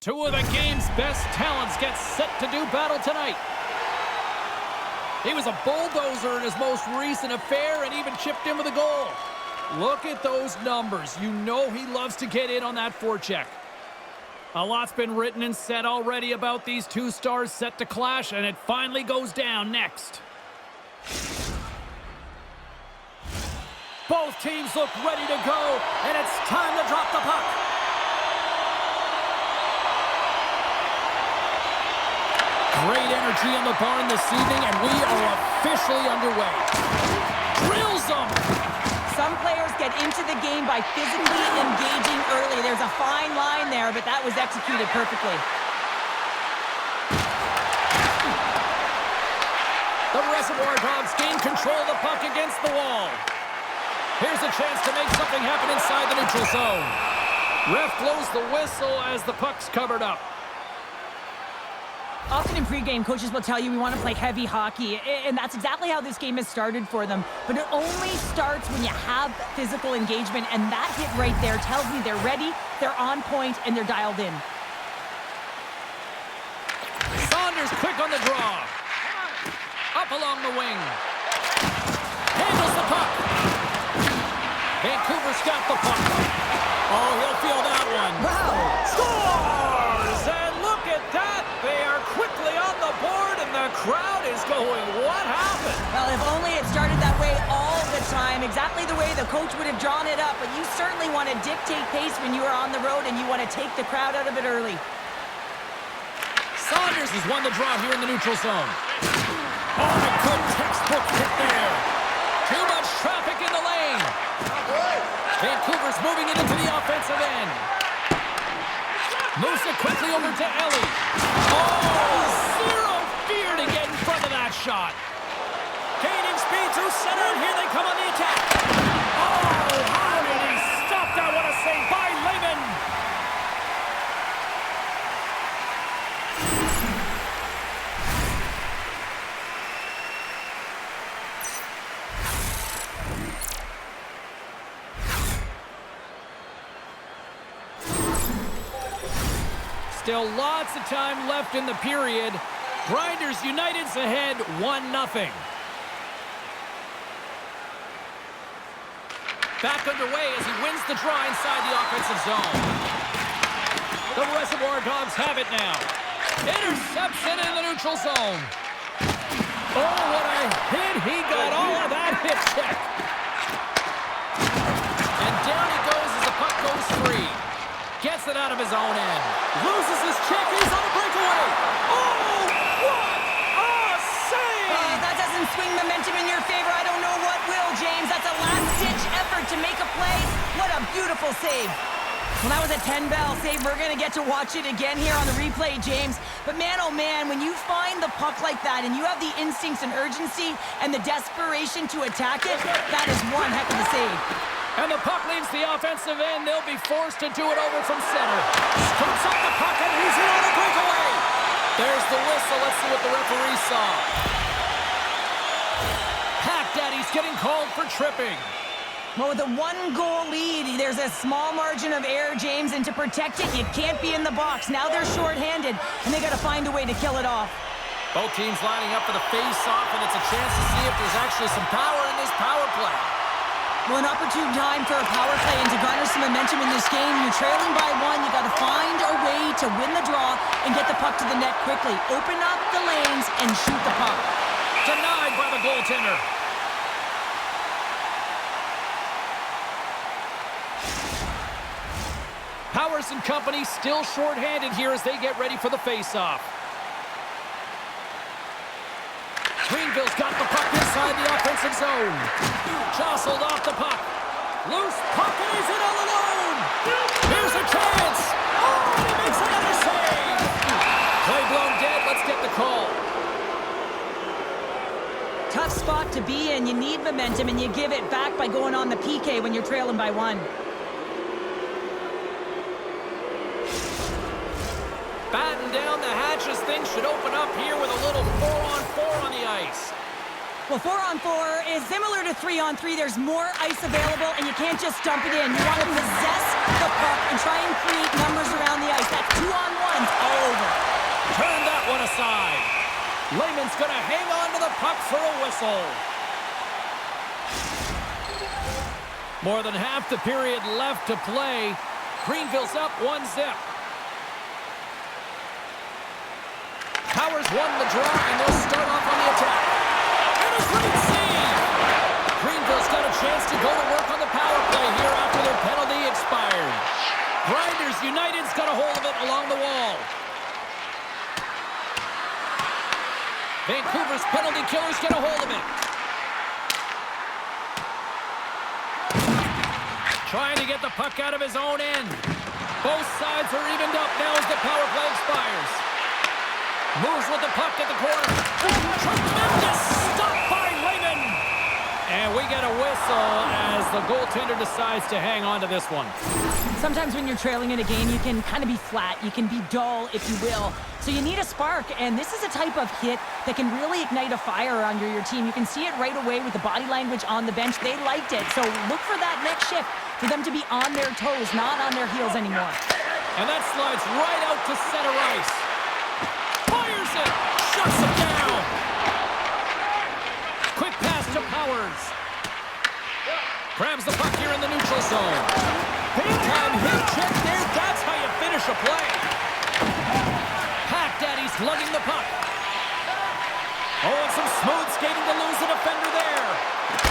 Two of the game's best talents get set to do battle tonight. He was a bulldozer in his most recent affair and even chipped in with a goal. Look at those numbers. You know he loves to get in on that forecheck. A lot's been written and said already about these two stars set to clash, and it finally goes down next. Both teams look ready to go, and it's time to drop the puck. Great energy on the barn this evening, and we are officially underway. Drills them! Some players get into the game by physically engaging early. There's a fine line there, but that was executed perfectly. The Reservoir Dogs gain control of the puck against the wall. Here's a chance to make something happen inside the neutral zone. Ref blows the whistle as the puck's covered up. Often in pregame, coaches will tell you we want to play heavy hockey, and that's exactly how this game has started for them. But it only starts when you have physical engagement, and that hit right there tells me they're ready, they're on point, and they're dialed in. Saunders quick on the draw. Up along the wing. Handles the puck. Vancouver's got the puck. Oh, he'll feel that one. Wow! Scores! And look at that! They are quickly on the board, and the crowd is going, what happened? Well, if only it started that way all the time, exactly the way the coach would have drawn it up, but you certainly want to dictate pace when you are on the road, and you want to take the crowd out of it early. Saunders has won the draw here in the neutral zone. Oh, a good textbook hit there. Too much traffic in the lane. Vancouver's moving it into the offensive end. Moves it quickly over to Ellie. Oh, zero fear to get in front of that shot. Gaining speed through center, and here they come on the attack. Oh, how did he stop that? What a save by Lehman. Still lots of time left in the period. Grinders United's ahead 1-0. Back underway as he wins the draw inside the offensive zone. The Reservoir Dogs have it now. Intercepts it in the neutral zone. Oh, what a hit. He got all of that hit check. And down he goes as the puck goes free. Gets it out of his own end. Loses his check. He's on a breakaway. Oh, what a save! That doesn't swing momentum in your favor. I don't know what will, James. That's a last-ditch effort to make a play. What a beautiful save. Well, that was a 10-bell save. We're going to get to watch it again here on the replay, James. But man, oh man, when you find the puck like that and you have the instincts and urgency and the desperation to attack it, that is one heck of a save. And the puck leaves the offensive end. They'll be forced to do it over from center. Scoops up the puck and he's in on a breakaway. There's the whistle. Let's see what the referee saw. Pack Daddy's getting called for tripping. Well, with a one-goal lead, there's a small margin of error, James, and to protect it, you can't be in the box. Now they're shorthanded, and they got to find a way to kill it off. Both teams lining up for the face-off, and it's a chance to see if there's actually some power in this power play. Well, an opportune time for a power play and to garner some momentum in this game. You're trailing by one. You got to find a way to win the draw and get the puck to the net quickly. Open up the lanes and shoot the puck. Denied by the goaltender. Powers and company still shorthanded here as they get ready for the face-off. Greenville's got the puck inside the offensive zone. Jostled off the puck. Loose puck, and he's in all alone. Here's a chance. Oh, he makes another save. Play blown dead. Let's get the call. Tough spot to be in. You need momentum, and you give it back by going on the PK when you're trailing by one. Batten down the hatches. Things should open up here with a little 4-on-4 on the ice. Well, 4-on-4 is similar to 3-on-3. There's more ice available, and you can't just dump it in. You want to possess the puck and try and create numbers around the ice. That's 2-on-1. Lehman's going to hang on to the puck for a whistle. More than half the period left to play. Greenville's up 1-0. Powers won the draw, and they'll start off on the attack. And a great save! Greenville's got a chance to go to work on the power play here after their penalty expired. Grinders United's got a hold of it along the wall. Vancouver's penalty killers get a hold of it. Trying to get the puck out of his own end. Both sides are evened up now as the power play expires. Moves with the puck at the corner. Tremendous stop by Lehman. And we get a whistle as the goaltender decides to hang on to this one. Sometimes when you're trailing in a game, you can kind of be flat. You can be dull, if you will. So you need a spark, and this is a type of hit that can really ignite a fire under your team. You can see it right away with the body language on the bench. They liked it. So look for that next shift, for them to be on their toes, not on their heels anymore. And that slides right out to center ice. Fires it! Shuts it down! Quick pass to Powers. Grabs the puck here in the neutral zone. Big-time hit check there. That's how you finish a play. Pack-Daddy's lugging the puck. Oh, and some smooth skating to lose a defender there.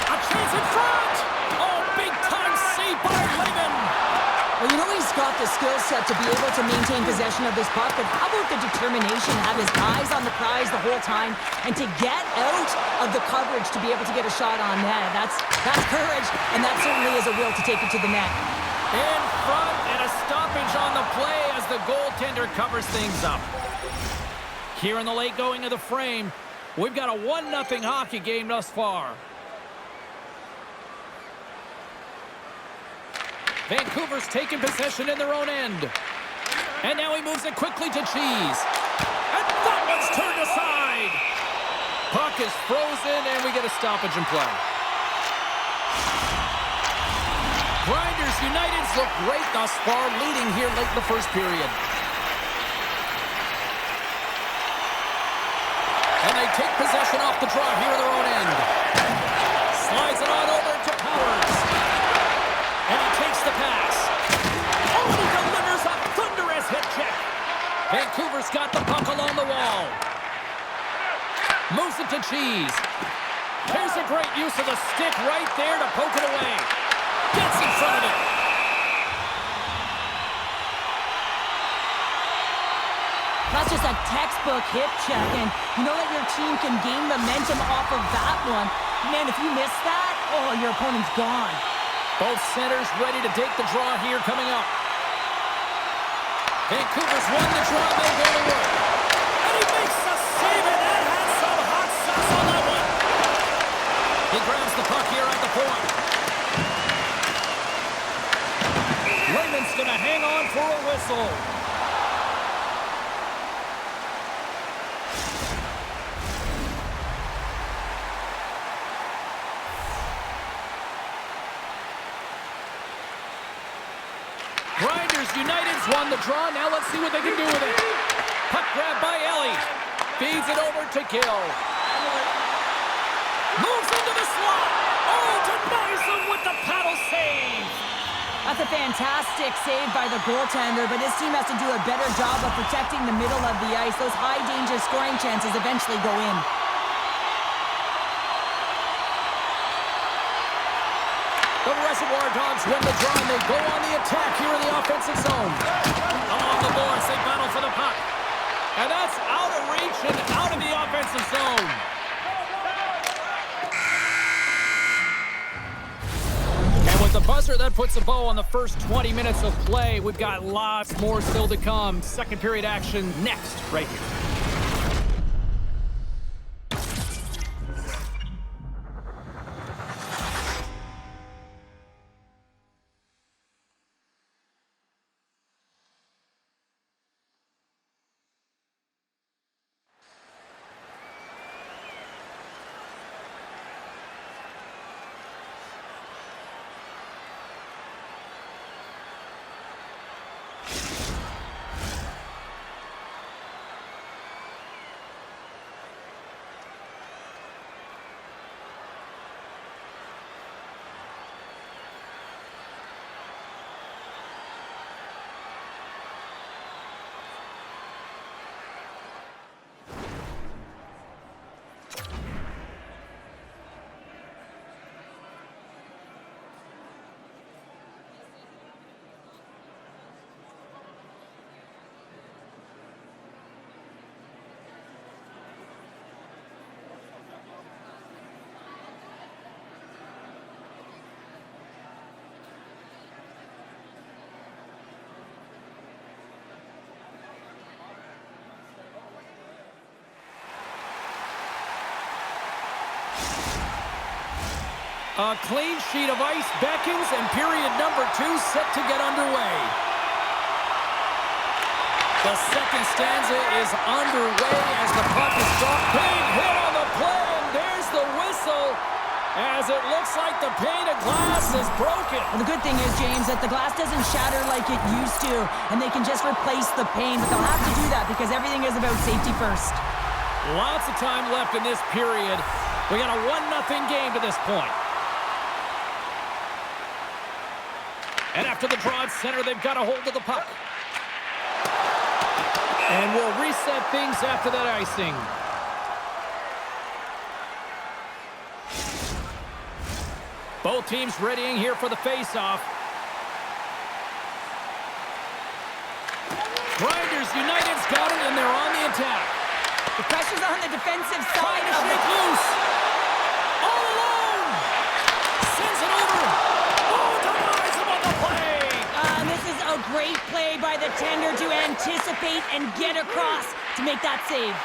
A chance in front! Oh, big-time save by Lehman. Well, you know he's got the skill set to be able to maintain possession of this puck, but how about the determination, have his eyes on the prize the whole time, and to get out of the coverage to be able to get a shot on net. That's courage, and that certainly is a will to take it to the net. In front, and a stoppage on the play as the goaltender covers things up. Here in the late going of the frame, we've got a 1-0 hockey game thus far. Vancouver's taking possession in their own end. And now he moves it quickly to Cheese. And that one's turned aside. Puck is frozen, and we get a stoppage in play. Grinders United's look great thus far, leading here late in the first period. And they take possession off the draw here in their own end. Slides it on over to Powers. And he takes the pass. Oh, and he delivers a thunderous hit check. Vancouver's got the puck along the wall. Moves it to Cheese. Here's a great use of the stick right there to poke it away. Gets in front of it. That's just a textbook hip check, and you know that your team can gain momentum off of that one. Man, if you miss that, oh, your opponent's gone. Both centers ready to take the draw here coming up. Vancouver's won the draw, they'll go to work. And he makes a save, and that has some hot sauce on that one. He grabs the puck here at the point. Lehman's going to hang on for a whistle. Grinders United's won the draw. Now let's see what they can do with it. Puck grab by Ellie. Feeds it over to Gill. Moves into the slot. Oh, denies him with the paddle save. That's a fantastic save by the goaltender, but his team has to do a better job of protecting the middle of the ice. Those high-danger scoring chances eventually go in. The Reservoir Dogs win the draw, and they go on the attack here in the offensive zone. Along the boards, they battle for the puck. And that's out of reach and out of the offensive zone. And with the buzzer, that puts a bow on the first 20 minutes of play. We've got lots more still to come. Second period action next, right here. A clean sheet of ice beckons, and period number 2 set to get underway. The second stanza is underway as the puck is dropped. Big hit on the play, and there's the whistle as it looks like the pane of glass is broken. Well, the good thing is, James, that the glass doesn't shatter like it used to, and they can just replace the pane, but they'll have to do that because everything is about safety first. Lots of time left in this period. We got a 1-0 game to this point. And after the draw at center, they've got a hold of the puck. And we'll reset things after that icing. Both teams readying here for the face-off. Grinders United's got it, and they're on the attack. The pressure's on the defensive side Trying to of shake loose. All alone. Sends it over. Oh, denies him on the play. This is a great play by the tender to anticipate and get across to make that save.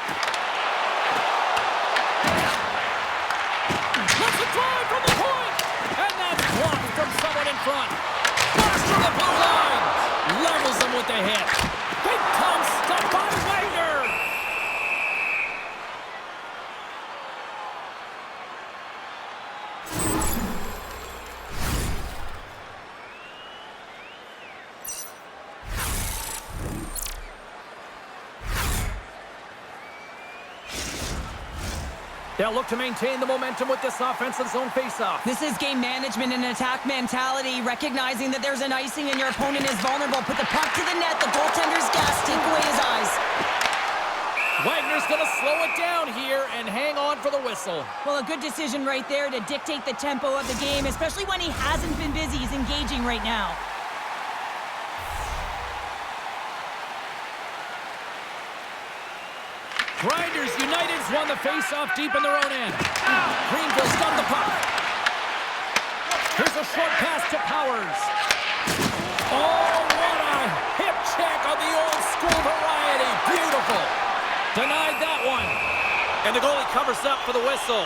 Let's it drive from the point. And that's blocked from someone in front. Flash from the blue line. Levels them with the hit. Big time stuff by Wagner. They'll look to maintain the momentum with this offensive zone faceoff. This is game management and attack mentality, recognizing that there's an icing and your opponent is vulnerable. Put the puck to the net, the goaltender's gas, take away his eyes. Wagner's going to slow it down here and hang on for the whistle. Well, a good decision right there to dictate the tempo of the game, especially when he hasn't been busy. He's engaging right now. Grinders United's won the face-off deep in their own end. Greenville's got the puck. Here's a short pass to Powers. Oh, what a hip check on the old school variety. Beautiful. Denied that one. And the goalie covers up for the whistle.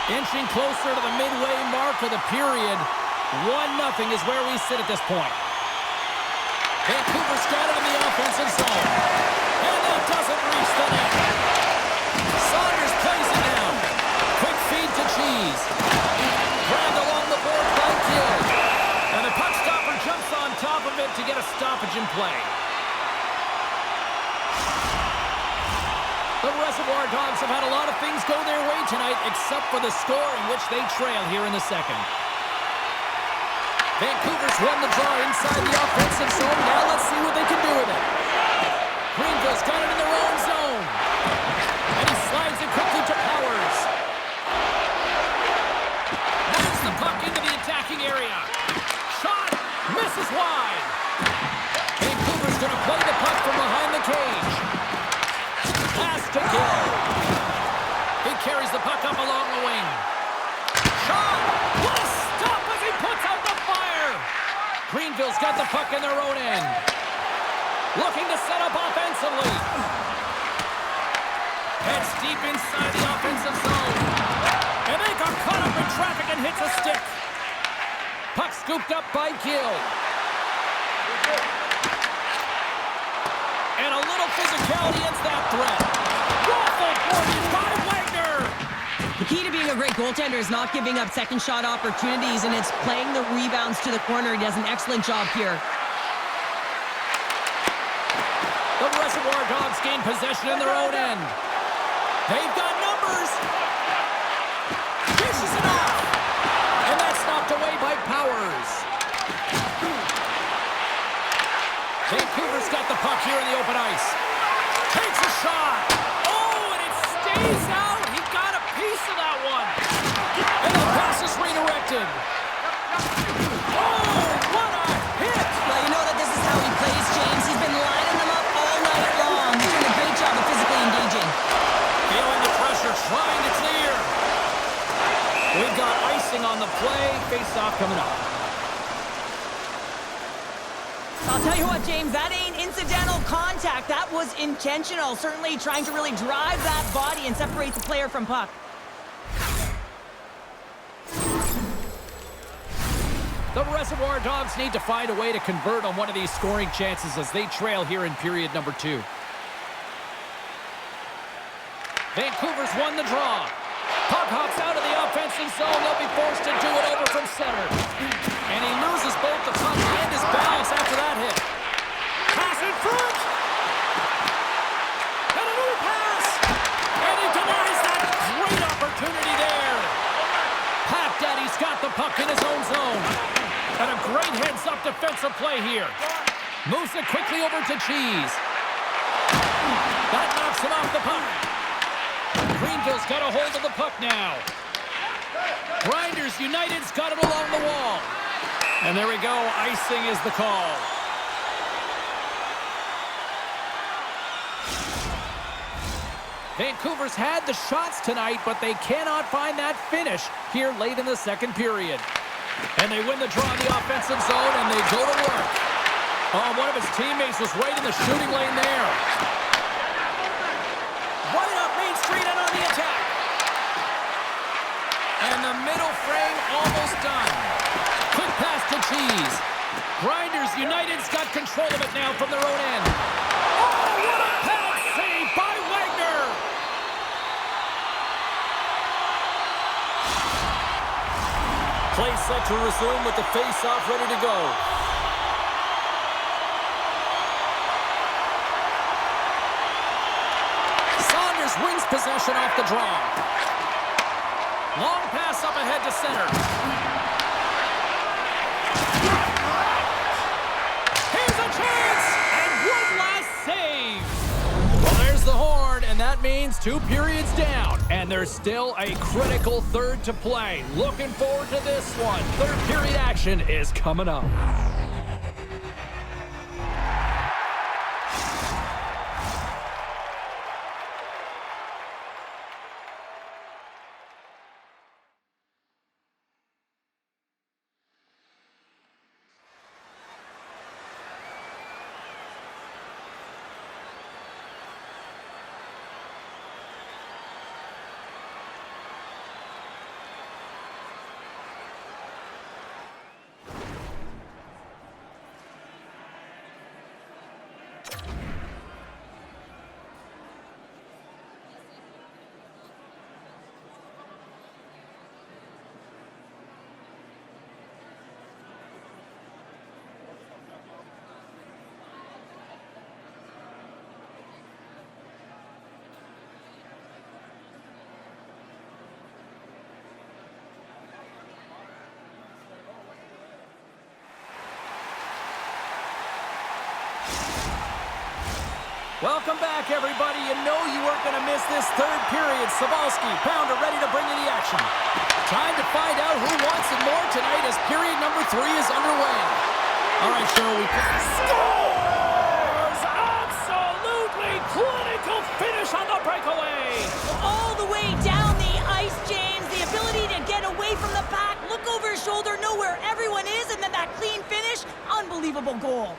Inching closer to the midway mark of the period. 1-0 is where we sit at this point. Vancouver's got it in the offensive zone. And that doesn't reach the net. Saunders plays it down. Quick feed to Cheese. Grabbed along the board by Gill. And the puck stopper jumps on top of it to get a stoppage in play. The Reservoir Dogs have had a lot of things go their way tonight, except for the score in which they trail here in the second. Vancouver's won the draw inside the offensive zone. Now let's see what they can do with it. Greenville's got it in their own zone. And he slides it quickly to Powers. Moves the puck into the attacking area. Shot. Misses wide. Vancouver's going to play the puck from behind the cage. Pass to Gill. He carries the puck up along the wing. Shot. What a stop as he puts out the fire. Greenville's got the puck in their own end. Looking to set up offensively. Heads deep inside the offensive zone. And they got caught up in traffic and hits a stick. Puck scooped up by Gill. And a little physicality ends that threat. Waffle forward by Wagner. The key to being a great goaltender is not giving up second shot opportunities, and it's playing the rebounds to the corner. He does an excellent job here. The Reservoir Dogs gain possession in their own end. They've got numbers. Dishes it off. And that's knocked away by Powers. Vancouver's got the puck here in the open ice. Takes a shot. Oh, and it stays out. He got a piece of that one. And the pass is redirected. Oh, what a hit. Well, you know that this is how he plays, James. He's been lining them up all night long. He's doing a great job of physically engaging. Feeling the pressure, trying to clear. We've got icing on the play. Face-off coming up. I'll tell you what, James, that ain't incidental contact. That was intentional. Certainly trying to really drive that body and separate the player from puck. The Reservoir Dogs need to find a way to convert on one of these scoring chances as they trail here in period number 2. Vancouver's won the draw. Puck hops out of the offensive zone. They'll be forced to do it over from center. And he loses both the puck and his balance after that hit. Pass in front! And another pass! And he denies that great opportunity there. Pat Daddy's got the puck in his own zone. And a great heads-up defensive play here. Moves it quickly over to Cheese. That knocks him off the puck. Greenville's got a hold of the puck now. Grinders United's got it along the wall. And there we go. Icing is the call. Vancouver's had the shots tonight, but they cannot find that finish here late in the second period. And they win the draw in the offensive zone, and they go to work. Oh, one of his teammates was right in the shooting lane there. Right up Main Street and on the attack. And the middle frame almost done. Quick pass to Cheese. Grinders United's got control of it now from their own end. Oh, what a pad save by Wagner! Play set to resume with the face-off ready to go. Saunders wins possession off the draw. Long pass up ahead to center. Here's a chance! And one last save! Well, there's the horn, and that means 2 periods down. And there's still a critical third to play. Looking forward to this one. Third period action is coming up. Welcome back, everybody. You know you weren't going to miss this third period. Sabalski, Pounder ready to bring you the action. Time to find out who wants it more tonight as period number 3 is underway. All right, Cheryl, we scores! Absolutely clinical finish on the breakaway. All the way down the ice, James. The ability to get away from the pack, look over his shoulder, know where everyone is, and then that clean finish. Unbelievable goal.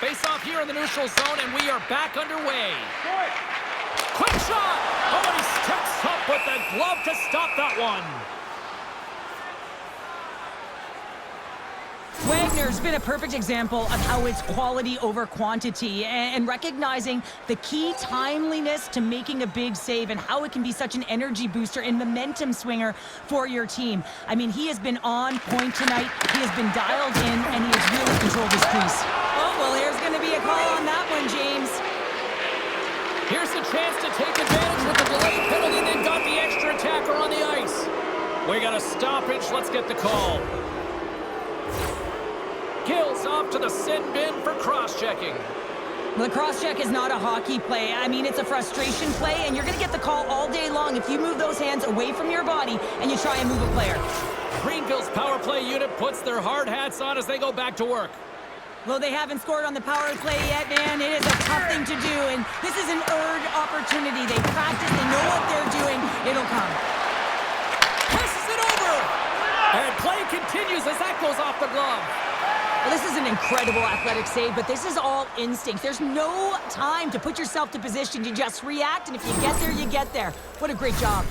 Face-off here in the neutral zone, and we are back underway. Quick shot! Oh, and he steps up with the glove to stop that one. Wagner's been a perfect example of how it's quality over quantity and recognizing the key timeliness to making a big save and how it can be such an energy booster and momentum swinger for your team. I mean, he has been on point tonight. He has been dialed in, and he has really controlled his crease. Oh, well, here's going to be a call on that one, James. Here's the chance to take advantage with the delayed penalty. They've got the extra attacker on the ice. We got a stoppage. Let's get the call. Gills off to the sin bin for cross-checking. The cross-check is not a hockey play. I mean, it's a frustration play, and you're going to get the call all day long if you move those hands away from your body and you try and move a player. Greenville's power play unit puts their hard hats on as they go back to work. Well, they haven't scored on the power play yet, man. It is a tough thing to do, and this is an earned opportunity. They practice, they know what they're doing. It'll come. Passes it over! And play continues as that goes off the glove. Well, this is an incredible athletic save, but this is all instinct. There's no time to put yourself to position. You just react, and if you get there, you get there. What a great job.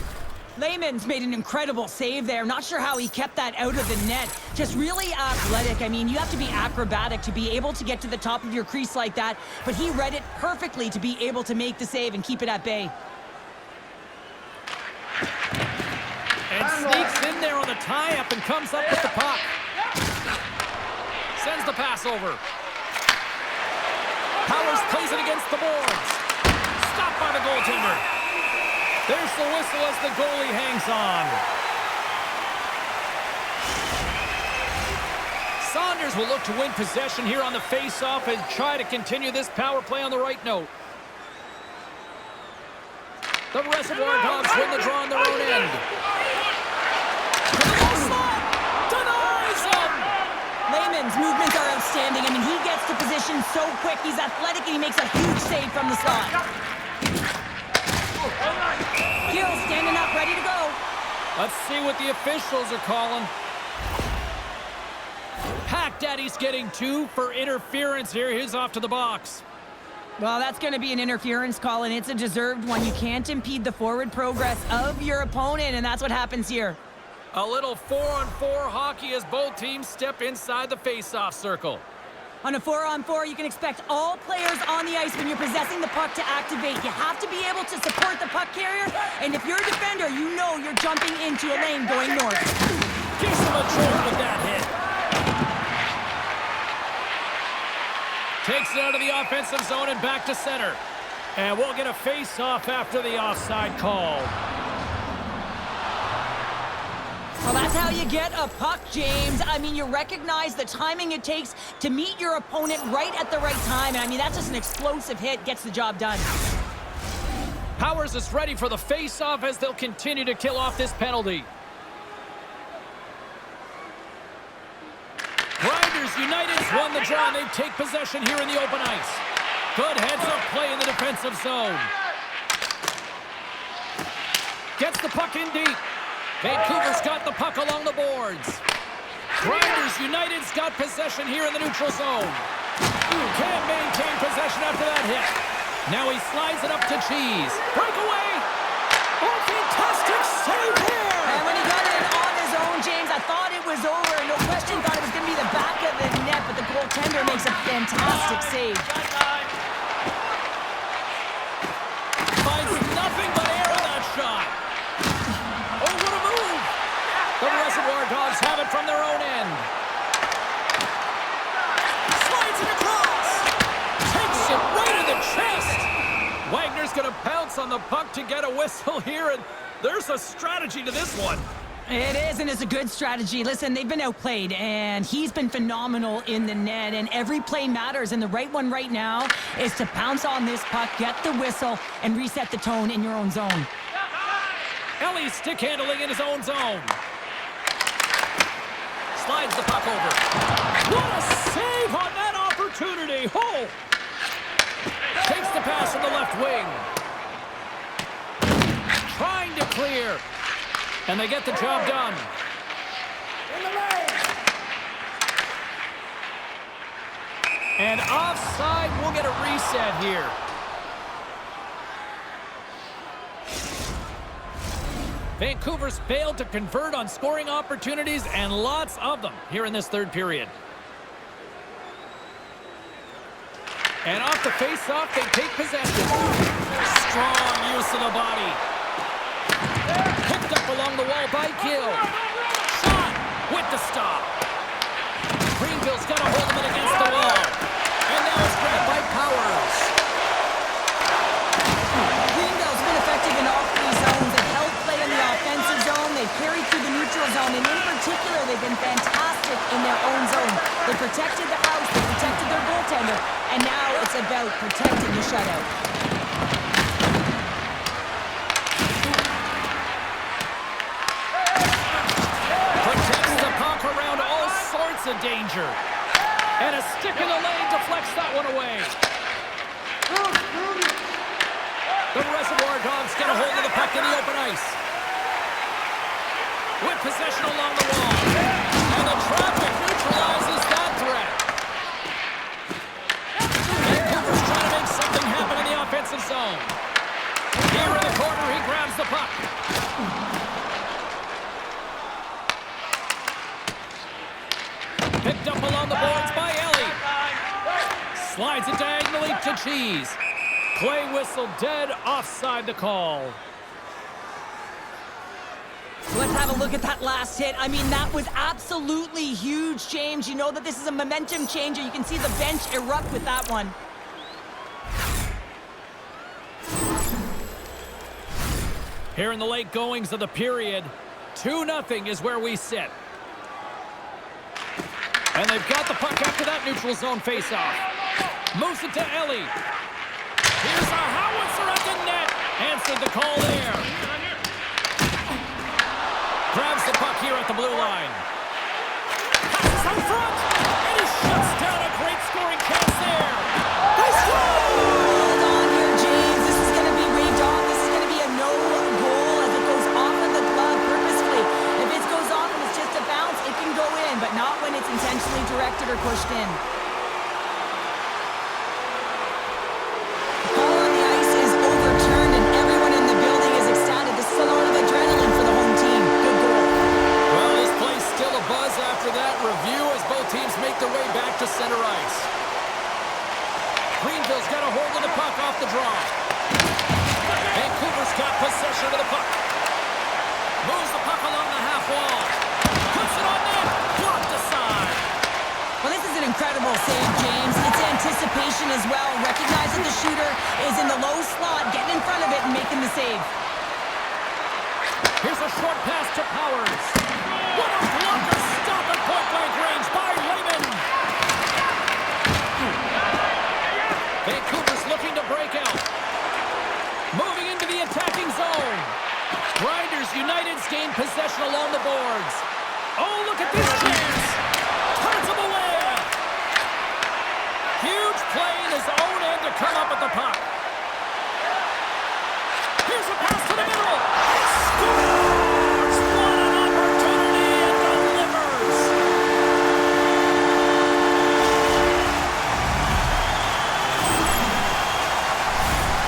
Lehman's made an incredible save there. Not sure how he kept that out of the net. Just really athletic. I mean, you have to be acrobatic to be able to get to the top of your crease like that, but he read it perfectly to be able to make the save and keep it at bay. And sneaks in there on the tie-up and comes up with the puck. Sends the pass over. Powers plays it against the boards. Stopped by the goaltender. There's the whistle as the goalie hangs on. Saunders will look to win possession here on the face-off and try to continue this power play on the right note. The Reservoir Dogs win the draw on their own end. Denies him! Lehman's movements are outstanding. I mean, he gets to position so quick. He's athletic, and he makes a huge save from the slot. Gill standing up, ready to go. Let's see what the officials are calling. Hack Daddy's getting 2 for interference here. He's off to the box. Well, that's going to be an interference call, and it's a deserved one. You can't impede the forward progress of your opponent, and that's what happens here. A little 4-on-4 hockey as both teams step inside the face-off circle. On a 4-on-4, you can expect all players on the ice when you're possessing the puck to activate. You have to be able to support the puck carrier, and if you're a defender, you know you're jumping into a lane going north. Gives him a jolt with that hit. Takes it out of the offensive zone and back to center. And we'll get a face-off after the offside call. Well, that's how you get a puck, James. I mean, you recognize the timing it takes to meet your opponent right at the right time. And I mean, that's just an explosive hit. Gets the job done. Powers is ready for the face-off as they'll continue to kill off this penalty. Grinders United's won the draw, and they take possession here in the open ice. Good heads-up play in the defensive zone. Gets the puck in deep. Vancouver's got the puck along the boards. Grinders United's got possession here in the neutral zone. Can't maintain possession after that hit. Now he slides it up to Cheese. Breakaway! Oh, fantastic save here! And when he got it on his own, James, I thought it was over. No question, thought it was going to be the back of the net, but the goaltender makes a fantastic save. Finds nothing but air on that shot. Oh, what a move! The Reservoir Dogs have it from their own end. Slides it across. Takes it right in the chest. Wagner's going to pounce on the puck to get a whistle here, and there's a strategy to this one. It is, and it's a good strategy. Listen, they've been outplayed, and he's been phenomenal in the net, and every play matters, and the right one right now is to pounce on this puck, get the whistle, and reset the tone in your own zone. Ellie stick handling in his own zone. Slides the puck over. What a save on that opportunity! Oh! Takes the pass on the left wing. Trying to clear. And they get the job done. And offside, we'll get a reset here. Vancouver's failed to convert on scoring opportunities, and lots of them here in this third period. And off the face-off, they take possession. Strong use of the body. Picked up along the wall by Gill. Shot with the stop. Greenville's got a hold of it against the wall. And now it's grabbed by Powers. Greenville's been effective in all three zones. They've held play in the offensive zone. They've carried through the neutral zone. And in particular, they've been fantastic in their own zone. They protected the house. They protected their goaltender. And now it's about protecting the shutout. Protects the puck around all sorts of danger. And a stick in the lane deflects that one away. The Reservoir Dogs get a hold of the puck in the open ice. With possession along the wall. And the traffic neutralizes that threat. up along the boards by Ellie. Slides it diagonally to Cheese. Play whistle dead, offside the call. Let's have a look at that last hit. I mean, that was absolutely huge, James. You know that this is a momentum changer. You can see the bench erupt with that one. Here in the late goings of the period, 2-0 is where we sit. And they've got the puck after that neutral zone faceoff. Moves it to Ellie. Here's a howitzer at the net. Answered the call there. Grabs the puck here at the blue line. Passes out front. And he shuts down a great scoring chance there. They score! Hold on here, James. This is going to be waved off. This is going to be a no goal as it goes off of the glove purposefully. If it goes off and it's just a bounce, it can go in, but not when it's intentionally directed or pushed in. To center ice. Greenville's got a hold of the puck off the draw. Vancouver's got possession of the puck. Moves the puck along the half wall. Puts it on net. Blocked aside. Well, this is an incredible save, James. It's anticipation as well. Recognizing the shooter is in the low slot, getting in front of it and making the save. Here's a short pass to Powers. What a blocker! Stop at point-blank range by Raymond. Vancouver's looking to break out. Moving into the attacking zone. Grinders United's gained possession along the boards. Oh, look at this chance. Turns him away. Huge play in his own end to come up with the puck. Here's a pass to the middle. He scores! What an opportunity and delivers.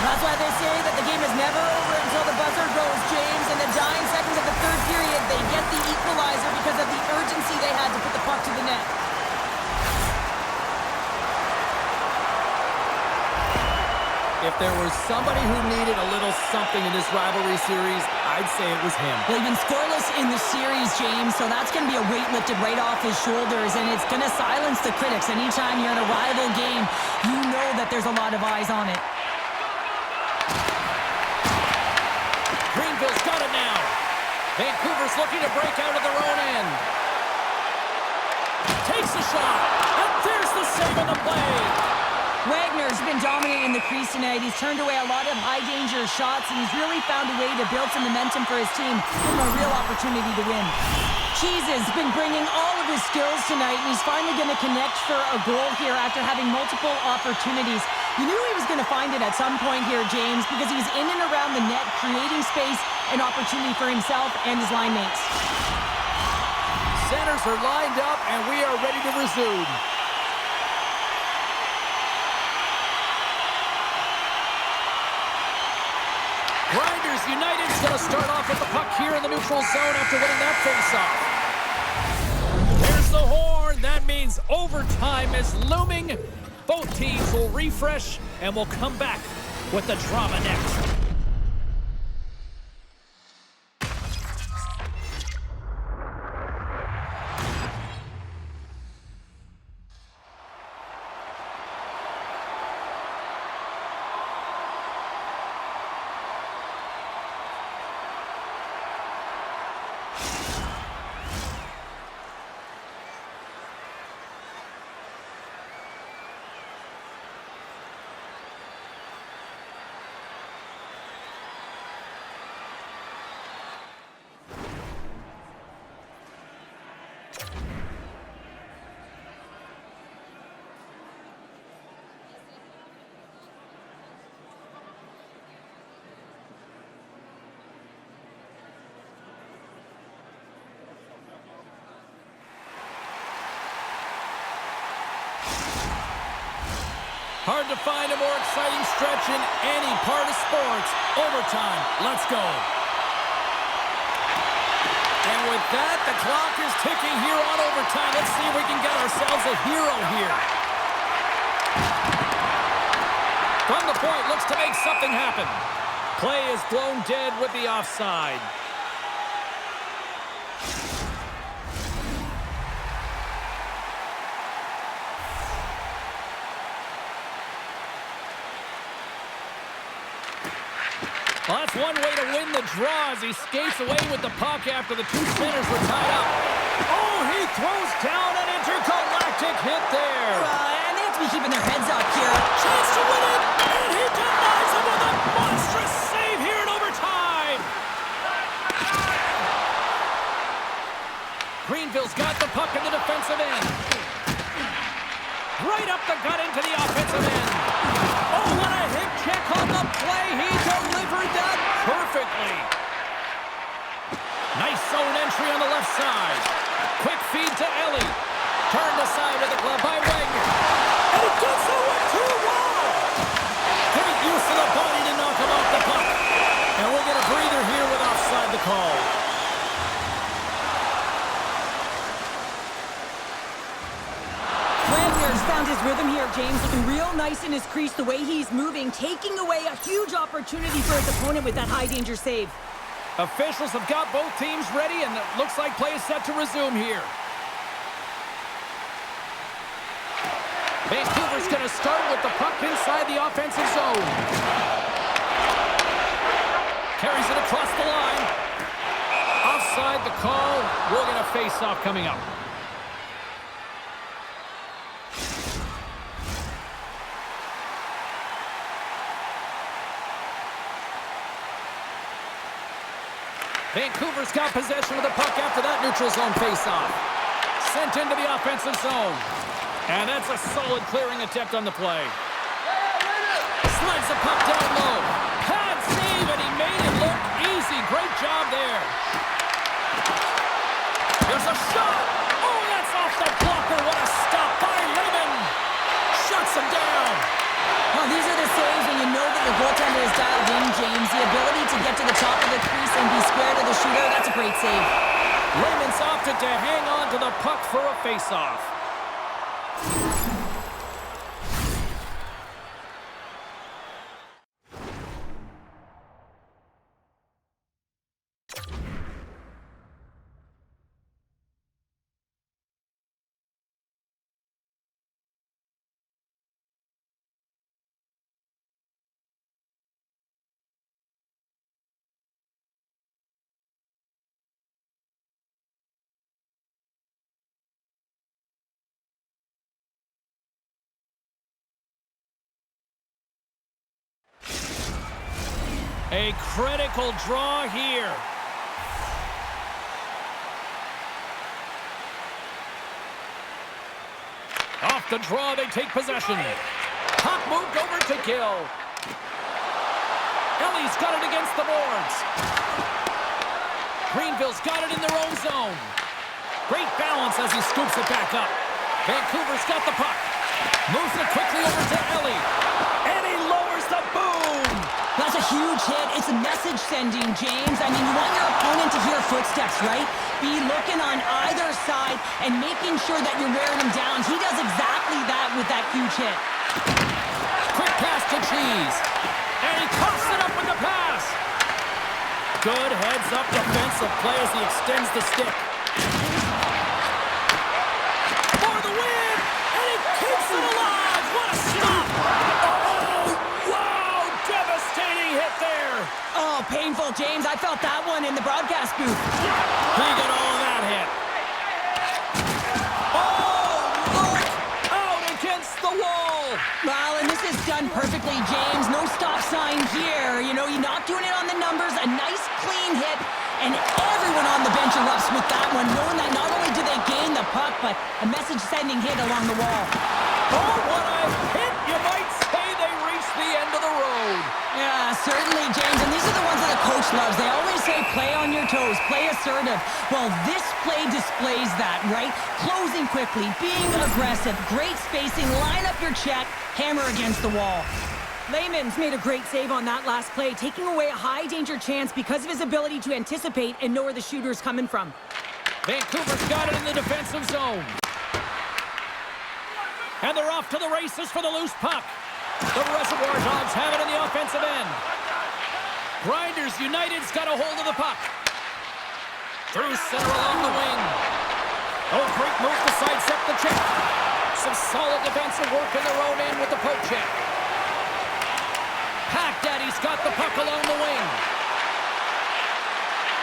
That's why they say that the game is never over until the buzzer goes, James. In the dying seconds of the third period, they get the equalizer because of the urgency they had to put the puck to the net. If there was somebody who needed a little something in this rivalry series, I'd say it was him. Well, he's been scoreless in the series, James, so that's going to be a weight lifted right off his shoulders, and it's going to silence the critics. Anytime you're in a rival game, you know that there's a lot of eyes on it. Greenville's got it now. Vancouver's looking to break out of their own end. Takes a shot, and there's the save on the play. Wagner's been dominating the crease tonight. He's turned away a lot of high-danger shots, and he's really found a way to build some momentum for his team, give him a real opportunity to win. Cheese has been bringing all of his skills tonight, and he's finally going to connect for a goal here after having multiple opportunities. You knew he was going to find it at some point here, James, because he was in and around the net, creating space and opportunity for himself and his line mates. Centers are lined up, and we are ready to resume. Grinders United's going to start off with the puck here in the neutral zone after winning that faceoff. There's the horn. That means overtime is looming. Both teams will refresh and will come back with the drama next. Hard to find a more exciting stretch in any part of sports. Overtime. Let's go. And with that, the clock is ticking here on overtime. Let's see if we can get ourselves a hero here. From the point, looks to make something happen. Play is blown dead with the offside. Well, that's one way to win the draw as he skates away with the puck after the two centers were tied up. Oh, he throws down an intergalactic hit there. And they have to be keeping their heads up here. Chance to win it, and he denies him with a monstrous save here in overtime. Greenville's got the puck in the defensive end. Right up the gut into the offensive end. Oh, what a hip check on the play. He delivered that perfectly. Nice zone entry on the left side. Quick feed to Ellie. Turned aside with the glove by Wagner. And he does so with two. Wow! Great use of the body to knock him off the puck. And we'll get a breather here with offside the call. Wagner's found his rhythm here, James. Looking real nice in his crease, the way he's moving, taking away a huge opportunity for his opponent with that high-danger save. Officials have got both teams ready, and it looks like play is set to resume here. Vancouver's going to start with the puck inside the offensive zone. Carries it across the line. Offside the call. We'll get a face-off coming up. Vancouver's got possession of the puck after that neutral zone face-off. Sent into the offensive zone. And that's a solid clearing attempt on the play. Slides the puck down low. Pad save, and he made it look easy. Great job there. There's a shot. Oh, that's off the blocker. What a stop by Raymond. Shuts him down. Well, these are the saves when you know that the goaltender is dialed in, James. The ability to get to the top of the crease and be square to the shooter, that's a great save. Raymond's opted to hang on to the puck for a face-off. A critical draw here. Off the draw, they take possession. Puck moved over to Gill. Ellie's got it against the boards. Greenville's got it in their own zone. Great balance as he scoops it back up. Vancouver's got the puck. Moves it quickly over to Ellie. And he lowers the boom. That's a huge hit. It's a message sending, James. I mean, you want your opponent to hear footsteps, right? Be looking on either side and making sure that you're wearing him down. He does exactly that with that huge hit. Quick pass to Cheese. And he coughs it up with the pass. Good heads-up defensive play as he extends the stick. For the win! And he keeps it alive! What a stop! Oh, wow! Devastating hit there! Oh, painful, James. I felt that one in the broadcast booth. He got all of that hit. Oh, look! Out against the wall! Well, and this is done perfectly, James. No stop sign here. You know, you're not doing it on the numbers. A nice, clean hit. And everyone on the bench erupts with that one, knowing that not only do they gain the puck, but a message-sending hit along the wall. Oh, what a hit! You might say they reached the end of the road. Yeah, certainly, James. And these are the ones that the coach loves. They always say, play on your toes, play assertive. Well, this play displays that, right? Closing quickly, being aggressive, great spacing, line up your check, hammer against the wall. Layman's made a great save on that last play, taking away a high-danger chance because of his ability to anticipate and know where the shooter's coming from. Vancouver's got it in the defensive zone. And they're off to the races for the loose puck. The Reservoir Dogs have it in the offensive end. Grinders United's got a hold of the puck. Through center along the wing. Oh, great move to sidestep the check. Some solid defensive work in their own end with the poke check. Pack Daddy's got the puck along the wing.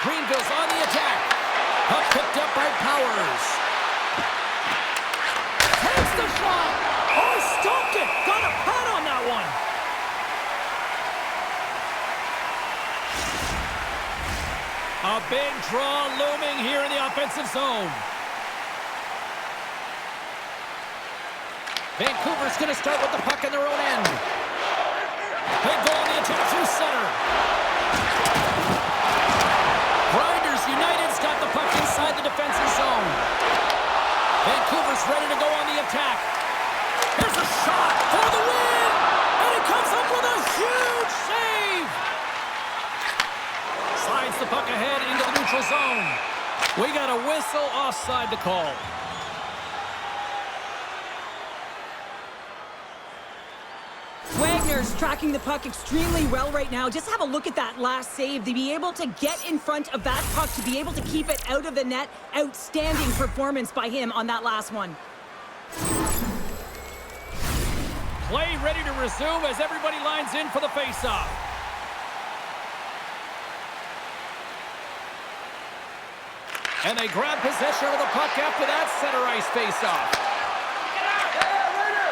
Greenville's on the attack. Puck picked up by Powers. Takes the shot. Oh, stopped it. Got a pad on that one. A big draw looming here in the offensive zone. Vancouver's going to start with the puck in their own end. They go on the attack through center. Grinders United's got the puck inside the defensive zone. Vancouver's ready to go on the attack. Here's a shot for the win! And he comes up with a huge save! Slides the puck ahead into the neutral zone. We got a whistle offside to call. Wagner's tracking the puck extremely well right now. Just have a look at that last save. To be able to get in front of that puck, to be able to keep it out of the net. Outstanding performance by him on that last one. Play ready to resume as everybody lines in for the faceoff. And they grab possession of the puck after that center ice faceoff.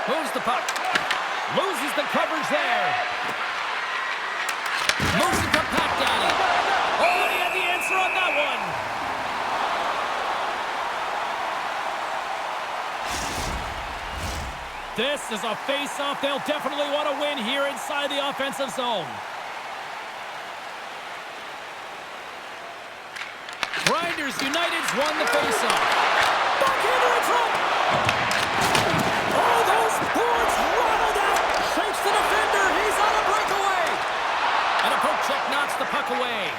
Moves the puck. Loses the coverage there. Moves it to Pack Daddy. Oh, and he had the answer on that one. This is a face-off they'll definitely want to win here inside the offensive zone. Grinders United's won the face-off. Backhander in front. Oh, those boards rattled out. Shakes the defender. He's on a breakaway. And a poke check knocks the puck away.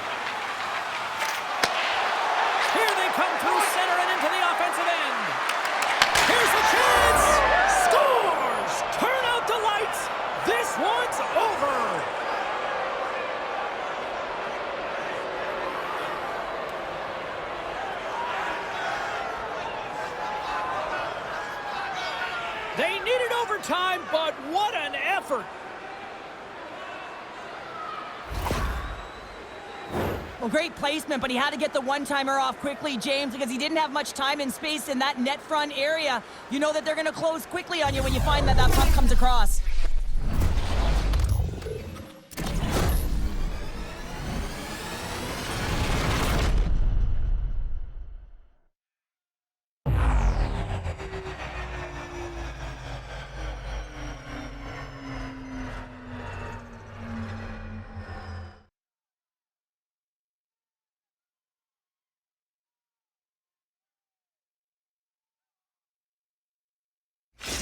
Here they come through center and into the offensive end. Here's the chance. Scores! Turn out the lights. This one's over. They needed overtime, but what an effort. Well, great placement, but he had to get the one-timer off quickly, James, because he didn't have much time and space in that net front area. You know that they're going to close quickly on you when you find that puck comes across.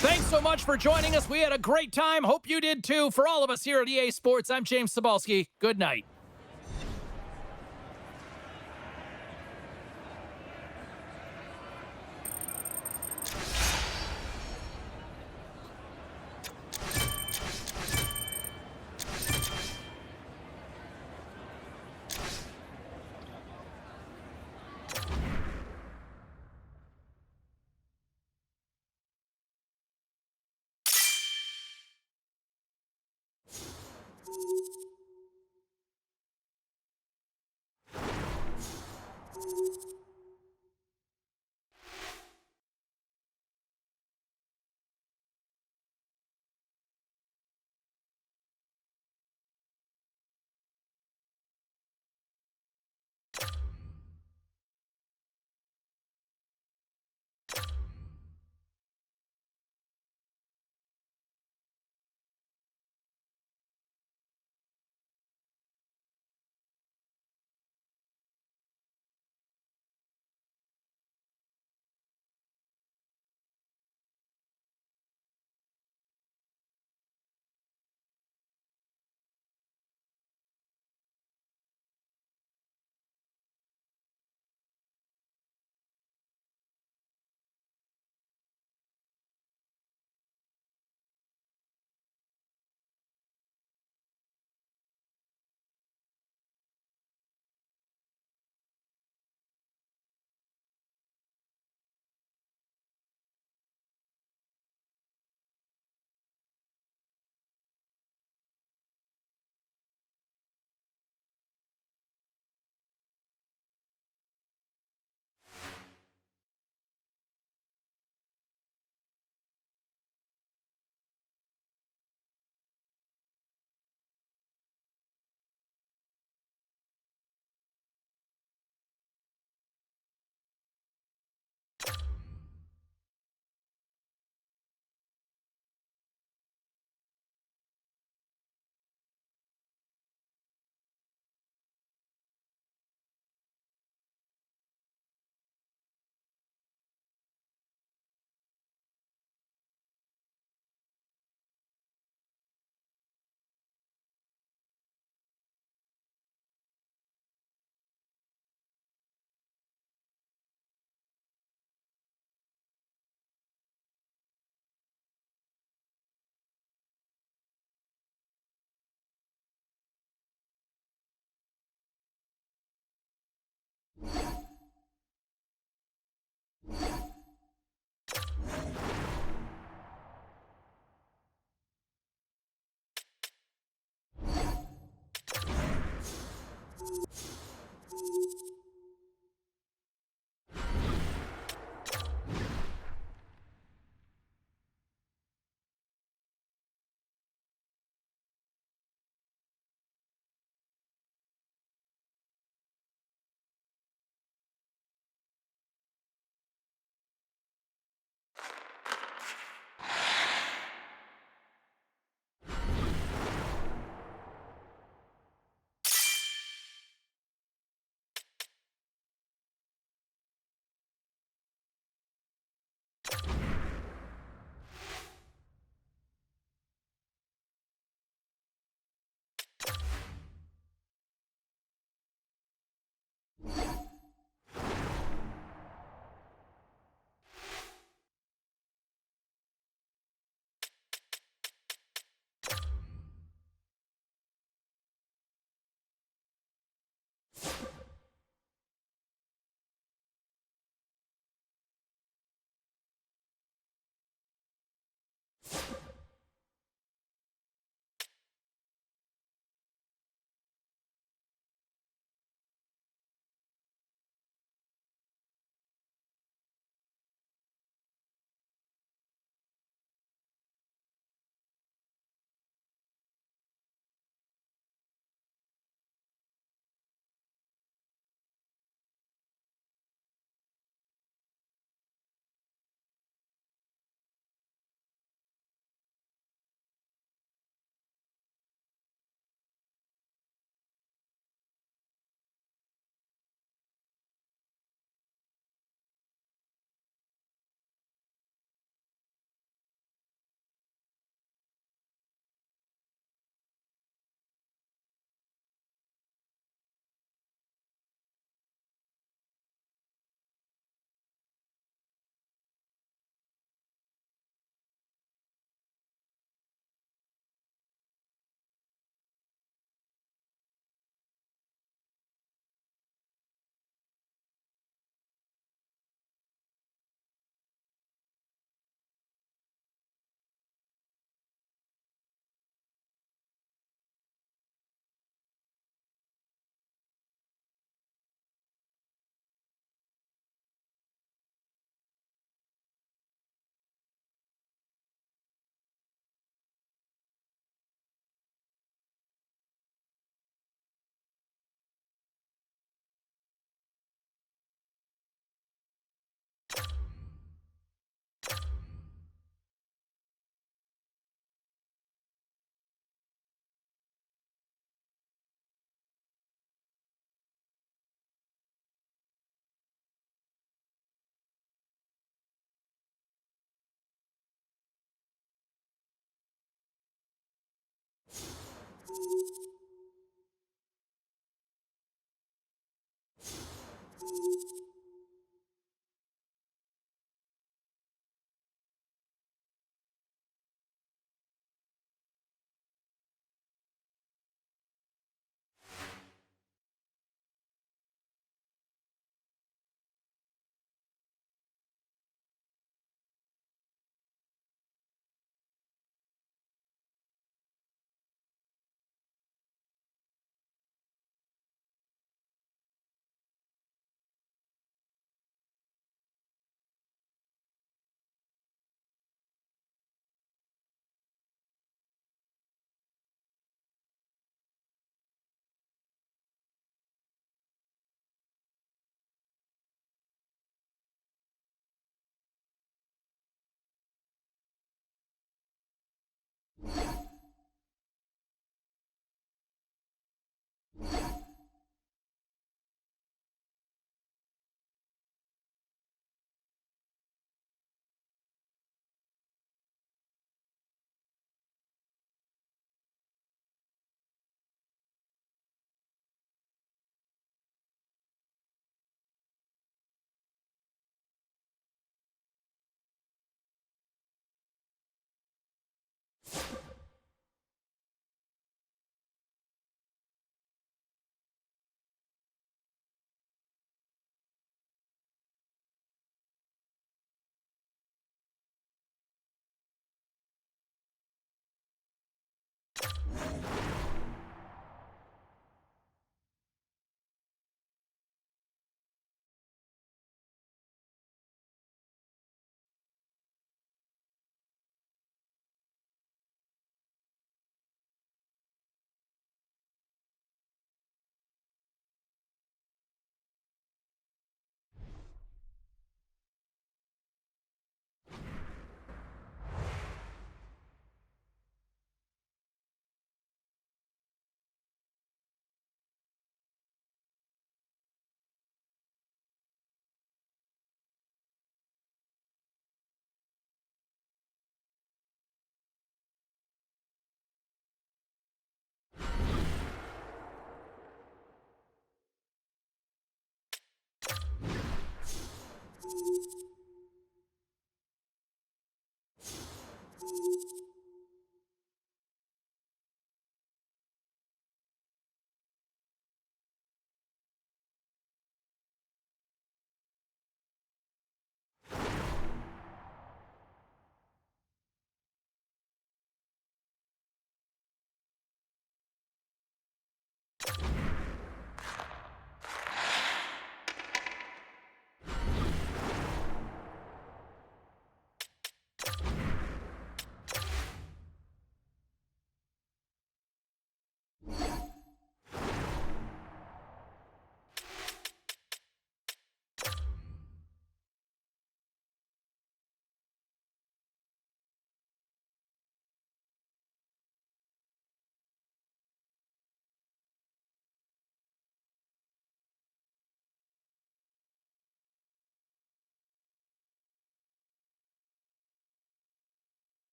Thanks so much for joining us. We had a great time. Hope you did too. For all of us here at EA Sports, I'm James Cybulski. Good night.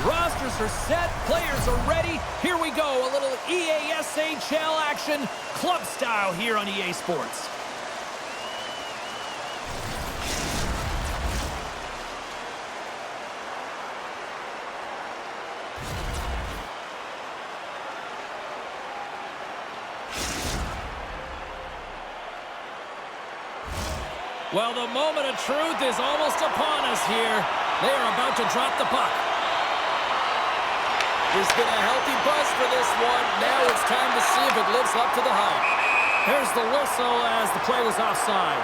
Rosters are set. Players are ready. Here we go. A little EASHL action, club style here on EA Sports. Well, the moment of truth is almost upon us here. They are about to drop the puck. There's been a healthy buzz for this one. Now it's time to see if it lives up to the hype. Here's the whistle as the play was offside.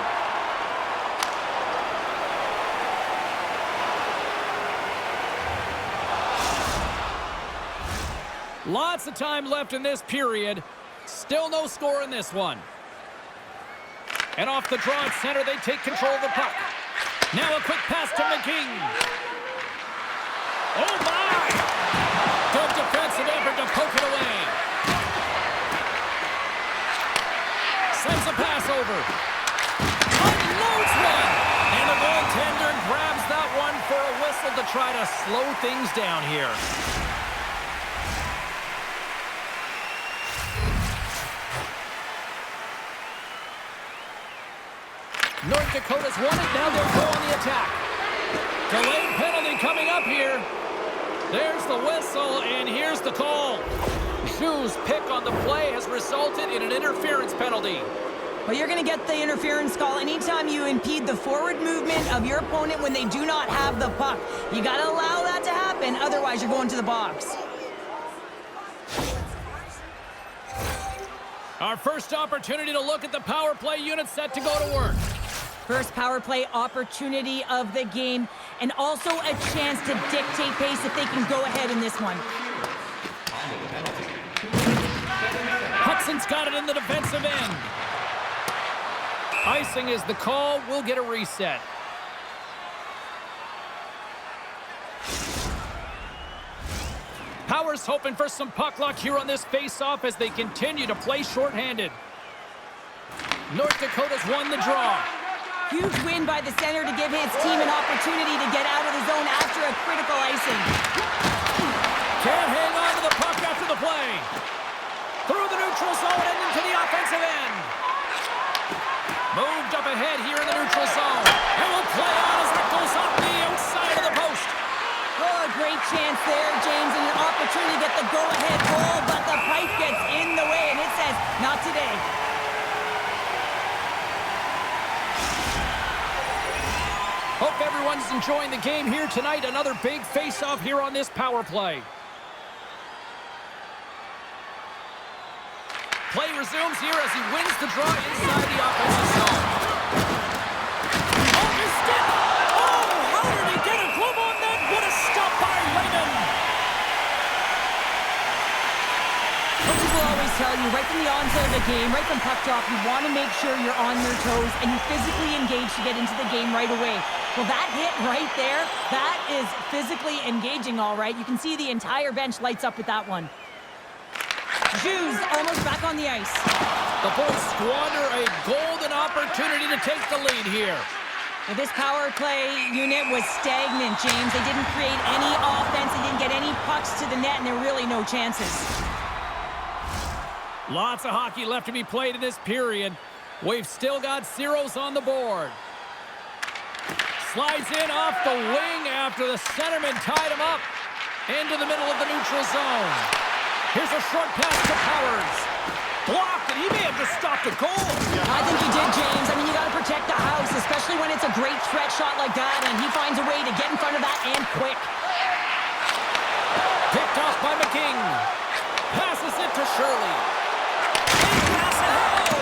Lots of time left in this period. Still no score in this one. And off the draw at center, they take control of the puck. Now a quick pass to McKing. Oh, my! Good defensive effort to poke it away. Sends a pass over. Unloads one! And the goaltender grabs that one for a whistle to try to slow things down here. North Dakota's won it. Now they'll go on the attack. Delayed penalty coming up here. There's the whistle, and here's the call. Zhu's pick on the play has resulted in an interference penalty. Well, you're going to get the interference call anytime you impede the forward movement of your opponent when they do not have the puck. You got to allow that to happen, otherwise you're going to the box. Our first opportunity to look at the power play unit set to go to work. First power play opportunity of the game, and also a chance to dictate pace if they can go ahead in this one. Hudson's got it in the defensive end. Icing is the call. We'll get a reset. Powers hoping for some puck luck here on this face-off as they continue to play shorthanded. North Dakota's won the draw. Huge win by the center to give his team an opportunity to get out of the zone after a critical icing. Can't hang on to the puck after the play. Through the neutral zone and into the offensive end. Moved up ahead here in the neutral zone. And will play on as that goes off the outside of the post. Oh, a great chance there, James, and an opportunity to get the go-ahead goal, but the pipe gets in the way, and it says, not today. Hope everyone's enjoying the game here tonight. Another big face-off here on this power play. Play resumes here as he wins the draw inside the offensive zone. Oh, his stick! Oh, how did he get a glove on that? What a stop by Lehman! What people always tell you, right from the onset of the game, right from puck drop, you want to make sure you're on your toes and you physically engage to get into the game right away. Well, that hit right there, that is physically engaging, all right. You can see the entire bench lights up with that one. Hughes almost back on the ice. The Bulls squander a golden opportunity to take the lead here. Well, this power play unit was stagnant, James. They didn't create any offense. They didn't get any pucks to the net, and there were really no chances. Lots of hockey left to be played in this period. We've still got zeros on the board. Slides in off the wing after the centerman tied him up. Into the middle of the neutral zone. Here's a short pass to Powers. Blocked, and he may have just stopped a goal. I think he did, James. I mean, you got to protect the house, especially when it's a great threat shot like that, and he finds a way to get in front of that and quick. Picked off by McKing. Passes it to Shirley. Big pass ahead.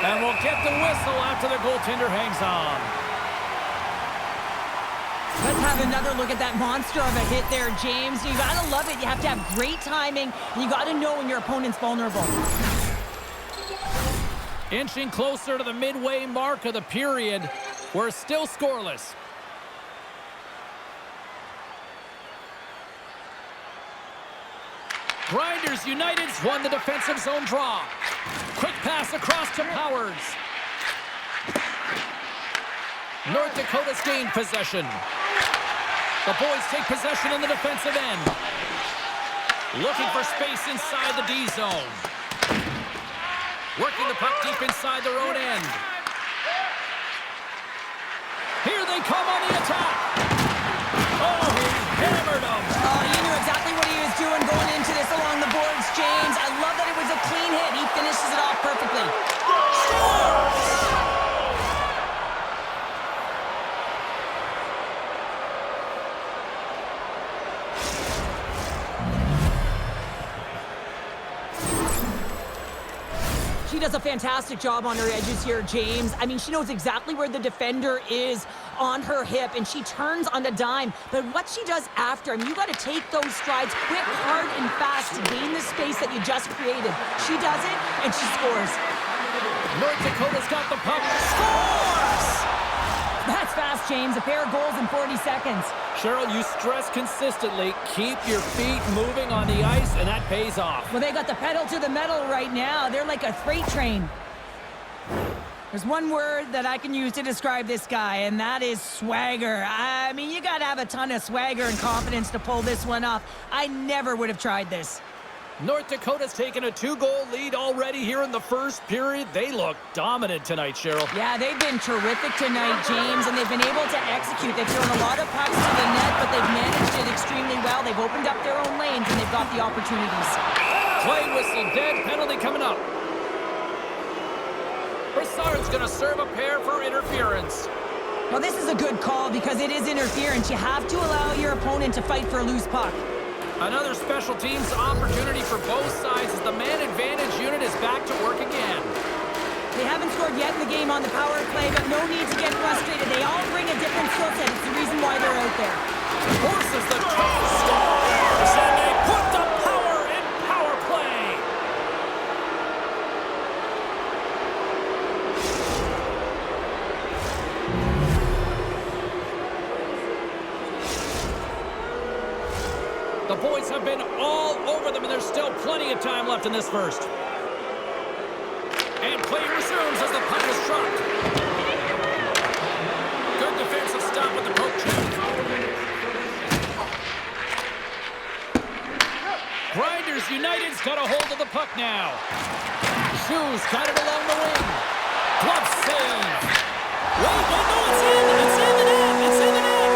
And we'll get the whistle after the goaltender hangs on. Let's have another look at that monster of a hit there, James. You got to love it. You have to have great timing, and you got to know when your opponent's vulnerable. Inching closer to the midway mark of the period. We're still scoreless. Grinders United's won the defensive zone draw. Quick pass across to Powers. North Dakota's gained possession. The boys take possession in the defensive end. Looking for space inside the D zone. Working the puck deep inside their own end. Here they come on the attack. Oh, he hammered them. Oh, he knew exactly what he was doing going into this along the boards, James. I love that it was a clean hit. He finishes it off perfectly. Scores! She does a fantastic job on her edges here, James. I mean, she knows exactly where the defender is on her hip, and she turns on the dime. But what she does after, I mean, you got to take those strides quick, hard, and fast to gain the space that you just created. She does it, and she scores. North Dakota's got the puck. Scores! That's fast, James. A pair of goals in 40 seconds. Cheryl, you stress consistently, keep your feet moving on the ice, and that pays off. Well, they got the pedal to the metal right now. They're like a freight train. There's one word that I can use to describe this guy, and that is swagger. I mean, you got to have a ton of swagger and confidence to pull this one off. I never would have tried this. North Dakota's taken a 2-goal lead already here in the first period. They look dominant tonight, Cheryl. Yeah, they've been terrific tonight, James, and they've been able to execute. They've thrown a lot of pucks to the net, but they've managed it extremely well. They've opened up their own lanes, and they've got the opportunities. Play whistle, dead penalty coming up. For Brassard's going to serve a pair for interference. Well, this is a good call because it is interference. You have to allow your opponent to fight for a loose puck. Another special teams opportunity for both sides as the man advantage unit is back to work again. They haven't scored yet in the game on the power play, but no need to get frustrated. They all bring a different skill set. It's the reason why they're out there. Forces the top scores, and they put the power in power play. The boys have been all over them, and there's still plenty of time left in this first. And play resumes as the puck is dropped. Good defensive stop with the poke check. Grinders United's got a hold of the puck now. Shoes got it along the wing. Glove save. Wait, no, it's in. It's in the net. It's in the net.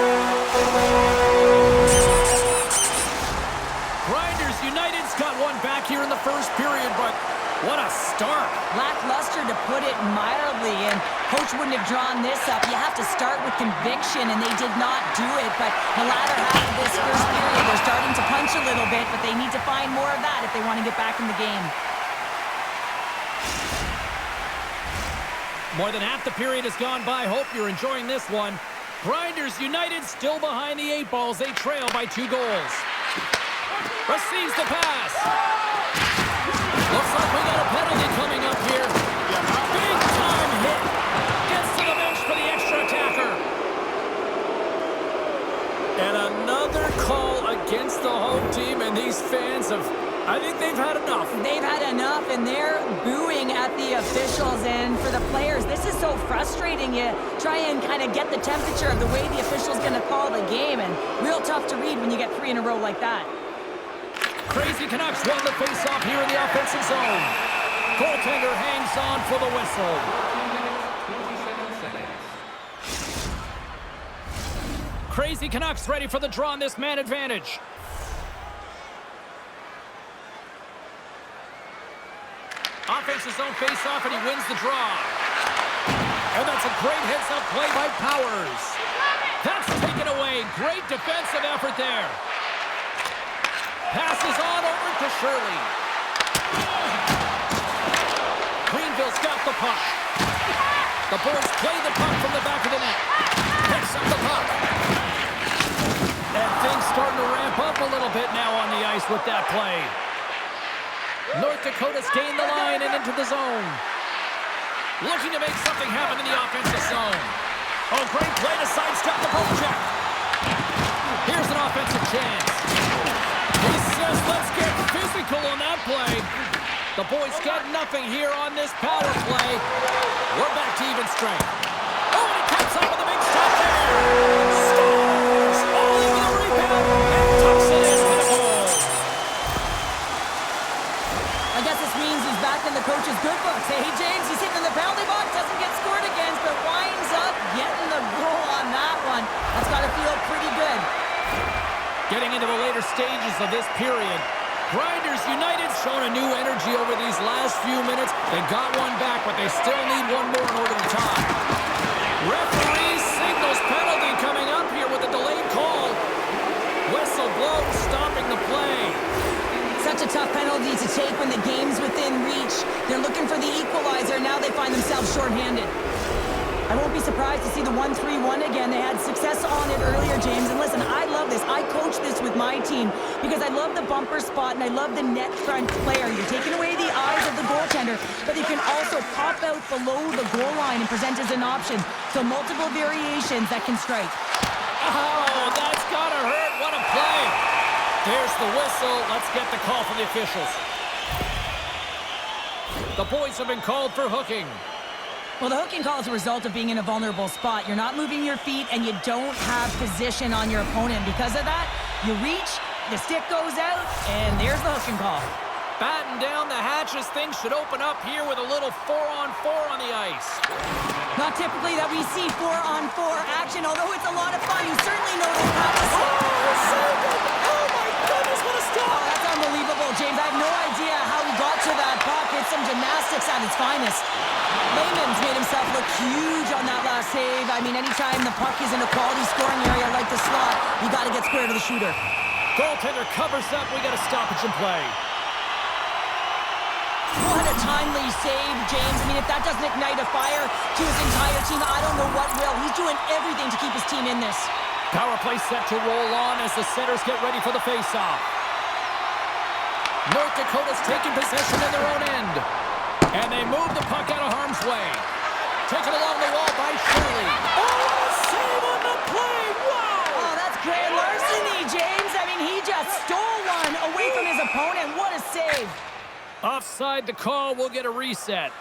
Grinders United's got one back here in the first period, but what a start. Lackluster to put it mildly, and coach wouldn't have drawn this up. You have to start with conviction, and they did not do it. But the latter half of this first period, they're starting to punch a little bit, but they need to find more of that if they want to get back in the game. More than half the period has gone by. Hope you're enjoying this one. Grinders United still behind the 8 balls. They trail by 2 goals. Receives the pass. Looks like we got a penalty coming up here. Big time hit. Gets to the bench for the extra attacker. And another call against the home team, and these fans have, I think they've had enough. They've had enough, and they're booing at the officials. And for the players, this is so frustrating. You try and kind of get the temperature of the way the official's going to call the game, and real tough to read when you get 3 in a row like that. Crazy Canucks won the face-off here in the offensive zone. Goaltender hangs on for the whistle. Crazy Canucks ready for the draw on this man advantage. Offensive zone face-off, and he wins the draw. And that's a great heads-up play by Powers. That's taken away. Great defensive effort there. Passes on over to Shirley. Greenville's got the puck. The boys play the puck from the back of the net. Picks up the puck. And things starting to ramp up a little bit now on the ice with that play. North Dakota's gained the line and into the zone. Looking to make something happen in the offensive zone. Oh, great play to sidestep the poke check. Here's an offensive chance. He says, let's get physical on that play. The boys get nothing here on this power play. We're back to even strength. Oh, and he comes up with a big stop there. Scores! All over the rebound and tucks it in for the goal. I guess this means he's back in the coach's good books. Hey, James, he's hitting the penalty box, doesn't get scored against, but winds up getting the goal on that one. That's got to feel pretty good. Getting into the later stages of this period, Grinders United shown a new energy over these last few minutes. They got one back, but they still need one more in order to tie. Referee signals penalty coming up here with a delayed call. Whistle blown, stopping the play. Such a tough penalty to take when the game's within reach. They're looking for the equalizer. Now they find themselves shorthanded. I won't be surprised to see the 1-3-1 again. They had success on it earlier, James. And listen, I love this. I coach this with my team because I love the bumper spot and I love the net front player. You're taking away the eyes of the goaltender, but you can also pop out below the goal line and present as an option. So multiple variations that can strike. Oh, that's gotta hurt. What a play. There's the whistle. Let's get the call from the officials. The boys have been called for hooking. Well, the hooking call is a result of being in a vulnerable spot. You're not moving your feet, and you don't have position on your opponent. Because of that, you reach, the stick goes out, and there's the hooking call. Batten down the hatches. Things should open up here with a little 4-on-4 on the ice. Not typically that we see 4-on-4 action, although it's a lot of fun. You certainly know this practice. Oh, my goodness, what a stop! Oh, that's unbelievable, James. I have no idea how he got to that puck. It's some gymnastics at its finest. Layman's made himself look huge on that last save. I mean, anytime the puck is in a quality scoring area like the slot, you got to get square to the shooter. Goaltender covers up. We got a stoppage in play. What a timely save, James. I mean, if that doesn't ignite a fire to his entire team, I don't know what will. He's doing everything to keep his team in this. Power play set to roll on as the setters get ready for the face-off. North Dakota's taking possession in their own end. And they move the puck out of harm's way. Taken along the wall by Shirley. Oh, save on the play! Wow! Oh, that's grand larceny, James. I mean, he just stole one away from his opponent. What a save. Offside the call. We'll get a reset.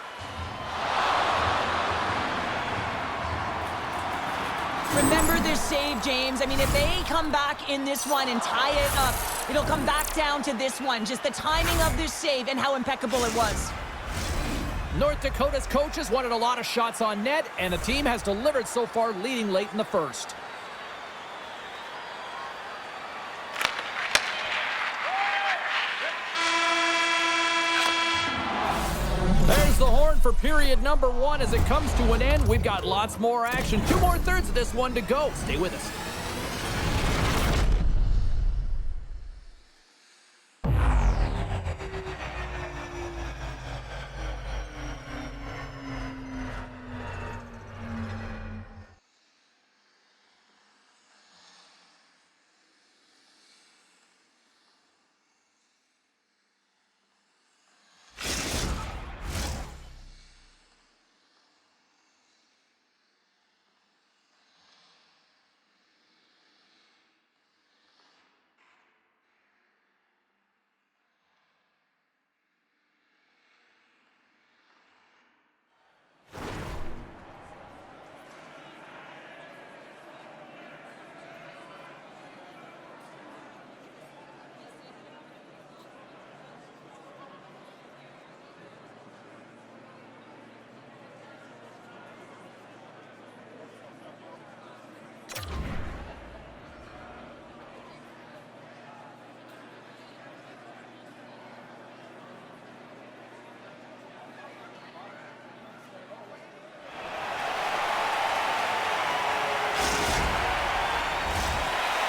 Remember this save, James. I mean, if they come back in this one and tie it up, it'll come back down to this one. Just the timing of this save and how impeccable it was. North Dakota's coaches wanted a lot of shots on net, and the team has delivered so far, leading late in the first. There's the horn for period number 1 as it comes to an end. We've got lots more action. 2 more thirds of this one to go. Stay with us.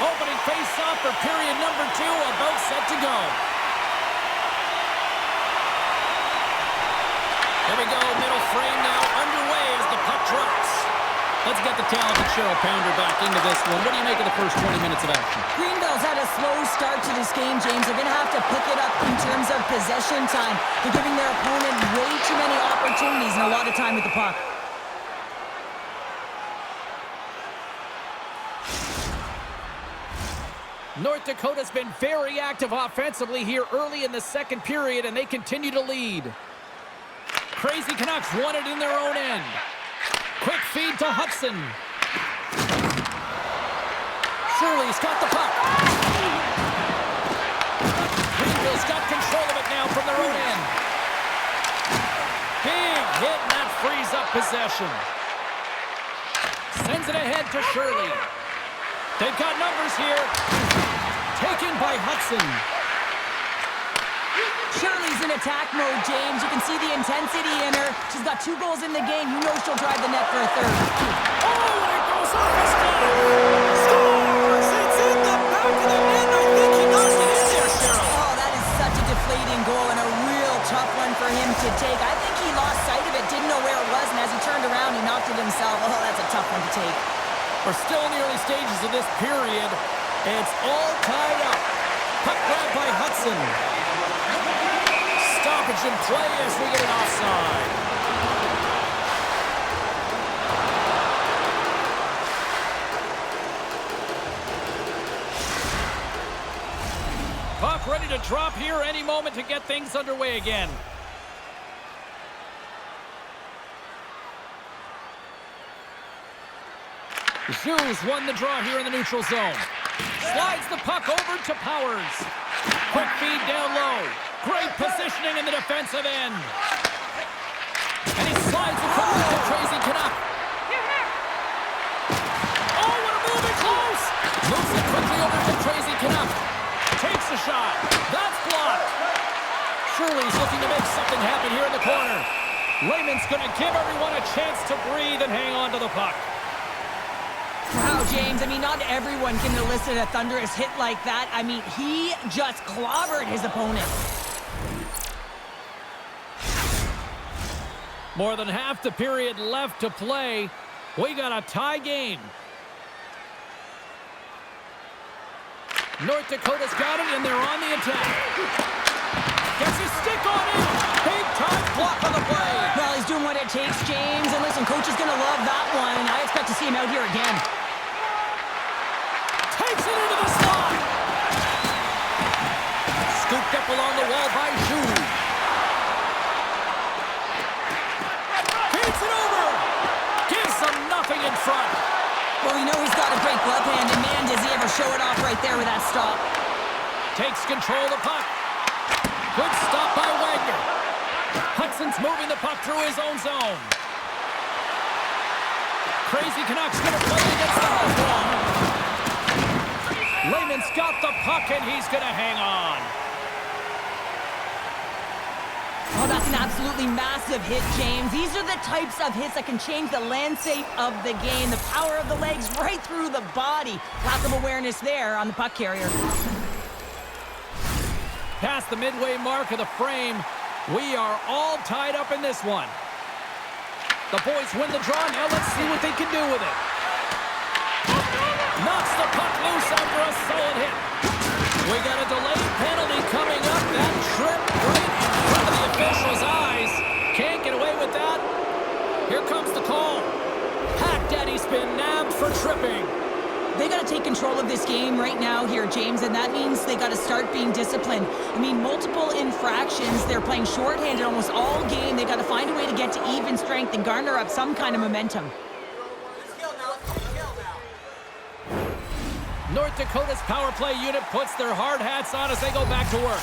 Opening face-off for period number 2, about set to go. There we go, middle frame now underway as the puck drops. Let's get the talented Cheryl Pounder back into this one. What do you make of the first 20 minutes of action? Greenville's had a slow start to this game, James. They're going to have to pick it up in terms of possession time. They're giving their opponent way too many opportunities and a lot of time with the puck. North Dakota's been very active offensively here early in the second period, and they continue to lead. Crazy Canucks won it in their own end. Quick feed to Hudson. Shirley's got the puck. Greenville's got control of it now from their own end. Big hit, and that frees up possession. Sends it ahead to Shirley. They've got numbers here. Taken by Hudson. Shirley's in attack mode, James. You can see the intensity in her. She's got 2 goals in the game. You know she'll drive the net for a third. Oh, and it goes off his net. Scores! It's in the back of the net. I think he knows it in there, Cheryl. Oh, that is such a deflating goal and a real tough one for him to take. I think he lost sight of it, didn't know where it was, and as he turned around, he knocked it himself. Oh, that's a tough one to take. We're still in the early stages of this period. It's all tied up. Puck grab by Hudson. Stoppage in play as we get an offside. Puck ready to drop here any moment to get things underway again. Shoes won the draw here in the neutral zone. Slides the puck over to Powers. Quick feed down low. Great positioning in the defensive end. And he slides it quickly to Tracy Canuck. Oh, what a move in close! Moves it quickly over to Tracy Canuck. Takes a shot. That's blocked. Shirley's looking to make something happen here in the corner. Lehman's going to give everyone a chance to breathe and hang on to the puck. Wow, James, I mean, not everyone can elicit a thunderous hit like that. I mean, he just clobbered his opponent. More than half the period left to play. We got a tie game. North Dakota's got it, and they're on the attack. Gets his stick on it. Big time block on the play. Well, he's doing what it takes, James. And listen, coach is going to love that one. I expect to see him out here again. Takes it into the slot. Scooped up along the wall by Zhu. Feeds it over. Gives them nothing in front. Well, we know he's got a great glove hand, and man, does he ever show it off right there with that stop. Takes control of the puck. Good stop by Wagner. Hudson's moving the puck through his own zone. Crazy Canucks going to play against the half wall. Lehman's got the puck, and he's going to hang on. Oh, that's an absolutely massive hit, James. These are the types of hits that can change the landscape of the game. The power of the legs right through the body. Lack of awareness there on the puck carrier. Past the midway mark of the frame, we are all tied up in this one. The boys win the draw. Now let's see what they can do with it. Knocks the puck loose after a solid hit. We got a delayed penalty coming up. That trip right in front of the official's eyes. Can't get away with that. Here comes the call. Hack Daddy's been nabbed for tripping. They got to take control of this game right now here, James, and that means they got to start being disciplined. I mean, multiple infractions. They're playing shorthanded almost all game. They got to find a way to get to even strength and garner up some kind of momentum. North Dakota's power play unit puts their hard hats on as they go back to work.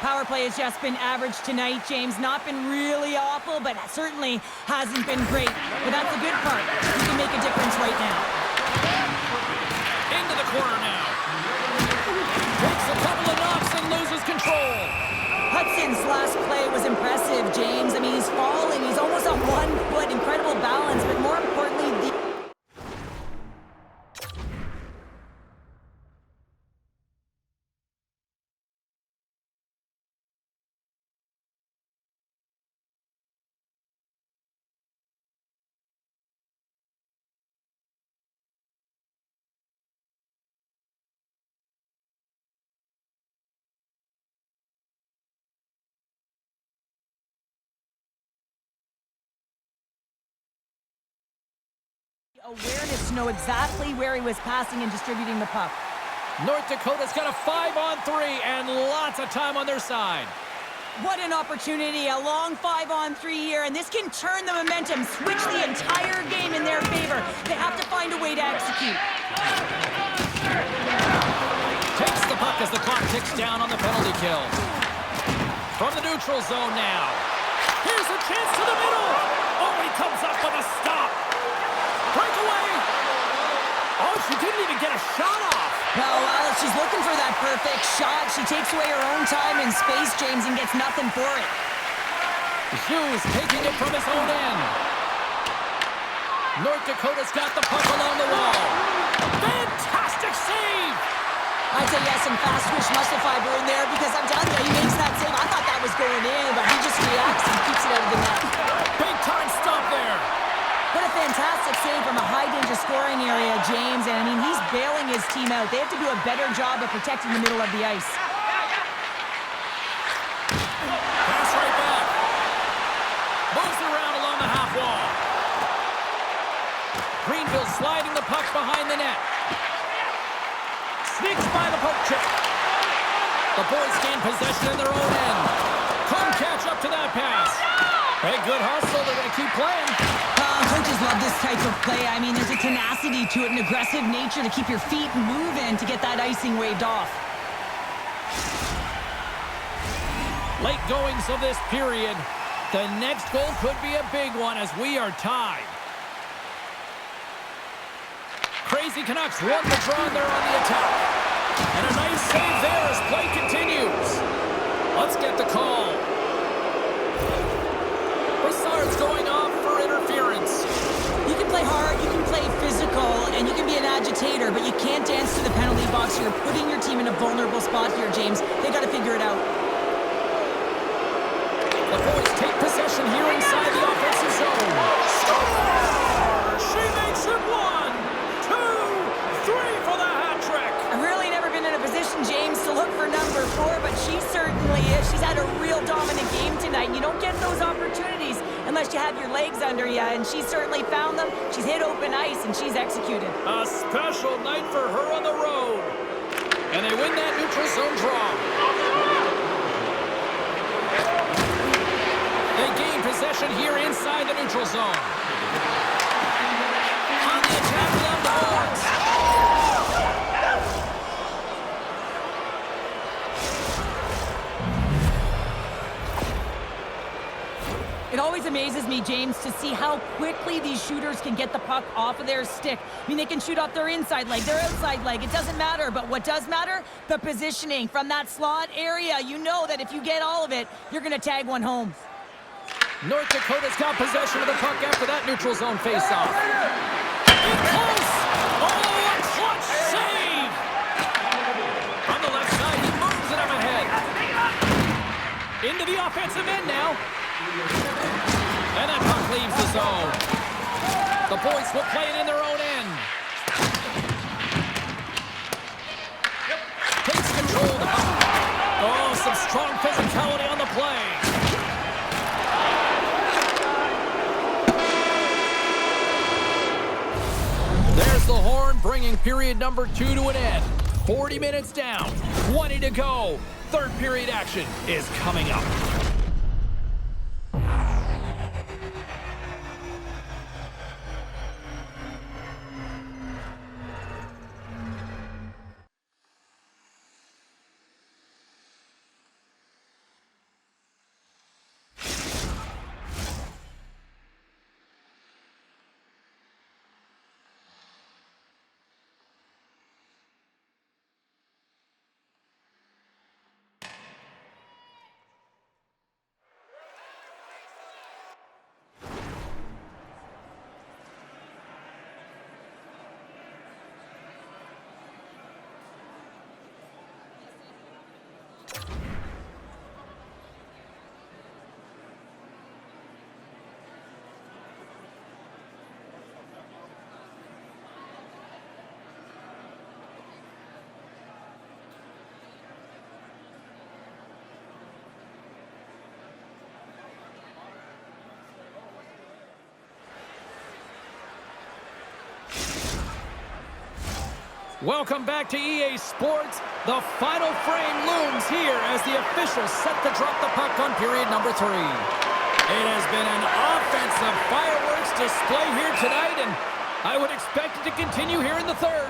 Power play has just been average tonight, James. Not been really awful, but certainly hasn't been great. But that's the good part. You can make a difference right now. Into the corner now. Takes a couple of knocks and loses control. Hudson's last play was impressive, James. I mean, he's falling. He's almost on 1 foot. Incredible balance, but more importantly, awareness to know exactly where he was passing and distributing the puck. North Dakota's got a 5-on-3 and lots of time on their side. What an opportunity, a long 5-on-3 here, and this can turn the momentum, switch the entire game in their favor. They have to find a way to execute. Takes the puck as the clock ticks down on the penalty kill. From the neutral zone now. Here's a chance to the middle. Oh, he comes up with a stop. Breakaway. Oh, she didn't even get a shot off. Well, she's looking for that perfect shot. She takes away her own time and space, James, and gets nothing for it. Zhu's taking it from his own end. North Dakota's got the puck along the wall. Fantastic save. I'd say yes, some fast twitch muscle fiber in there because I'm telling you, he makes that save. I thought that was going in, but he just reacts and keeps it out of the net. Big time stop there. What a fantastic save from a high-danger scoring area, James. And, I mean, he's bailing his team out. They have to do a better job of protecting the middle of the ice. Pass right back. Moves around along the half wall. Greenville sliding the puck behind the net. Sneaks by the poke check. The boys gain possession in their own end. Couldn't catch up to that pass. Hey, good hustle. They're going to keep playing. Coaches love this type of play. I mean, there's a tenacity to it, an aggressive nature to keep your feet moving to get that icing waved off. Late goings of this period. The next goal could be a big one as we are tied. Crazy Canucks won the draw and they're on the attack. And a nice save there as play continues. Let's get the call. Brassard physical and you can be an agitator, but you can't dance to the penalty box. You're putting your team in a vulnerable spot here, James. They got to figure it out. The boys take possession here inside the offensive zone. Score! She makes it 1, 2, 3 for the hat trick. I've really never been in a position, James, to look for number 4, but she certainly is. She's had a real dominant game tonight. You don't get those opportunities unless you have your legs under you, and she certainly found them. She's hit open ice, and she's executed. A special night for her on the road. And they win that neutral zone draw. They gain possession here inside the neutral zone. On the attack along the boards. It always amazes me, James, to see how quickly these shooters can get the puck off of their stick. I mean, they can shoot off their inside leg, their outside leg. It doesn't matter. But what does matter? The positioning from that slot area. You know that if you get all of it, you're going to tag one home. North Dakota's got possession of the puck after that neutral zone faceoff. In close! Oh, a clutch save! On the left side, he moves it up ahead. Into the offensive end now. And that puck leaves the zone. The boys will play it in their own end. Takes control of the puck. Oh, some strong physicality on the play. There's the horn, bringing period number 2 to an end. 40 minutes down, 20 to go. Third period action is coming up. Welcome back to EA Sports. The final frame looms here as the officials set to drop the puck on period number 3. It has been an offensive fireworks display here tonight, and I would expect it to continue here in the third.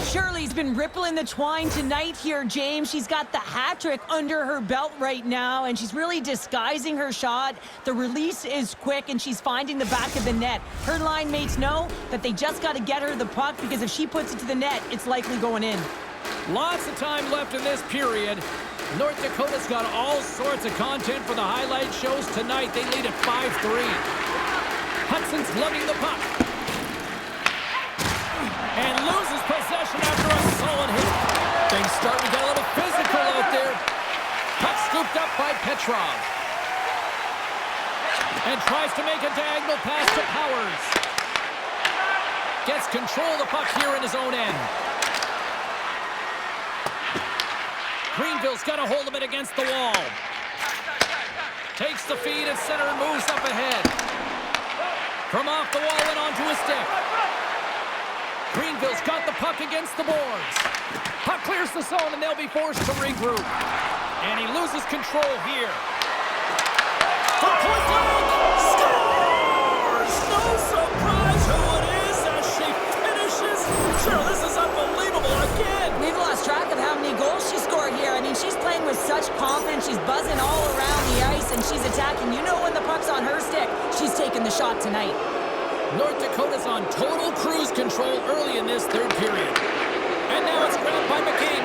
Shirley's been rippling the twine tonight here, James. She's got the hat trick under her belt right now, and she's really disguising her shot. The release is quick, and she's finding the back of the net. Her line mates know that they just got to get her the puck, because if she puts it to the net, it's likely going in. Lots of time left in this period. North Dakota's got all sorts of content for the highlight shows tonight. They lead at 5-3. Hudson's lugging the puck. And loses possession after a solid hit. Things starting to get a little physical out there. Puck scooped up by Petrov. And tries to make a diagonal pass to Powers. Gets control of the puck here in his own end. Greenville's got a hold of it against the wall. Takes the feed at center and moves up ahead. From off the wall and onto his stick. Greenville's got the puck against the boards. Puck clears the zone, and they'll be forced to regroup. And he loses control here. For point blank, scores! No surprise who it is as she finishes. Sure, this is unbelievable again. We've lost track of how many goals she scored here. I mean, she's playing with such confidence. She's buzzing all around the ice, and she's attacking. You know when the puck's on her stick, she's taking the shot tonight. North Dakota's on total cruise control early in this third period. And now it's grabbed by McKing.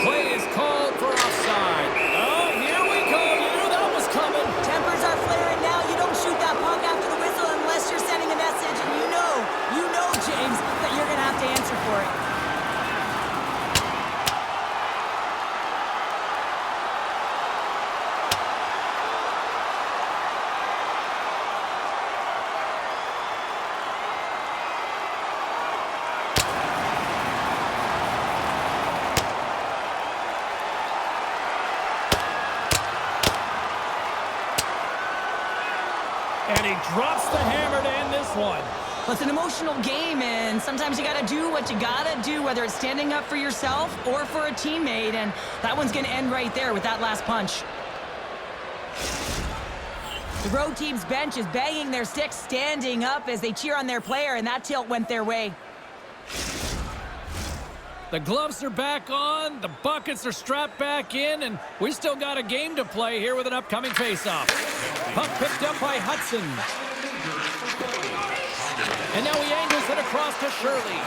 Play is called for offside. Oh, here we go. You knew that was coming. Tempers are flaring And he drops the hammer to end this one. Well, it's an emotional game, and sometimes you gotta do what you gotta do, whether it's standing up for yourself or for a teammate, and that one's gonna end right there with that last punch. The road team's bench is banging their sticks, standing up as they cheer on their player, and that tilt went their way. The gloves are back on, the buckets are strapped back in, and we still got a game to play here with an upcoming face-off. Puck picked up by Hudson. And now he angles it across to Shirley.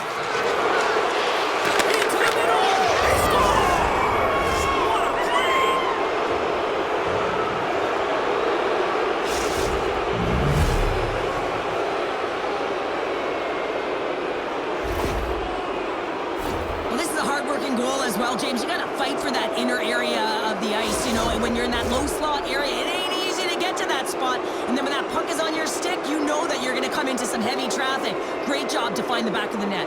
Into the middle! He scores! What a play! Well, this is a hard-working goal as well, James. You gotta fight for that inner area of the ice, you know, and when you're in that low slot area, it ain't easy to get to that spot. And then when that puck is on your stick, you know that you're gonna come into some heavy traffic. Great job to find the back of the net.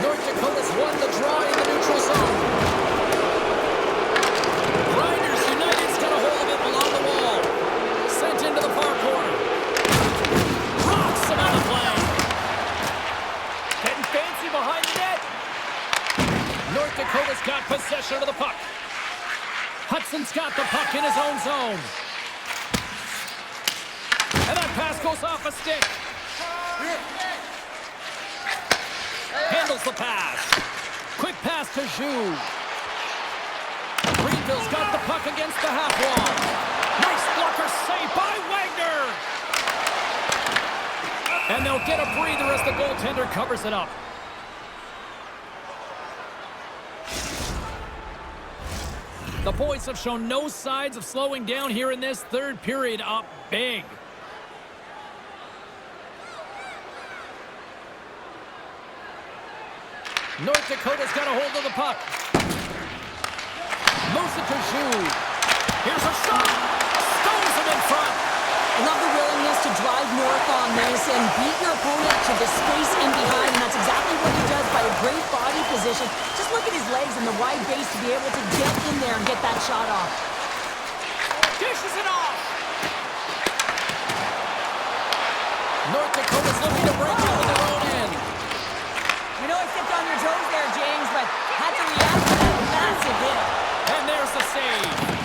North Dakota's won the draw in the neutral zone. Grinders United's got a hold of it along the wall. Sent into the far corner. Rocks him on the play. Getting fancy behind the net. North Dakota's got possession of the puck. Hudson's got the puck in his own zone. And that pass goes off a stick. Handles the pass. Quick pass to Zhu. Greenville's got the puck against the half wall. Nice blocker save by Wagner. And they'll get a breather as the goaltender covers it up. The boys have shown no signs of slowing down here in this third period, up big. North Dakota's got a hold of the puck. Moves it to Zhu. Here's a shot. Stones it in front. I love the willingness to drive north on this and beat your opponent to the space in behind, and that's exactly what he does by a great body position. Just look at his legs and the wide base to be able to get in there and get that shot off. Dishes it off. North Dakota's looking to break out with their own end. You know I stepped on your toes there, James, but had to react to that massive hit. And there's the save.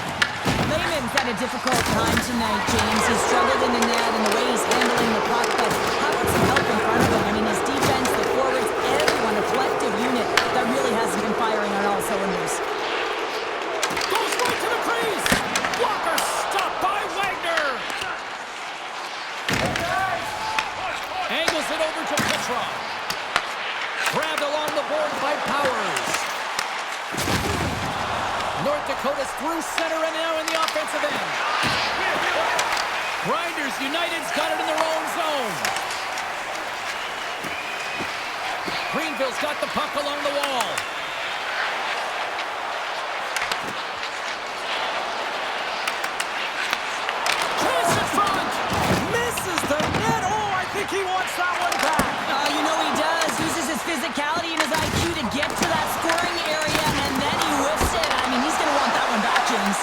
Lehman's had a difficult time tonight, James. He's struggled in the net and the way he's handling the puck, but how about some help in front of him? I mean, his defense, the forwards, everyone, a collective unit that really hasn't been firing on all cylinders. Goes right to the crease. Walker stopped by Wagner. Angles it over to Petrov. Grabbed along the board by Powers. North Dakota's through center and now in the offensive end. Grinders United's got it in their own zone. Greenville's got the puck along the wall. Chance in front. Misses the net. Oh, I think he wants that one back. You know he does. Uses his physicality and his IQ to get to that scoring area, and then he whiffs it. I mean, he's going to want that one back, James.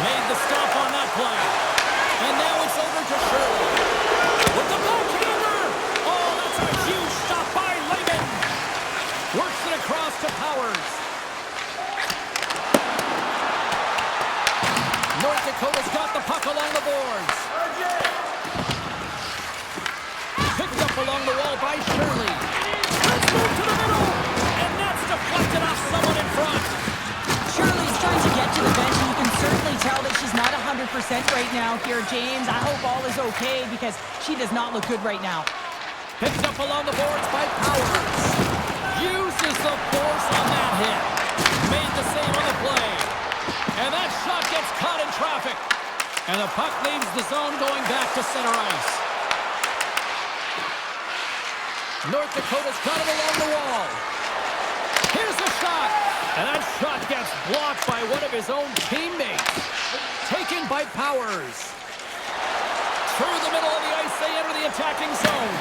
Made the stop on that play. And now it's over to Shirley. With the backhander. Oh, that's a huge stop by Lehman. Works it across to Powers. North Dakota's got the puck along the boards. Picked up along the wall by Shirley. Let's move to the middle. And that's deflected off someone in front. Shirley's trying to get to the bench, and you can certainly tell that she's not 100% right now here, James. I hope all is okay because she does not look good right now. Picked up along the boards by Powers. Uses the force on that hit. Made the save on the play. And that shot gets caught in traffic. And the puck leaves the zone going back to center ice. North Dakota's got it along the wall. Here's the shot. And that shot gets blocked by one of his own teammates. Taken by Powers. Through the middle of the ice, they enter the attacking zone.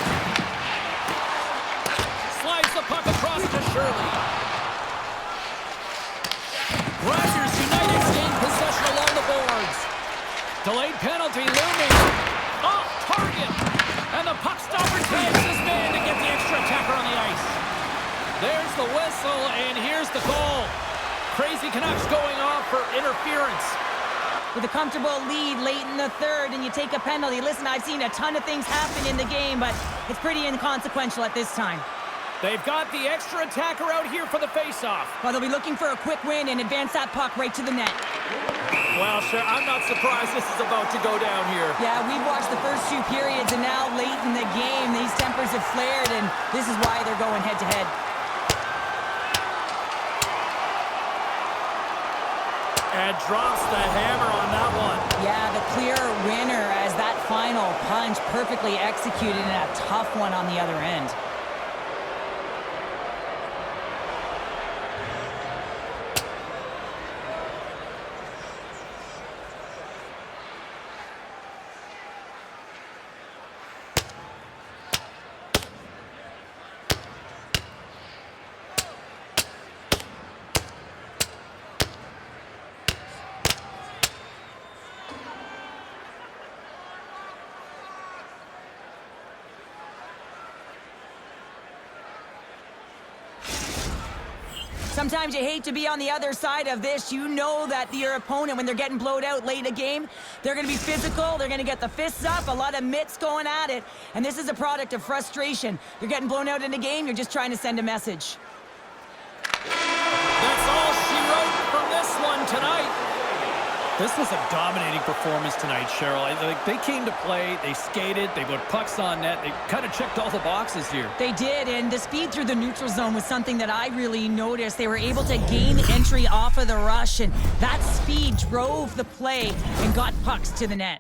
Slides the puck across to Shirley. Grinders United gain possession along the boards. Delayed penalty looming. the puck stopper tags his man to get the extra attacker on the ice. There's the whistle, and here's the goal. Crazy Canucks going off for interference. With a comfortable lead late in the third, and you take a penalty. Listen, I've seen a ton of things happen in the game, but it's pretty inconsequential at this time. They've got the extra attacker out here for the faceoff. Well, they'll be looking for a quick win and advance that puck right to the net. Well, sure, I'm not surprised this is about to go down here. Yeah, we've watched the first two periods, and now late in the game, these tempers have flared, and this is why they're going head-to-head. And drops the hammer on that one. Yeah, the clear winner as that final punch perfectly executed and a tough one on the other end. Sometimes you hate to be on the other side of this. You know that your opponent, when they're getting blowed out late in a game, they're going to be physical, they're going to get the fists up, a lot of mitts going at it. And this is a product of frustration. You're getting blown out in a game, you're just trying to send a message. That's all she wrote from this one tonight. This was a dominating performance tonight, Cheryl. They came to play, they skated, they put pucks on net, they kind of checked all the boxes here. They did, and the speed through the neutral zone was something that I really noticed. They were able to gain entry off of the rush, and that speed drove the play and got pucks to the net.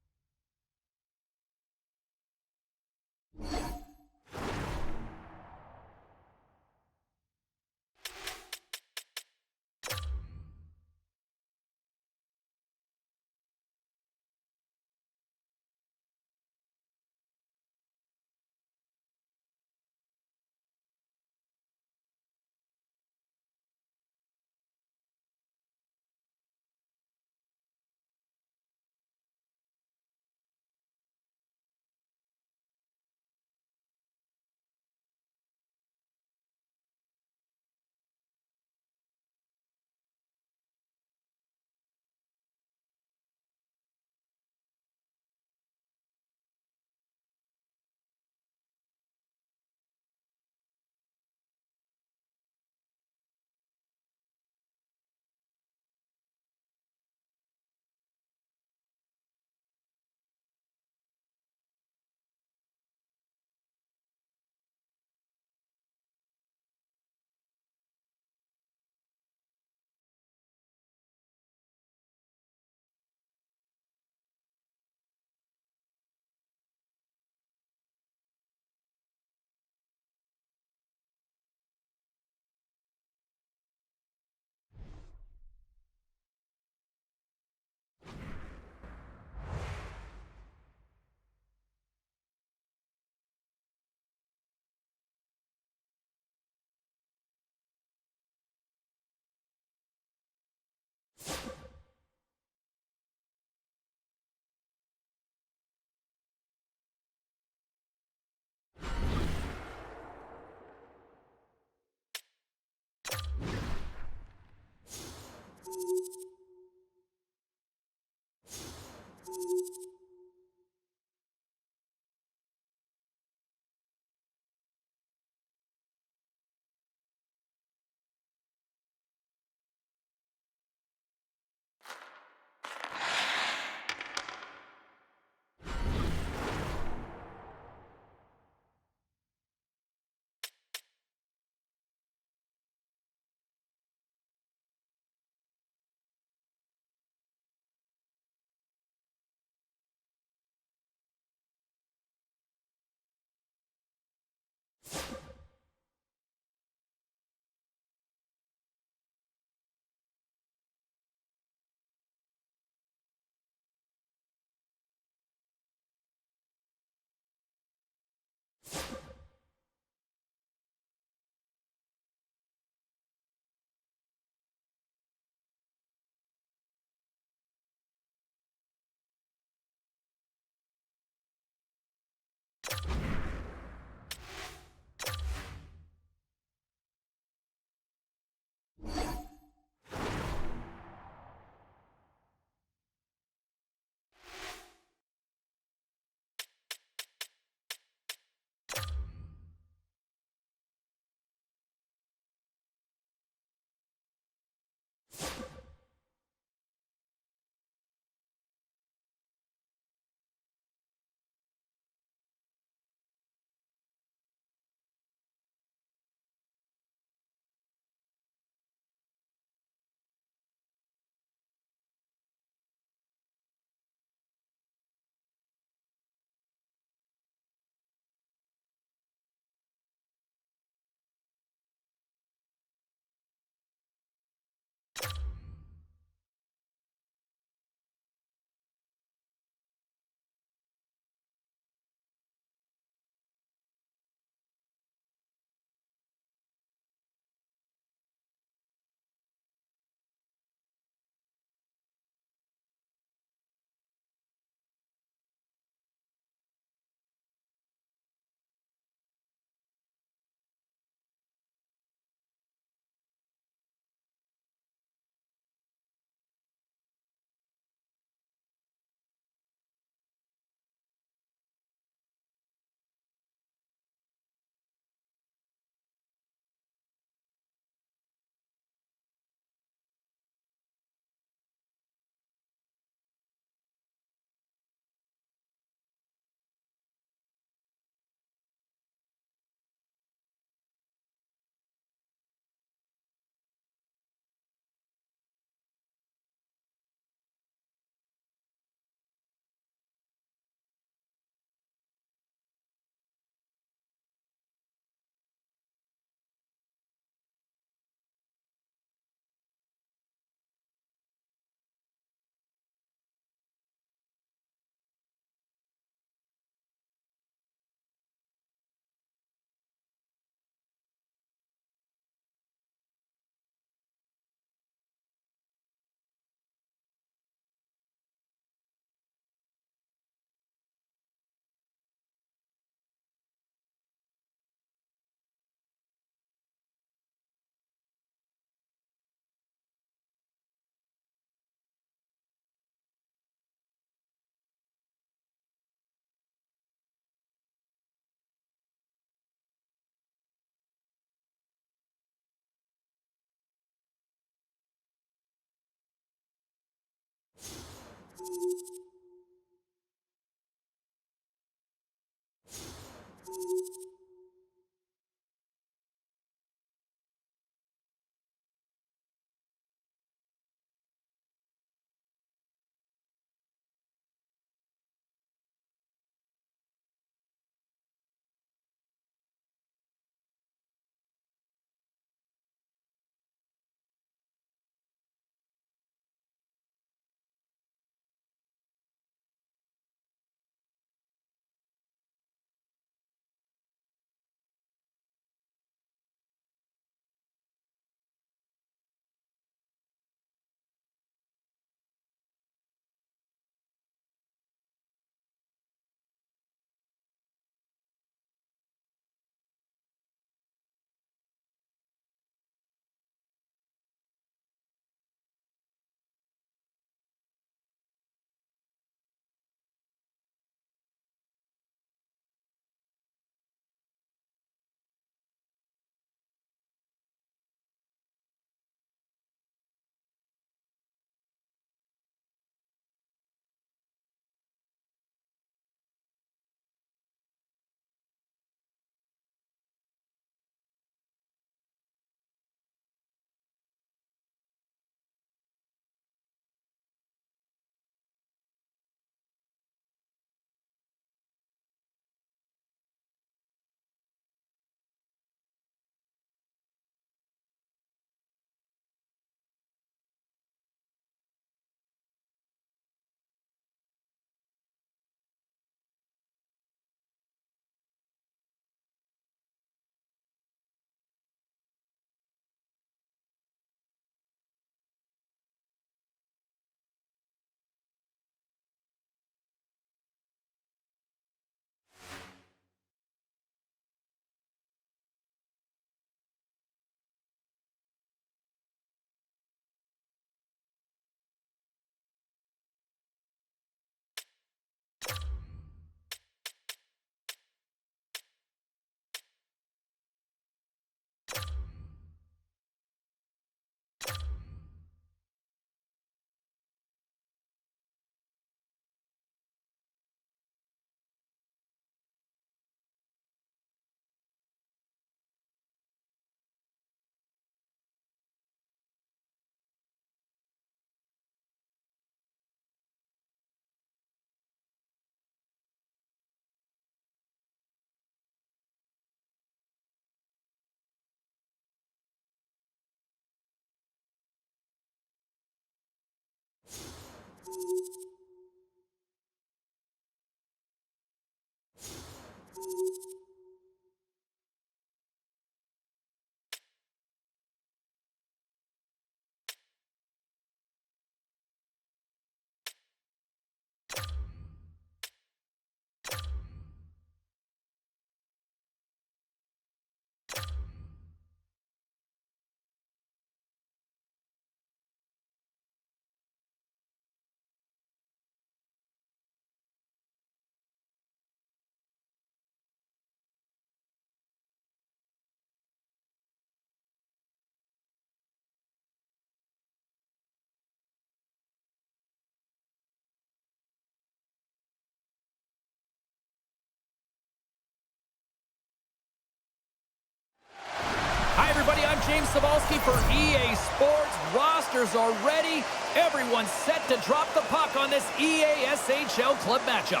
Hi, everybody. I'm James Cebulski for EA Sports. Rosters are ready. Everyone's set to drop the puck on this EA SHL club matchup.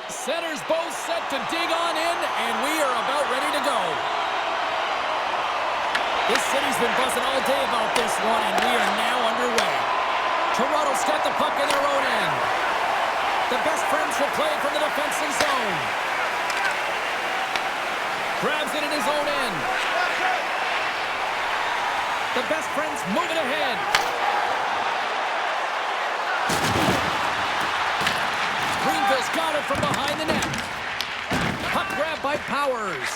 Centers both set to dig on in, and we are about ready to go. This city's been buzzing all day about this one, and we are now underway. Toronto's got the puck in their own end. The best friends will play from the defensive zone. Grabs it in his own end. The best friends move it ahead. Greenville's got it from behind the net. Puck grab by Powers.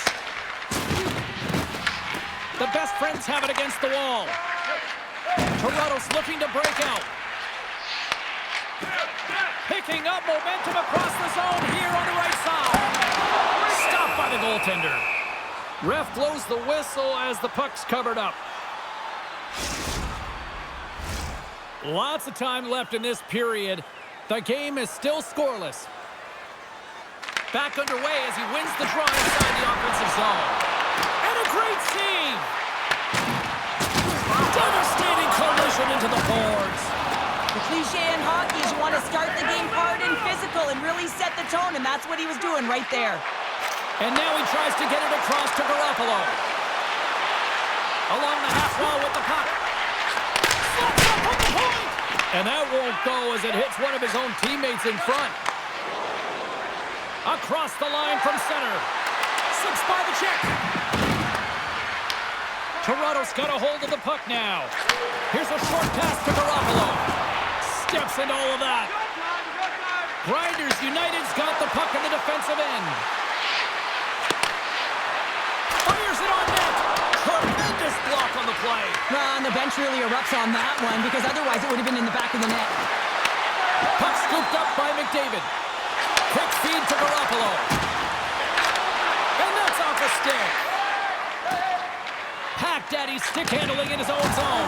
The best friends have it against the wall. Toronto's looking to break out. Picking up momentum across the zone here on the right side. Stopped by the goaltender. Ref blows the whistle as the puck's covered up. Lots of time left in this period. The game is still scoreless. Back underway as he wins the draw inside the offensive zone. And a great save! Devastating collision into the boards. The cliche in hockey is you want to start the game hard and physical and really set the tone, and that's what he was doing right there. And now he tries to get it across to Garoppolo. Along the half wall with the puck. Slots up on the point! And that won't go as it hits one of his own teammates in front. Across the line from center. Slips by the check. Toronto's got a hold of the puck now. Here's a short pass to Garoppolo. Steps into all of that. Grinders United's got the puck in the defensive end. Fires it on net. Tremendous block on the play. Well, and the bench really erupts on that one because otherwise it would have been in the back of the net. Puck scooped up by McDavid. Quick feed to Garoppolo. And that's off a stick. Pack Daddy stick handling in his own zone.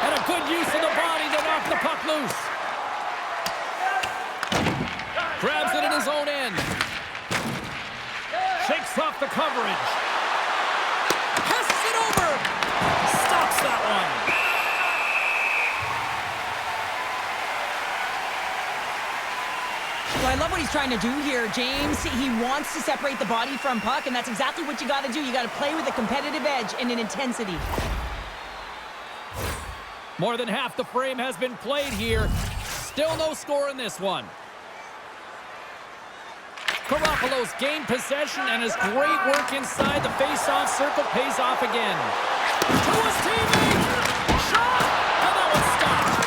And a good use of the body to knock the puck loose. Grabs it in his own end. Shakes off the coverage. Passes it over. Stops that one. Well, I love what he's trying to do here, James. He wants to separate the body from puck, and that's exactly what you got to do. You got to play with a competitive edge and an intensity. More than half the frame has been played here. Still no score in this one. Garoppolo's gained possession, and his great work inside the face-off circle pays off again. To his teammate! Shot! And that one's stopped.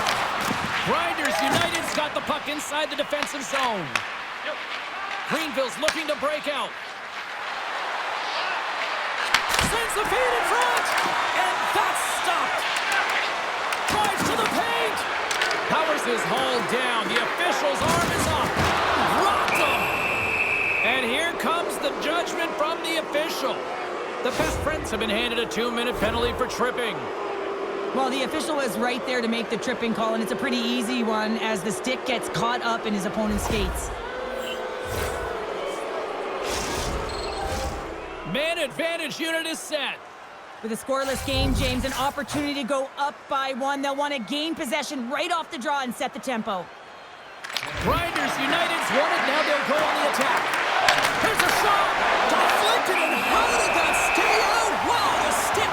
Grinders United's got the puck inside the defensive zone. Greenville's looking to break out. Sends the feed in front! And that's stopped! Drives to the paint! Powers is hauled down. The official's arm is up. Rocked him! And here comes the judgment from the official. The best friends have been handed a 2-minute penalty for tripping. Well, the official was right there to make the tripping call, and it's a pretty easy one as the stick gets caught up in his opponent's skates. Man advantage unit is set. With a scoreless game, James, an opportunity to go up by one. They'll want to gain possession right off the draw and set the tempo. Grinders United's won it. Now they'll go on the attack. Here's a shot. Deflected, and how did that stay out? Wow, the stick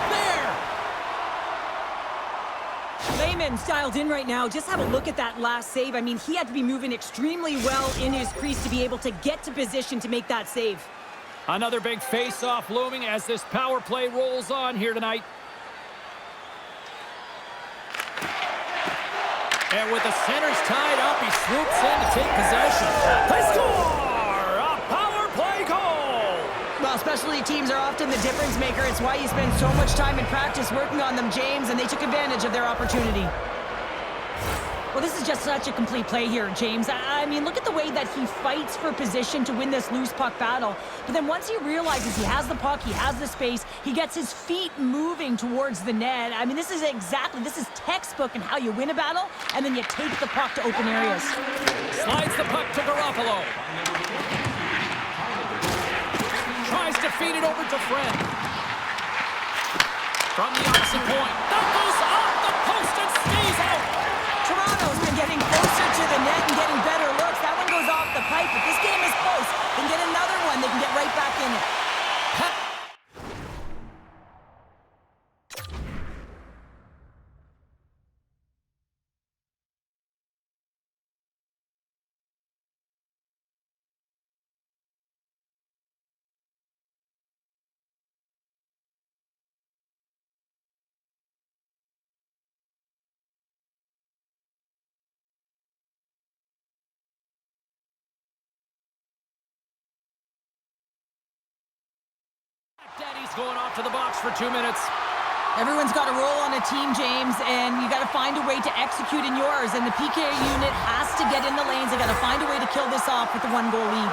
there. Lehman's dialed in right now. Just have a look at that last save. I mean, he had to be moving extremely well in his crease to be able to get to position to make that save. Another big face-off looming as this power play rolls on here tonight. And with the centers tied up, he swoops in to take possession. They score! A power play goal! Well, specialty teams are often the difference maker. It's why you spend so much time in practice working on them, James, and they took advantage of their opportunity. Well, this is just such a complete play here, James. I mean, look at the way that he fights for position to win this loose puck battle. But then once he realizes he has the puck, he has the space, he gets his feet moving towards the net. I mean, this is textbook in how you win a battle, and then you take the puck to open areas. Slides the puck to Garoppolo. Tries to feed it over to Fred. From the opposite point. That goes off the post and stays out. Toronto's been getting closer to the net and getting better looks. That one goes off the pipe. If this game is close, then get another one. They can get right back in it. Daddy's going off to the box for 2 minutes. Everyone's got a role on a team, James, and you got to find a way to execute in yours. And the PK unit has to get in the lanes. They got to find a way to kill this off with the 1-goal lead.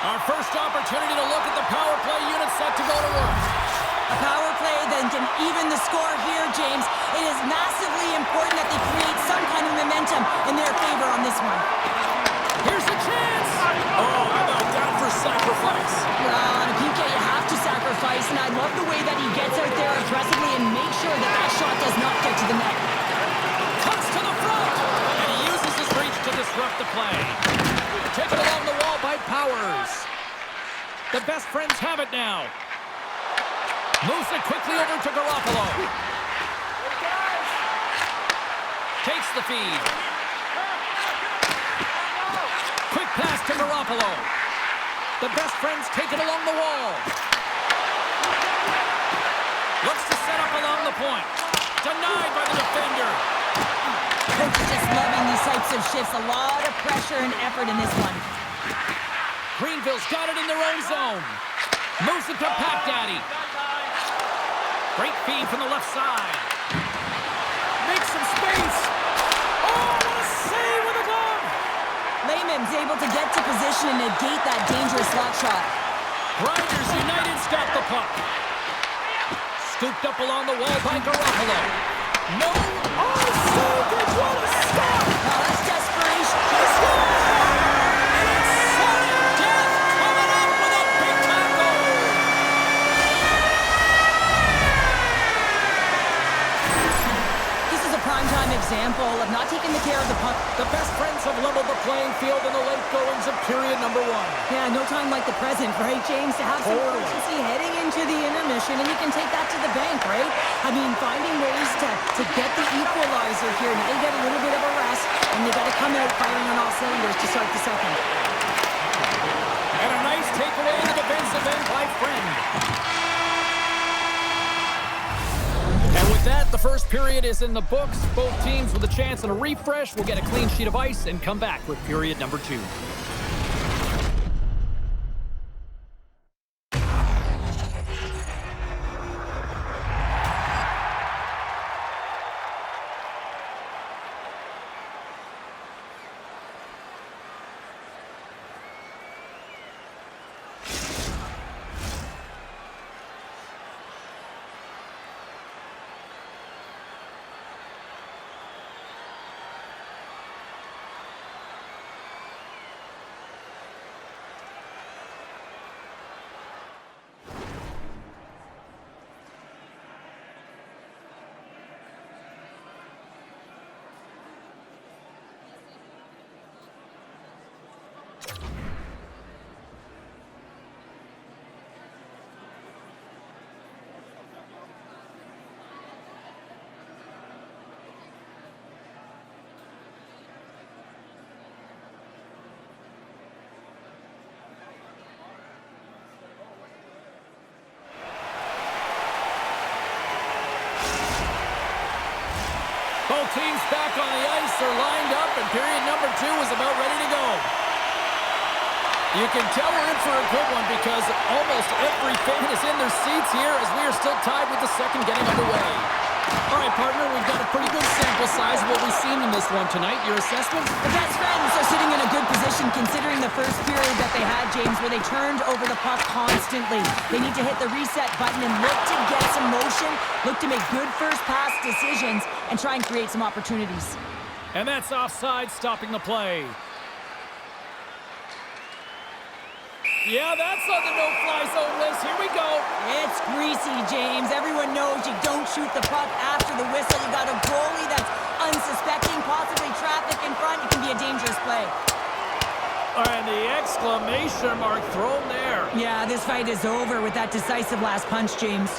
Our first opportunity to look at the power play unit set to go to work. A power play that can even the score here, James. It is massively important that they create some kind of momentum in their favor on this one. Here's a chance! Oh, how about down for sacrifice? Well, on a PK, you have to sacrifice, and I love the way that he gets out there aggressively and makes sure that that shot does not get to the net. Cuts to the front! And he uses his reach to disrupt the play. Taken along the wall by Powers. The best friends have it now. Moves it quickly over to Garoppolo. Takes the feed. Quick pass to Garoppolo. The best friends take it along the wall. Looks to set up along the point. Denied by the defender. Coach is just loving these types of shifts. A lot of pressure and effort in this one. Greenville's got it in their own zone. Moves it to Pack Daddy. Great feed from the left side. Makes some space. Oh, what a save with a glove! Lehman's able to get to position and negate that dangerous slot shot. Grinders United's got the puck. Scooped up along the wall by Garoppolo. No! Oh, so good! What a stop! Now that's desperation. He scores! And it's sudden death coming up with a big-time goal! This is a primetime example of not taking the care of the puck. The best friends have leveled the playing field in the late goings of period number 1. Yeah, no time like the present, right, James? To have some Totally. urgency heading into the intermission, and you can take that to the bank, right? I mean, finding ways to get the equalizer here. Now they get a little bit of a rest, and they got to come out firing on all cylinders to start the second. And a nice takeaway in the defensive end by Friend. And with that, the first period is in the books. Both teams with a chance at a refresh will get a clean sheet of ice and come back with period number 2. Both teams back on the ice are lined up, and period number 2 is about ready to go. You can tell we're in for a good one because almost every fan is in their seats here as we are still tied with the second getting underway. All right, partner, we've got a pretty good sample size of what we've seen in this one tonight. Your assessment? The best friends are sitting in a good position considering the first period that they had, James, where they turned over the puck constantly. They need to hit the reset button and look to get some motion, look to make good first pass decisions, and try and create some opportunities. And that's offside, stopping the play. Yeah, that's on the no-fly zone list. Here we go. It's greasy, James. Everyone knows you don't shoot the puck after the whistle. You got a goalie that's unsuspecting, possibly traffic in front. It can be a dangerous play. And the exclamation mark thrown there. Yeah, this fight is over with that decisive last punch, James.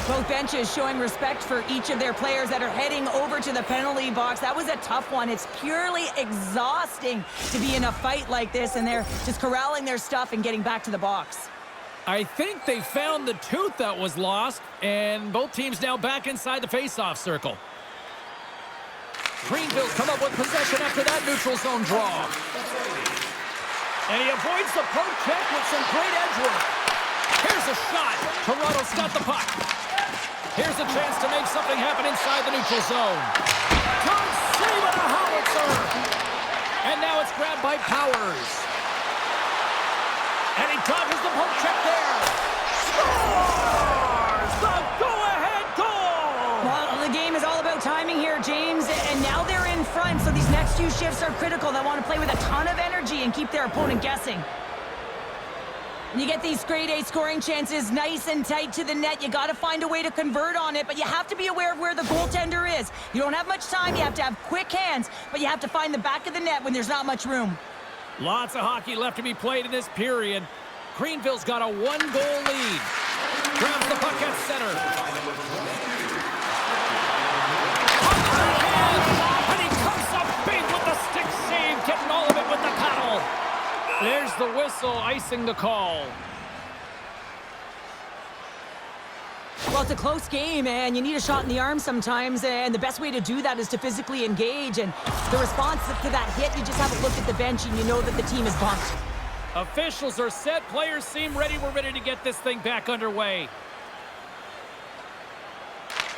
Both benches showing respect for each of their players that are heading over to the penalty box. That was a tough one. It's purely exhausting to be in a fight like this, and they're just corralling their stuff and getting back to the box. I think they found the tooth that was lost, and both teams now back inside the face-off circle. Greenville's come up with possession after that neutral zone draw. And he avoids the poke check with some great edge work. Here's a shot. Toronto's got the puck. Here's a chance to make something happen inside the neutral zone. Good save on a howitzer. And now it's grabbed by Powers. And he dodges the poke check there. Scores the go-ahead goal! Well, the game is all about timing here, James, and now they're in front, so these next few shifts are critical. They want to play with a ton of energy and keep their opponent guessing. When you get these grade A scoring chances nice and tight to the net, you got to find a way to convert on it, but you have to be aware of where the goaltender is. You don't have much time, you have to have quick hands, but you have to find the back of the net when there's not much room. Lots of hockey left to be played in this period. Greenville's got a one-goal lead. Grabs the puck at center. On the backhand, and he comes up big with the stick save, getting all of it with the paddle. There's the whistle, icing the call. Well, it's a close game, and you need a shot in the arm sometimes, and the best way to do that is to physically engage, and the response to that hit, you just have a look at the bench, and you know that the team is bumped. Officials are set. Players seem ready. We're ready to get this thing back underway.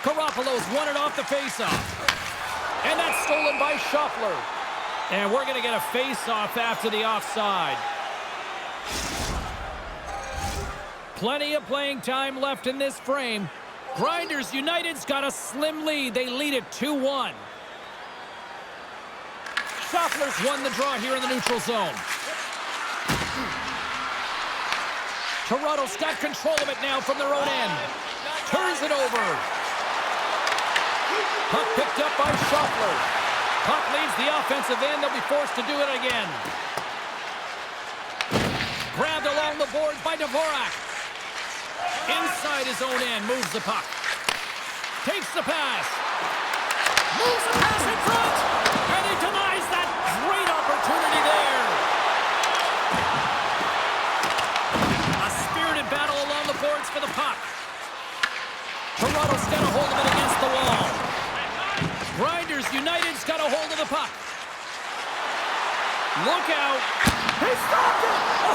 Garoppolo's won it off the faceoff. And that's stolen by Shuffler. And we're going to get a face-off after the offside. Plenty of playing time left in this frame. Grinders United's got a slim lead. They lead it 2-1. Shuffler's won the draw here in the neutral zone. Toronto's got control of it now from their own end. Turns it over. Puck picked up by Shuffler. Puck leaves the offensive end. They'll be forced to do it again. Grabbed along the boards by Dvorak. Inside his own end, moves the puck. Takes the pass. Moves the pass in front. And he denies that great opportunity there. A spirited battle along the boards for the puck. Toronto's got a hold of it against the wall. Grinders United's got a hold of the puck. Look out. He stopped it! Oh,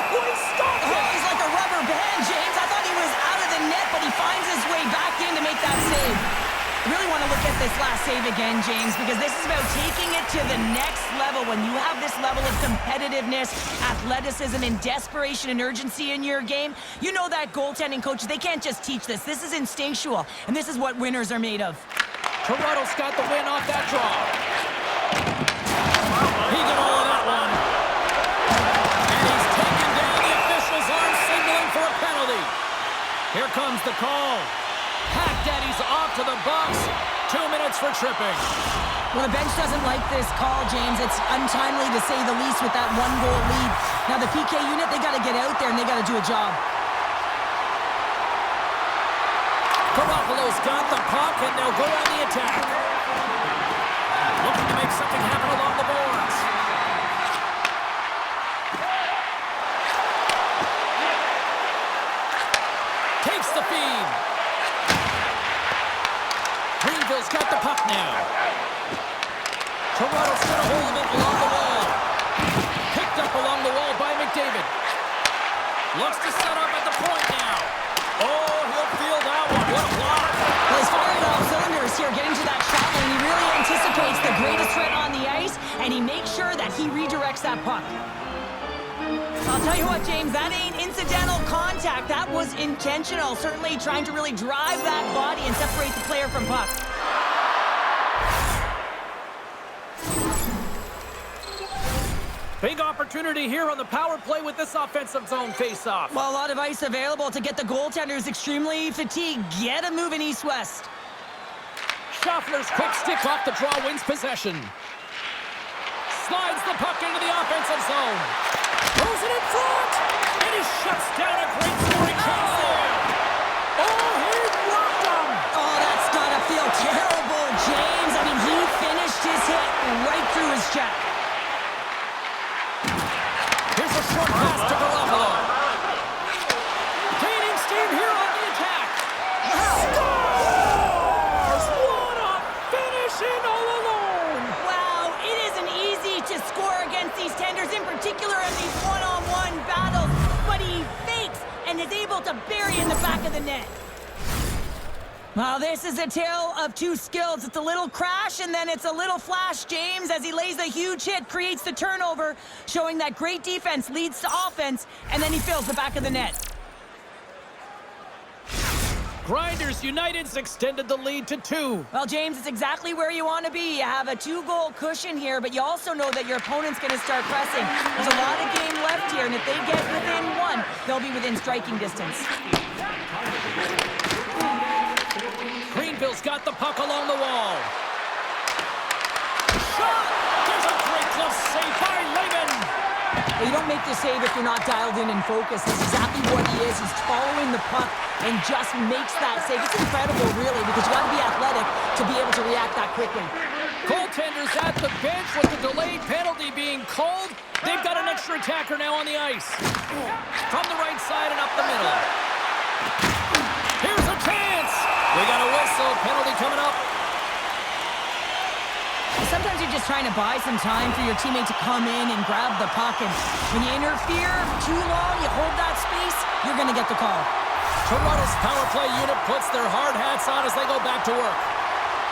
he stopped it! Oh, he's like a rubber band, James. I thought he was out of the net, but he finds his way back in to make that save. I really want to look at this last save again, James, because this is about taking it to the next level. When you have this level of competitiveness, athleticism, and desperation and urgency in your game, you know that goaltending coaches, they can't just teach this. This is instinctual, and this is what winners are made of. Toronto's got the win off that draw. He got all of that one. And he's taken down. The officials arm signaling for a penalty. Here comes the call. Hack Daddy's off to the box. 2 minutes for tripping. Well, the bench doesn't like this call, James. It's untimely to say the least with that one-goal lead. Now, the PK unit, they got to get out there and they got to do a job. Garoppolo's got the puck, and they'll go on the attack. Looking to make something happen along the boards. Takes the feed. Greenville's got the puck now. Toronto's got a hold of it along the wall. Picked up along the wall by McDavid. Looks to set up at the point now. Oh, he'll feel that one. What a block. Well, he's firing off cylinders here, getting to that shot, and he really anticipates the greatest threat on the ice, and he makes sure that he redirects that puck. I'll tell you what, James, that ain't incidental contact. That was intentional, certainly trying to really drive that body and separate the player from puck. Big opportunity here on the power play with this offensive zone face-off. Well, a lot of ice available to get the goaltenders extremely fatigued. Get a move in east-west. Shuffler's quick stick off the draw wins possession. Slides the puck into the offensive zone. Throws it in front. And he shuts down a great scoring chance there. Oh, he blocked him. Oh, that's gotta feel terrible, James. I mean, he finished his hit right through his check. Here's a short pass to Garoppolo. Gaining steam here on the attack. Scores! What a finish in all alone. able to bury in the back of the net. Well, this is a tale of two skills. It's a little crash, and then it's a little flash. James, as he lays a huge hit, creates the turnover, showing that great defense leads to offense, and then he fills the back of the net. Grinders United's extended the lead to 2. Well, James, it's exactly where you want to be. You have a 2-goal cushion here, but you also know that your opponent's going to start pressing. There's a lot of game left here, and if they get within 1, they'll be within striking distance. Greenville's got the puck along the wall. Shot! There's a great glove save by Lehman. Well, you don't make the save if you're not dialed in and focused. That's exactly what he is. He's following the puck and just makes that save. It's incredible, really, because you got to be athletic to be able to react that quickly. Goaltenders at the bench with the delayed penalty being called. They've got an extra attacker now on the ice. From the right side and up the middle. Here's a chance. We got a whistle. Penalty coming up. Sometimes you're just trying to buy some time for your teammate to come in and grab the puck. And when you interfere too long, you hold that space, you're going to get the call. Toronto's power play unit puts their hard hats on as they go back to work.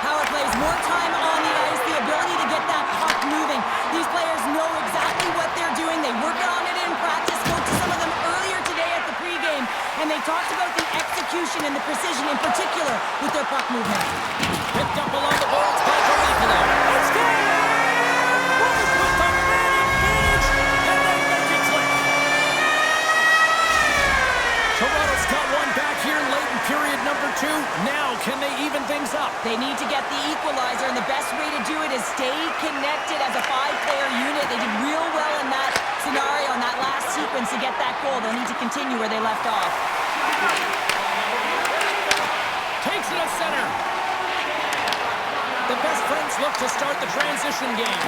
Power plays, more time on the ice, the ability to get that puck moving. These players know exactly what they're doing. They work on it in practice. Spoke to some of them earlier today at the pregame, and they talked about the execution and the precision in particular with their puck movement. Picked up along the boards by Garoppolo. It's good! With the man advantage, and they make it click. Toronto's got one back here late in period number 2. Now, can they even things up? They need to get the equalizer, and the best way to do it is stay connected as a 5-player unit. They did real well in that scenario, in that last sequence to get that goal. They'll need to continue where they left off. Takes it at center. The best friends look to start the transition game.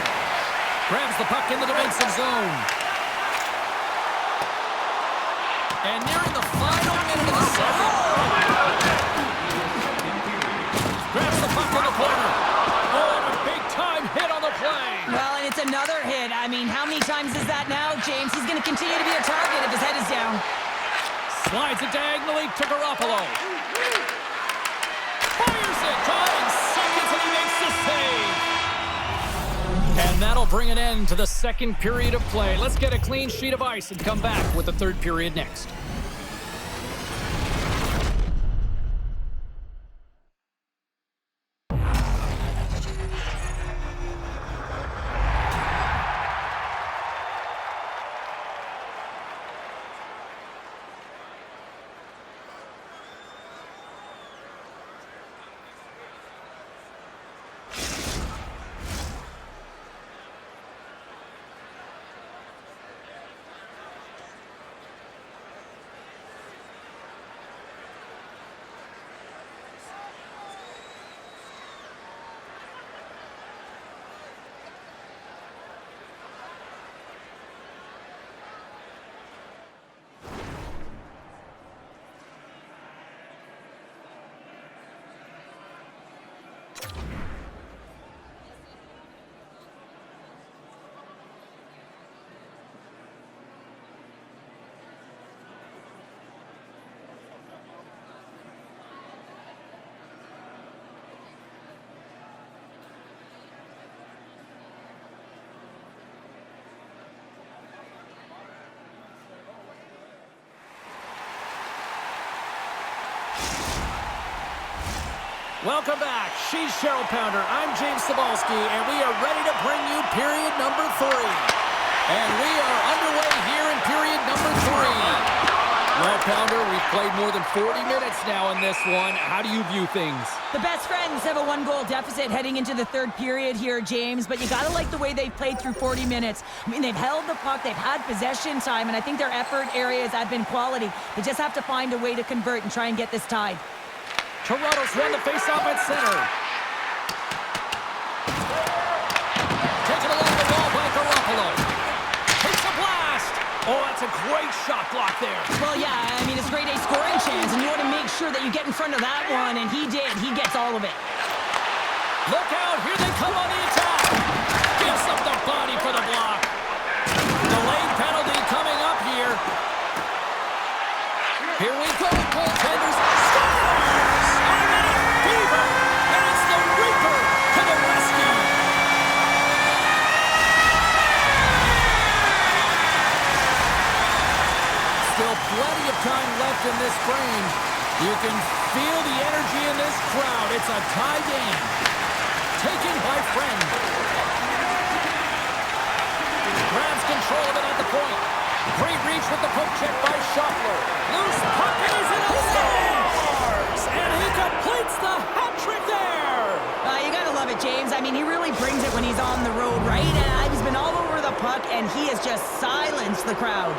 Grabs the puck in the defensive zone. And nearing the final minute of the second. Grabs the puck in the corner. Oh, and a big-time hit on the play. Well, and it's another hit. I mean, how many times is that now, James? He's going to continue to be a target if his head is down. Slides it diagonally to Garoppolo. Fires it, drawing seconds, and he makes the save. And that'll bring an end to the second period of play. Let's get a clean sheet of ice and come back with the third period next. Welcome back. She's Cheryl Pounder. I'm James Cybulski, and we are ready to bring you period number 3. And we are underway here in period number 3. Well, Pounder, we've played more than 40 minutes now in this one. How do you view things? The best friends have a 1-goal deficit heading into the third period here, James, but you got to like the way they've played through 40 minutes. I mean, they've held the puck, they've had possession time, and I think their effort areas have been quality. They just have to find a way to convert and try and get this tied. Toronto's won the face-off at center. Taken along the wall by Garoppolo. Takes a blast. Oh, that's a great shot block there. Well, yeah, I mean, it's a grade A scoring chance, and you want to make sure that you get in front of that one, and he did. He gets all of it. Look out. Here they come on the attack. Gives up the body for the block. Delayed penalty coming up here. Here we go, goaltenders. Scores! And then a fever! And it's the Reaper to the rescue! Still plenty of time left in this frame. You can feel the energy in this crowd. It's a tie game. Taken by Friend. Grabs control of it at the point. Great reach with the poke check by Schaffler. Loose puck and he's in a scores! And he completes the hat trick there! You gotta love it, James. I mean, he really brings it when he's on the road, right? And he's been all over the puck, and he has just silenced the crowd.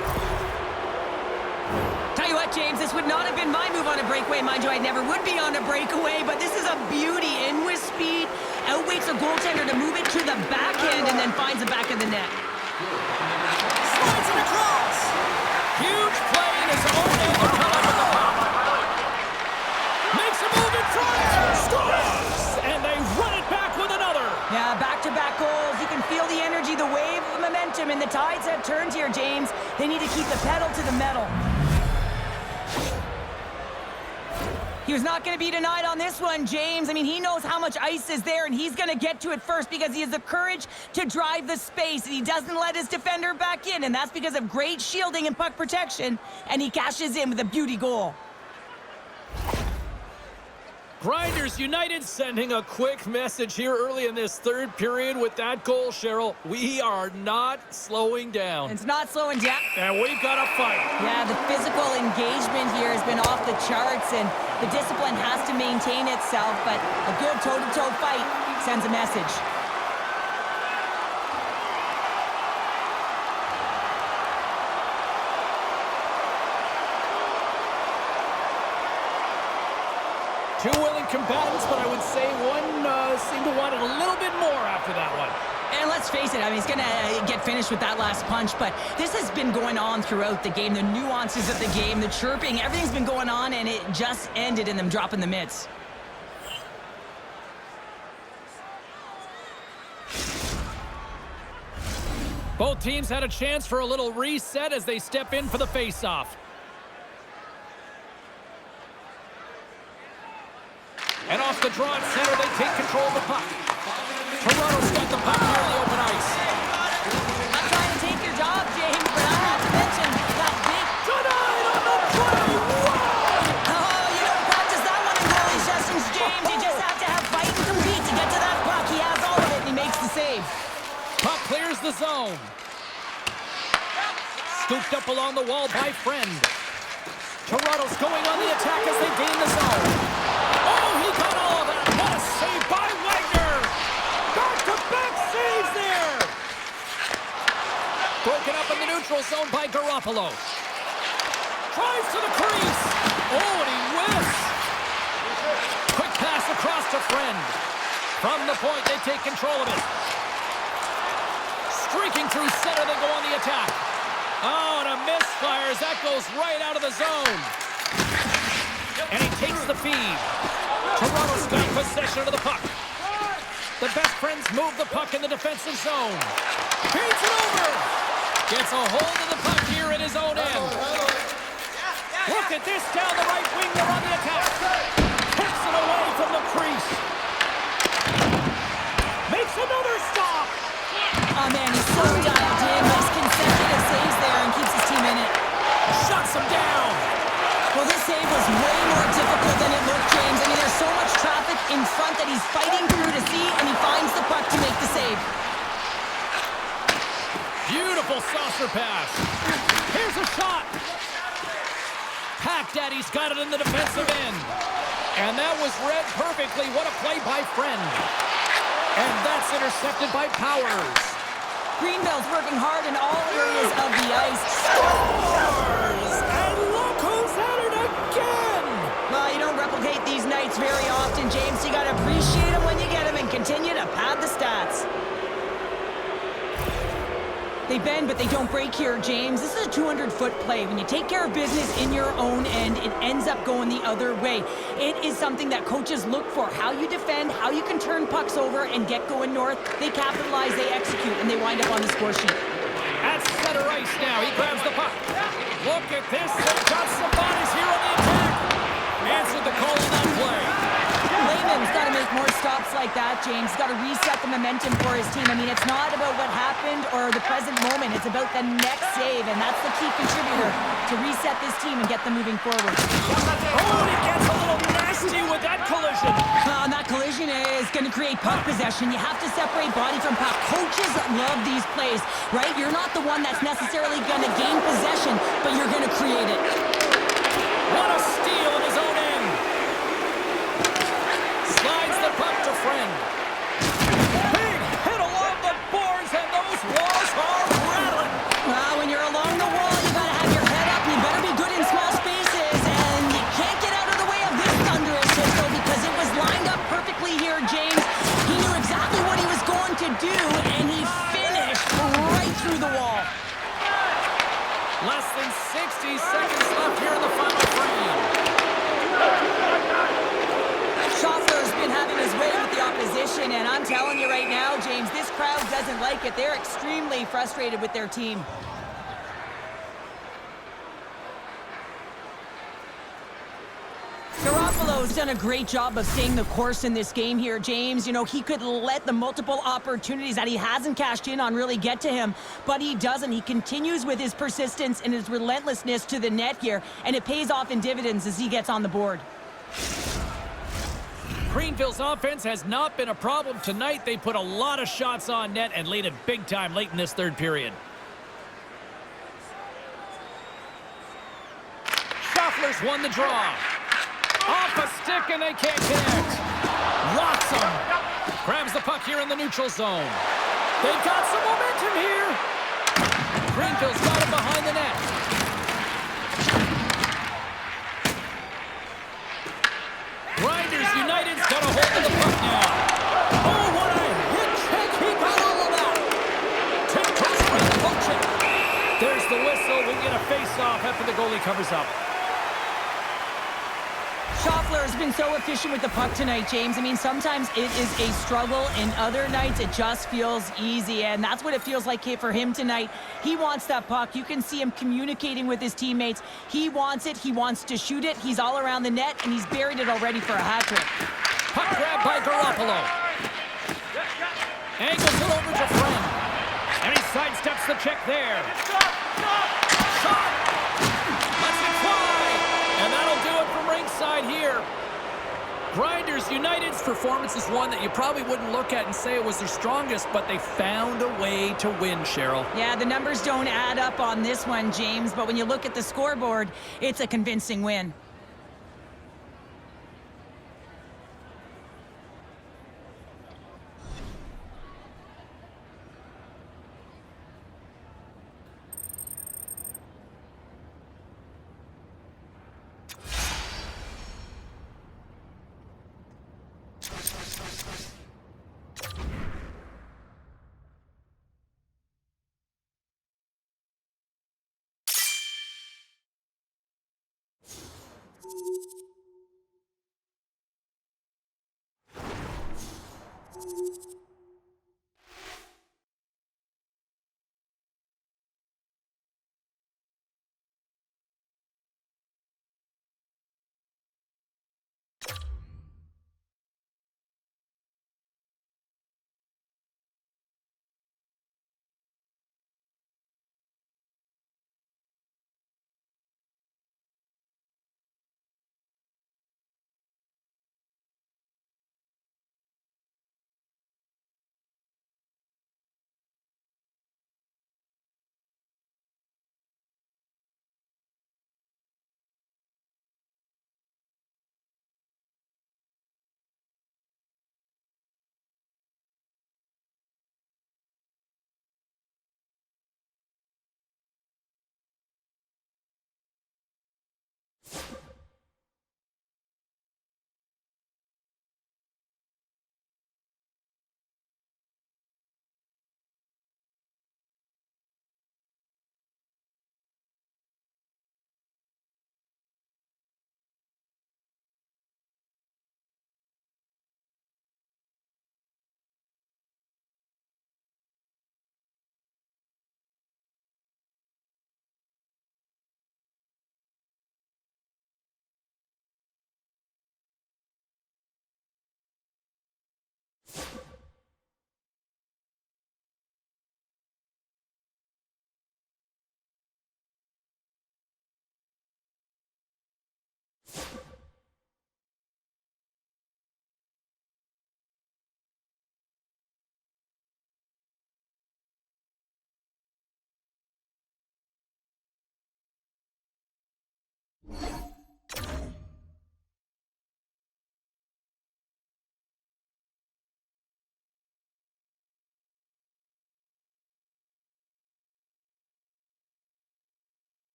Tell you what, James, this would not have been my move on a breakaway. Mind you, I never would be on a breakaway, but this is a beauty. In with speed, outweights a goaltender to move it to the backhand and then finds the back of the net. Slides it across. Huge play in his own end to come up with the puck. Makes a move in front. Scores! And they run it back with another. Yeah, back-to-back goals. You can feel the energy, the wave of momentum, and the tides have turned here, James. They need to keep the pedal to the metal. He was not going to be denied on this one, James. I mean, he knows how much ice is there, and he's going to get to it first because he has the courage to drive the space, and he doesn't let his defender back in, and that's because of great shielding and puck protection, and he cashes in with a beauty goal. Grinders United sending a quick message here early in this third period with that goal, Cheryl. We are not slowing down. It's not slowing down. And we've got a fight. Yeah, the physical engagement here has been off the charts, and the discipline has to maintain itself, but a good toe-to-toe fight sends a message. Two willing combatants, but I would say one seemed to want it a little bit more after that one. And let's face it, I mean, he's going to get finished with that last punch, but this has been going on throughout the game. The nuances of the game, the chirping, everything's been going on, and it just ended in them dropping the mitts. Both teams had a chance for a little reset as they step in for the face-off. And off the draw at center, they take control of the puck. Toronto's got the puck here in the open ice. I'm trying to take your job, James, but I have to mention that big... Denied on the play! Wow! Oh, you don't practice that one in goalie sessions, James. You just have to have fight and compete to get to that puck. He has all of it, and he makes the save. Puck clears the zone. Scooped up along the wall by Friend. Toronto's going on the attack as they gain the zone. Oh, he got all of that. What a save by Wagner. Back-to-back saves there. Broken up in the neutral zone by Garoppolo. Drives to the crease. Oh, and he whiffs. Quick pass across to Friend. From the point, they take control of it. Streaking through center, they go on the attack. Oh, and a misfire as that goes right out of the zone. And he takes the feed. Toronto's got possession of the puck. The best friends move the puck in the defensive zone. Feeds it over. Gets a hold of the puck here in his own end. Look at this down the right wing. They're on the attack. Takes it away from the crease. Makes another stop. Oh, man, he's so dialed in. Makes consecutive saves there and keeps his team in it. Shuts him down. Well, this save was way more difficult than it looked, James. I mean, there's so much traffic in front that he's fighting through to see, and he finds the puck to make the save. Beautiful saucer pass. Here's a shot. Pack Daddy's got it in the defensive end. And that was read perfectly. What a play by Friend. And that's intercepted by Powers. Greenville's working hard in all areas of the ice. Scores! And look who's at it again! Well, you don't replicate these nights very often, James. You got to appreciate them when you get them and continue to pad the stats. They bend, but they don't break here, James. This is a 200-foot play. When you take care of business in your own end, it ends up going the other way. It is something that coaches look for. How you defend, how you can turn pucks over and get going north. They capitalize, they execute, and they wind up on the score sheet. At center ice now, he grabs the puck. Look at this. They've got Sabonis here on like that, James. He's got to reset the momentum for his team. I mean, it's not about what happened or the present moment. It's about the next save, and that's the key contributor to reset this team and get them moving forward. Oh, he gets a little nasty with that collision. And that collision is going to create puck possession. You have to separate body from puck. Coaches love these plays, right? You're not the one that's necessarily going to gain possession, but you're going to create it. What a steal in his own end. Slides the puck to Friend. Big hit along the boards, and those walls are rattling. When you're along the wall, you got to have your head up. You better be good in small spaces, and you can't get out of the way of this thunderous pistol because it was lined up perfectly here, James. He knew exactly what he was going to do, and he finished right through the wall. Less than 60 seconds left here in the final frame. Schaffler's been having his way with the opposition, and I'm telling you right now, James, this crowd doesn't like it. They're extremely frustrated with their team. Garoppolo's done a great job of staying the course in this game here, James. You know, he could let the multiple opportunities that he hasn't cashed in on really get to him, but he doesn't. He continues with his persistence and his relentlessness to the net here, and it pays off in dividends as he gets on the board. Greenville's offense has not been a problem tonight. They put a lot of shots on net and laid it big time late in this third period. Schaffler's won the draw. Off a stick, and they can't connect. Rocks him. Grabs the puck here in the neutral zone. They've got some momentum here. Greenville's got it behind the net. Grinders United's got a hold of the puck now. Oh, what a hit check. He got all of that. Tip toss for the poke check. There's the whistle. We'll get a face-off after the goalie covers up. Schaffler has been so efficient with the puck tonight, James. I mean, sometimes it is a struggle, and other nights it just feels easy, and that's what it feels like for him tonight. He wants that puck. You can see him communicating with his teammates. He wants it. He wants to shoot it. He's all around the net, and he's buried it already for a hat trick. Puck grab by Garoppolo. Angles it over to Friend. And he sidesteps the check there. Shot! Lets it fly! And that'll do it from ringside here. Grinders United's performance is one that you probably wouldn't look at and say it was their strongest, but they found a way to win, Cheryl. Yeah, the numbers don't add up on this one, James, but when you look at the scoreboard, it's a convincing win.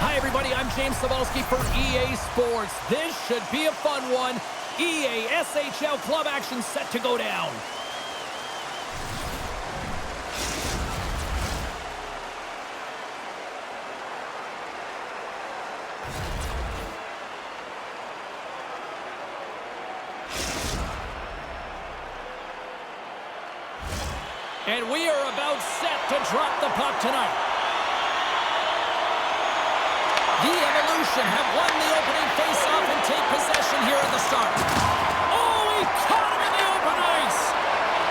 Hi, everybody. I'm James Cybulski for EA Sports. This should be a fun one. EA SHL club action set to go down. And we are about set to drop the puck tonight. The Evolution have won the opening faceoff and take possession here at the start. Oh, he caught him in the open ice!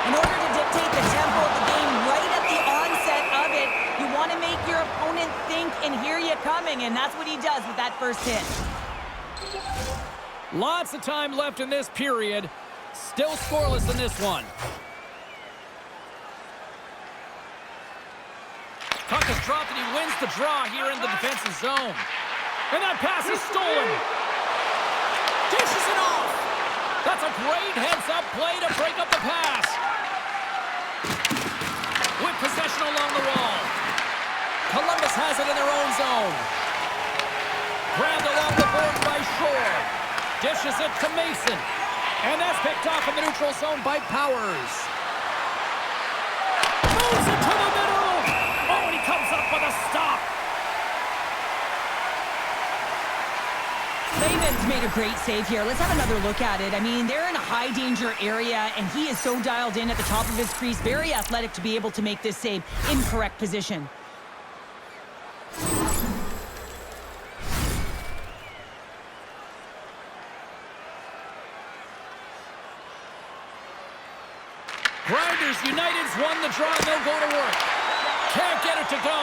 In order to dictate the tempo of the game right at the onset of it, you want to make your opponent think and hear you coming, and that's what he does with that first hit. Lots of time left in this period. Still scoreless in this one. Puck is dropped and he wins the draw here in the defensive zone. And that pass is stolen. Dishes it off. That's a great heads-up play to break up the pass. With possession along the wall. Columbus has it in their own zone. Grabbed along the board by Shore. Dishes it to Mason. And that's picked off in the neutral zone by Powers. Moves it to the middle. Oh, and he comes up with a stop. Laban's made a great save here. Let's have another look at it. I mean, they're in a high-danger area, and he is so dialed in at the top of his crease. Very athletic to be able to make this save in correct position. Grinders United's won the draw, and they'll go to work. Can't get it to go.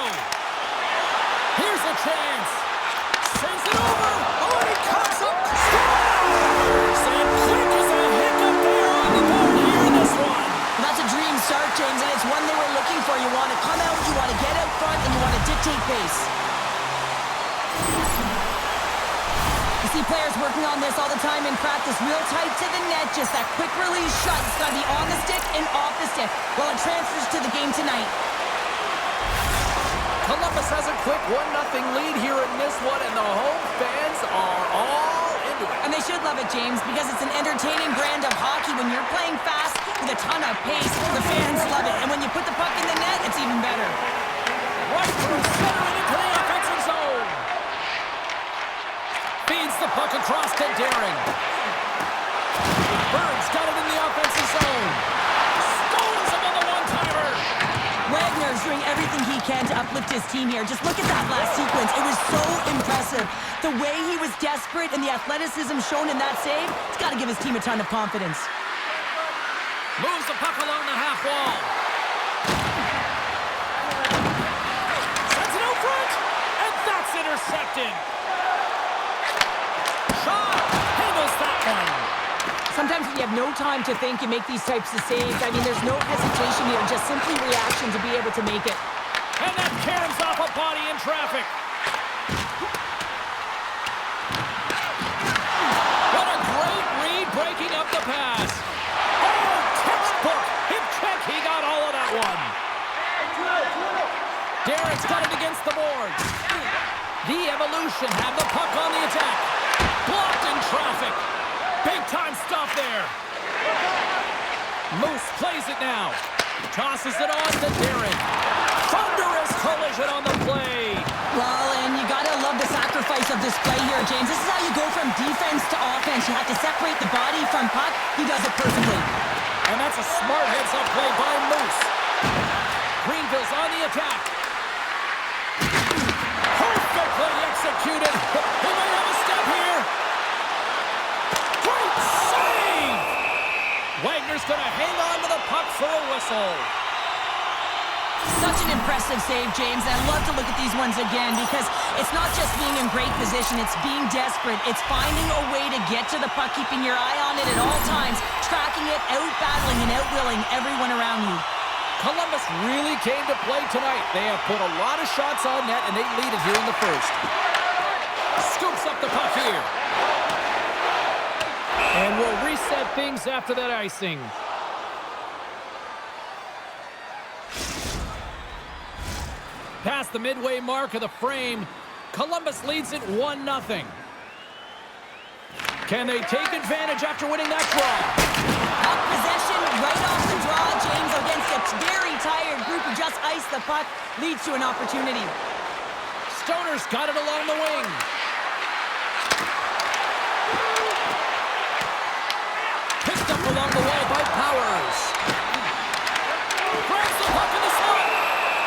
Here's a chance. Sends it over. Oh, and he comes up. Scores! And quick as a hiccup there on the board here in this one. Well, that's a dream start, James, and it's one they were looking for. You want to come out, you want to get out front, and you want to dictate pace. You see players working on this all the time in practice. Real tight to the net, just that quick release shot. It's got to be on the stick and off the stick. Well, it transfers to the game tonight. Columbus has a quick 1-0 lead here in this one, and the home fans are all into it. And they should love it, James, because it's an entertaining brand of hockey. When you're playing fast with a ton of pace, the fans love it. And when you put the puck in the net, it's even better. Right through center and into the offensive zone. Feeds the puck across to Daring. Burns got it in the offensive zone. Stones him on the one-timer. Wagner's doing everything he can to uplift his team here. Just look at that last sequence. It was so impressive. The way he was desperate and the athleticism shown in that save, it's got to give his team a ton of confidence. Moves the puck along the half wall. Sends it out front. And that's intercepted. Shaw handles that one. Sometimes when you have no time to think, you make these types of saves. I mean, there's no hesitation here, just simply reaction to be able to make it. And that caroms off a body in traffic. What a great read breaking up the pass. Oh, textbook. Hip check. He got all of that one. Darren's got it against the boards. The Evolution have the puck on the attack. Blocked in traffic. Big time stop there. Moose plays it now. Tosses it on to Darren. Thunderous collision on the play. Well, and you gotta love the sacrifice of this play here, James. This is how you go from defense to offense. You have to separate the body from puck. He does it perfectly. And that's a smart heads-up play by Moose. Greenville's on the attack. Perfectly executed. He may have a step here. Great save! Wagner's going to hang on to the puck for a whistle. Such an impressive save, James. I love to look at these ones again because it's not just being in great position, it's being desperate. It's finding a way to get to the puck, keeping your eye on it at all times, tracking it, out-battling and out-willing everyone around you. Columbus really came to play tonight. They have put a lot of shots on net, and they lead it here in the first. Scoops up the puck here. And we'll reset things after that icing. Past the midway mark of the frame, Columbus leads it 1-0. Can they take advantage after winning that draw? Up possession right off the draw, James, against a very tired group who just iced the puck, leads to an opportunity. Stoner's got it along the wing. Picked up along the wall by Powers. Grabs the puck in the slot.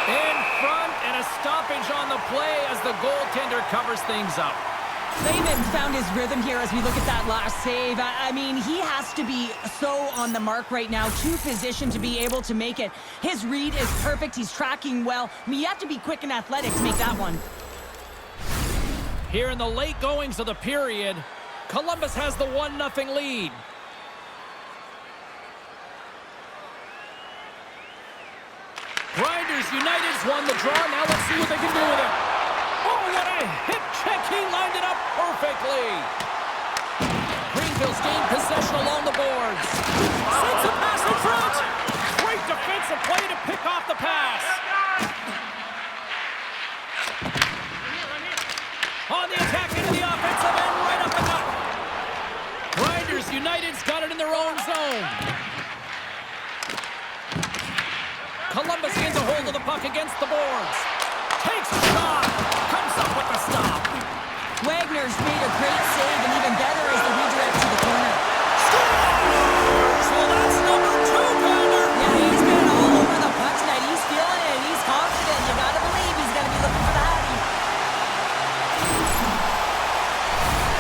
In front, and a stoppage on the play as the goaltender covers things up. Laban found his rhythm here as we look at that last save. I mean, he has to be so on the mark right now, to position to be able to make it. His read is perfect. He's tracking well. I mean, you have to be quick and athletic to make that one. Here in the late goings of the period, Columbus has the 1-0 lead. Grinders United's won the draw. Now let's see what they can do with it. Oh, what a hip check. He lined it up perfectly. Greenville's gained possession along the boards. Sends a pass in front. Great defensive play to pick off the pass. On the attack into the offensive end, right up the gut. Grinders United's got it in their own zone. Columbus puck against the boards. Takes a shot. Comes up with the stop. Wagner's made a great save, and even better as they redirect to the corner. So that's number 2, Pounder. Yeah, he's been all over the puck tonight. He's feeling it. He's confident. You gotta believe he's gonna be looking for the hattie.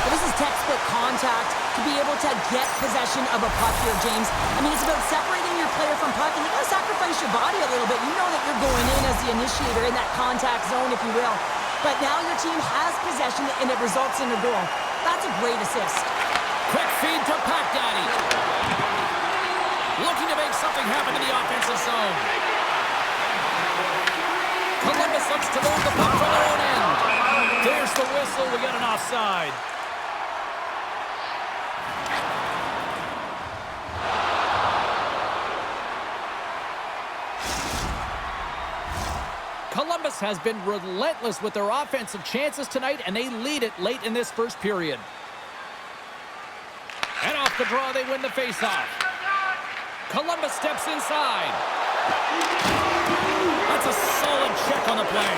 Well, this is textbook contact to be able to get possession of a puck here, James. I mean, it's about separating your player from puck, and you gotta sacrifice your body a little bit. You know that you're going in as the initiator in that contact zone, if you will. But now your team has possession, and it results in a goal. That's a great assist. Quick feed to Pack Daddy. Looking to make something happen in the offensive zone. Columbus looks to move the puck from their own end. There's the whistle. We got an offside. Columbus has been relentless with their offensive chances tonight, and they lead it late in this first period. And off the draw, they win the faceoff. Columbus steps inside. That's a solid check on the play.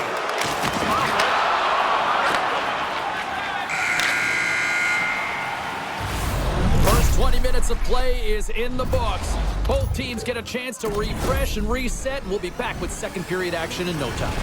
First 20 minutes of play is in the books. Both teams get a chance to refresh and reset. We'll be back with second period action in no time.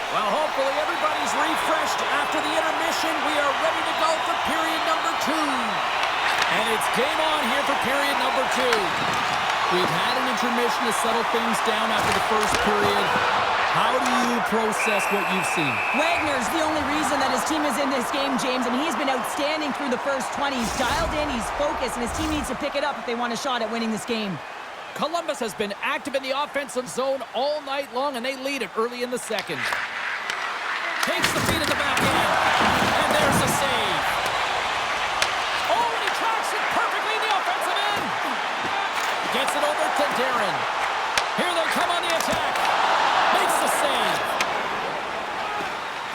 Well, hopefully everybody's refreshed after the intermission. We are ready to go for period number 2. And it's game on here for period number 2. We've had an intermission to settle things down after the first period. How do you process what you've seen? Wagner's the only reason that his team is in this game, James, and he's been outstanding through the first 20. He's dialed in, he's focused, and his team needs to pick it up if they want a shot at winning this game. Columbus has been active in the offensive zone all night long, and they lead it early in the second. Takes the feed in the back end, and there's the save. Oh, and he tracks it perfectly in the offensive end. Gets it over to Darren. Here they come on the attack. Makes the save.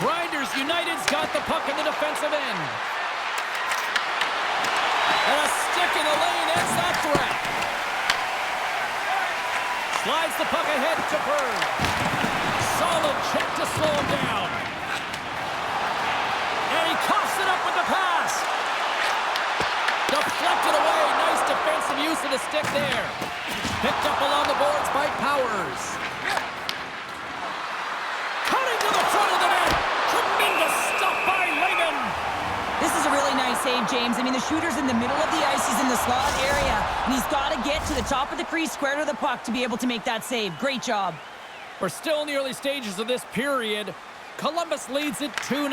Grinders United's got the puck in the defensive end. And a stick in the lane ends that threat. Slides the puck ahead to Bird. Solid check to slow him down. And he coughs it up with the pass. Deflected away. Nice defensive use of the stick there. Picked up along the boards by Powers. Cutting to the front of the net. Tremendous stop by Lehman. This is a really nice save, James. I mean, the shooter's in the middle of the ice. He's in the slot area, and he's got to get to the top of the crease, square to the puck, to be able to make that save. Great job. We're still in the early stages of this period. Columbus leads it 2-0.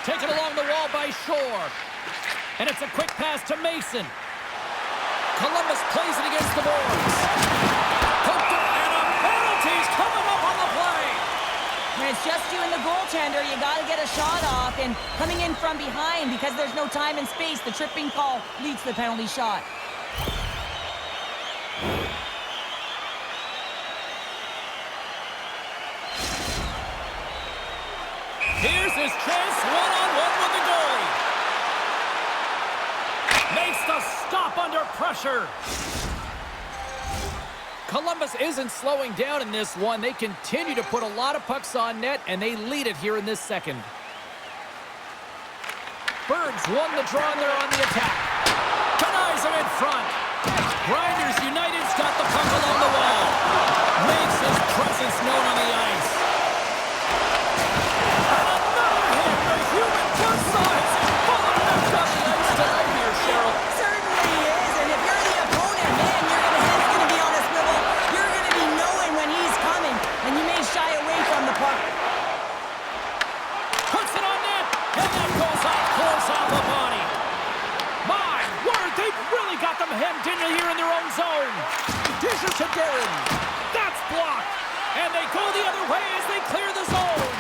Taken along the wall by Shore. And it's a quick pass to Mason. Columbus plays it against the boards. Poked up, and a penalty's coming up on the play. When it's just you and the goaltender, you got to get a shot off. And coming in from behind, because there's no time and space, the tripping call leads to the penalty shot. Here's his chance, one-on-one with the goalie. Gets the stop under pressure. Columbus isn't slowing down in this one. They continue to put a lot of pucks on net, and they lead it here in this second. Bergs won the draw, and they're on the attack. Denies him in front. Grinders United's got the puck along the wall. Makes his presence known on the ice. And another hit, the human plus size is full of nuts on the ice tonight here, Cheryl. Certainly is, and if you're the opponent, man, your head's going to be on a swivel. You're going to be knowing when he's coming, and you may shy away from the puck. Puts it on net, and that goes off close off the body. My word, they've really got them hemmed in here in their own zone. Dishes to Darren. That's blocked. And they go the other way as they clear the zone.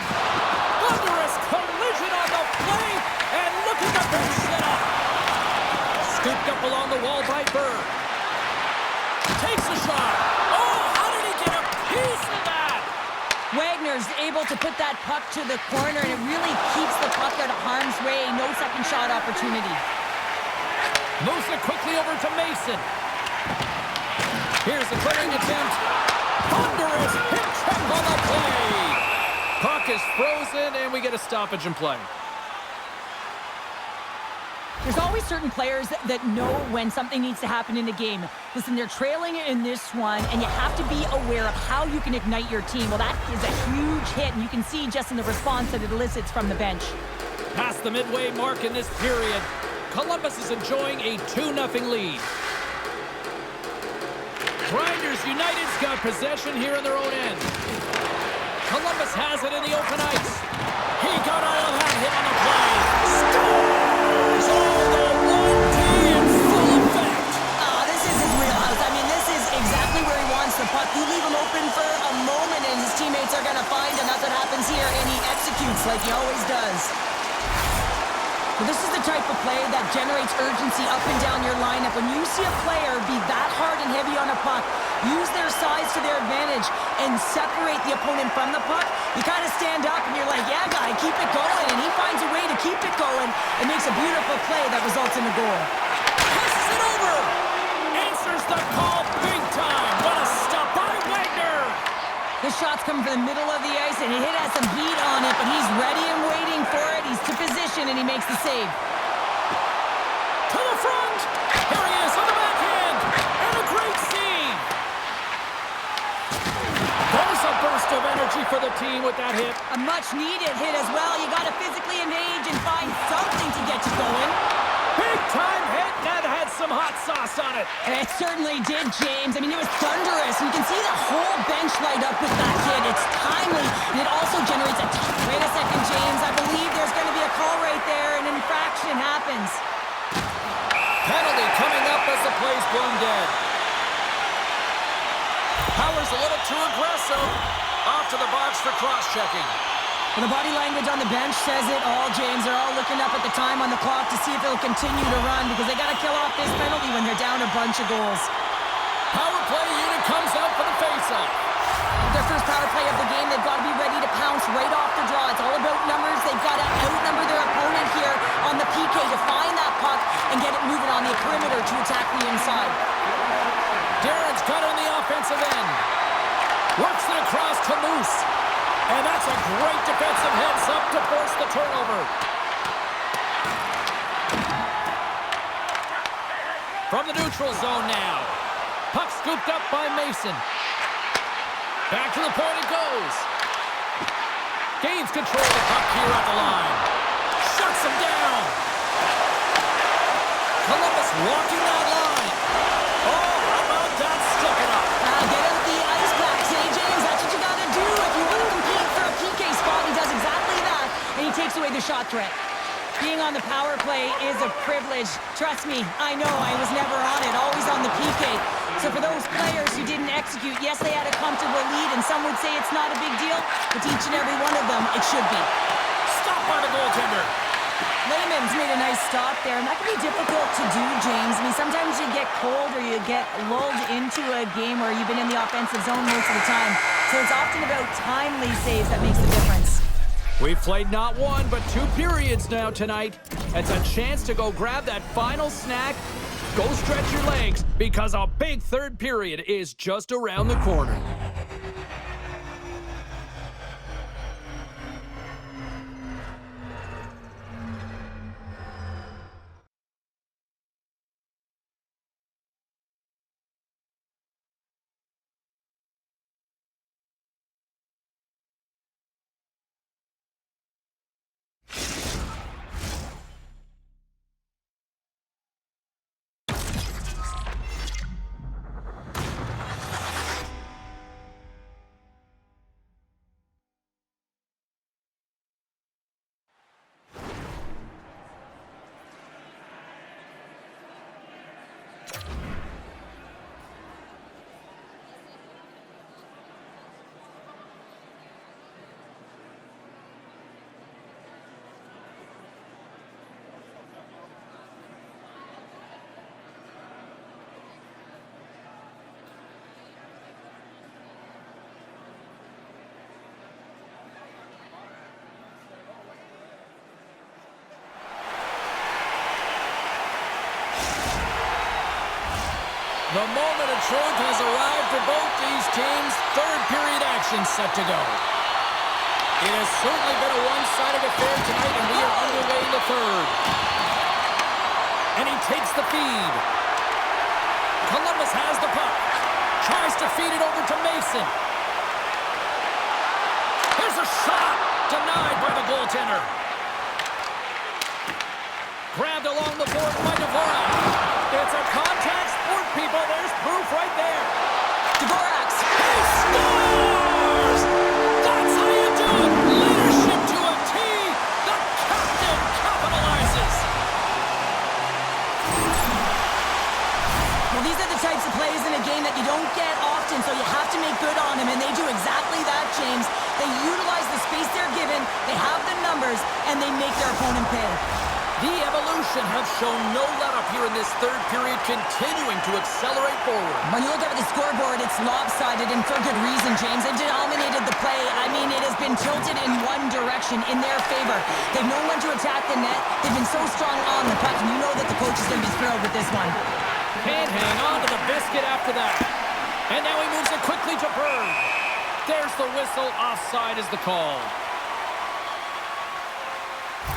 Thunderous collision on the play, and look at the bench set up. Scooped up along the wall by Berg. Takes a shot. Oh, how did he get a piece of that? Wagner's able to put that puck to the corner, and it really keeps the puck out of harm's way. No second shot opportunity. Moves it quickly over to Mason. Here's the clearing attempt. Thunderous hit check on the play. Puck is frozen, and we get a stoppage in play. There's always certain players that know when something needs to happen in the game. Listen, they're trailing in this one, and you have to be aware of how you can ignite your team. Well, that is a huge hit, and you can see just in the response that it elicits from the bench. Past the midway mark in this period, Columbus is enjoying a 2-0 lead. Grinders United's got possession here in their own end. Columbus has it in the open ice. He got all of that hit on the play. Scores! Oh, the 1T in full effect. This is his wheelhouse. I mean, this is exactly where he wants the puck. You leave him open for a moment, and his teammates are going to find him. That's what happens here, and he executes like he always does. Well, this is the type of play that generates urgency up and down your lineup. When you see a player be that hard and heavy on a puck, use their size to their advantage, and separate the opponent from the puck, you kind of stand up and you're like, yeah, guy, keep it going. And he finds a way to keep it going and makes a beautiful play that results in a goal. Passes it over. Answers the call big time. What a stop by Wagner. The shot's coming from the middle of the ice, and he has some heat on it, but he's ready and waiting for it. He's to position, and he makes the save. To the front. Here he is on the backhand. And a great save. There's a burst of energy for the team with that hit. A much-needed hit as well. You got to physically engage and find something to get you going. Big-time hit. That had some hot sauce on it. It certainly did, James. I mean, it was thunderous. And you can see the whole bench light up with that hit. It's timely, and it also generates a... Wait a second, James. I believe there's going to be a call right there. An infraction happens. Penalty coming up as the play's blown dead. Power's a little too aggressive. Off to the box for cross-checking. Well, the body language on the bench says it all, James. They're all looking up at the time on the clock to see if they'll continue to run, because they got to kill off this penalty when they're down a bunch of goals. Power play unit comes out for the face-off. Their first power play of the game, they've got to be ready to pounce right off the draw. It's all about numbers. They've got to outnumber their opponent here on the PK to find that puck and get it moving on the perimeter to attack the inside. Darren's got on the offensive end. Works it across to Moose. And that's a great defensive heads-up to force the turnover. From the neutral zone now. Puck scooped up by Mason. Back to the point it goes. Gains control of the puck here at the line. Shuts him down. Columbus walking that line. Oh, how about that? Stuck it up. Get out the ice packs, James. That's what you got to do if you want to compete for a PK spot. He does exactly that, and he takes away the shot threat. Being on the power play is a privilege. Trust me, I know. I was never on it, always on the PK. So for those players who didn't execute, yes, they had a comfortable lead, and some would say it's not a big deal, but to each and every one of them, it should be. Stopped by the goaltender. Lehman's made a nice stop there, and that can be difficult to do, James. I mean, sometimes you get cold or you get lulled into a game where you've been in the offensive zone most of the time. So it's often about timely saves that makes the difference. We've played not one, but 2 periods now tonight. It's a chance to go grab that final snack Go stretch your legs because a big third period is just around the corner. The moment of truth has arrived for both these teams. Third period action set to go. It has certainly been a one-sided affair tonight, and we are underway in the third. And he takes the feed. Columbus has the puck. Tries to feed it over to Mason. There's a shot. Denied by the goaltender. Grabbed along the board by Dvorak. It's a contact sport, people. There's proof right there. Dvorak. He scores! That's how you do it. Leadership to a T. The captain capitalizes. Well, these are the types of plays in a game that you don't get often, so you have to make good on them, and they do exactly that, James. They utilize the space they're given, they have the numbers, and they make their opponent pay. The Evolution have shown no let-up here in this third period, continuing to accelerate forward. When you look over the scoreboard, it's lopsided, and for good reason, James. It dominated the play. I mean, it has been tilted in one direction, in their favor. They've known when to attack the net. They've been so strong on the puck, and you know that the coach is going to be thrilled with this one. Can't hang on to the biscuit after that. And now he moves it quickly to Berg. There's the whistle. Offside is the call.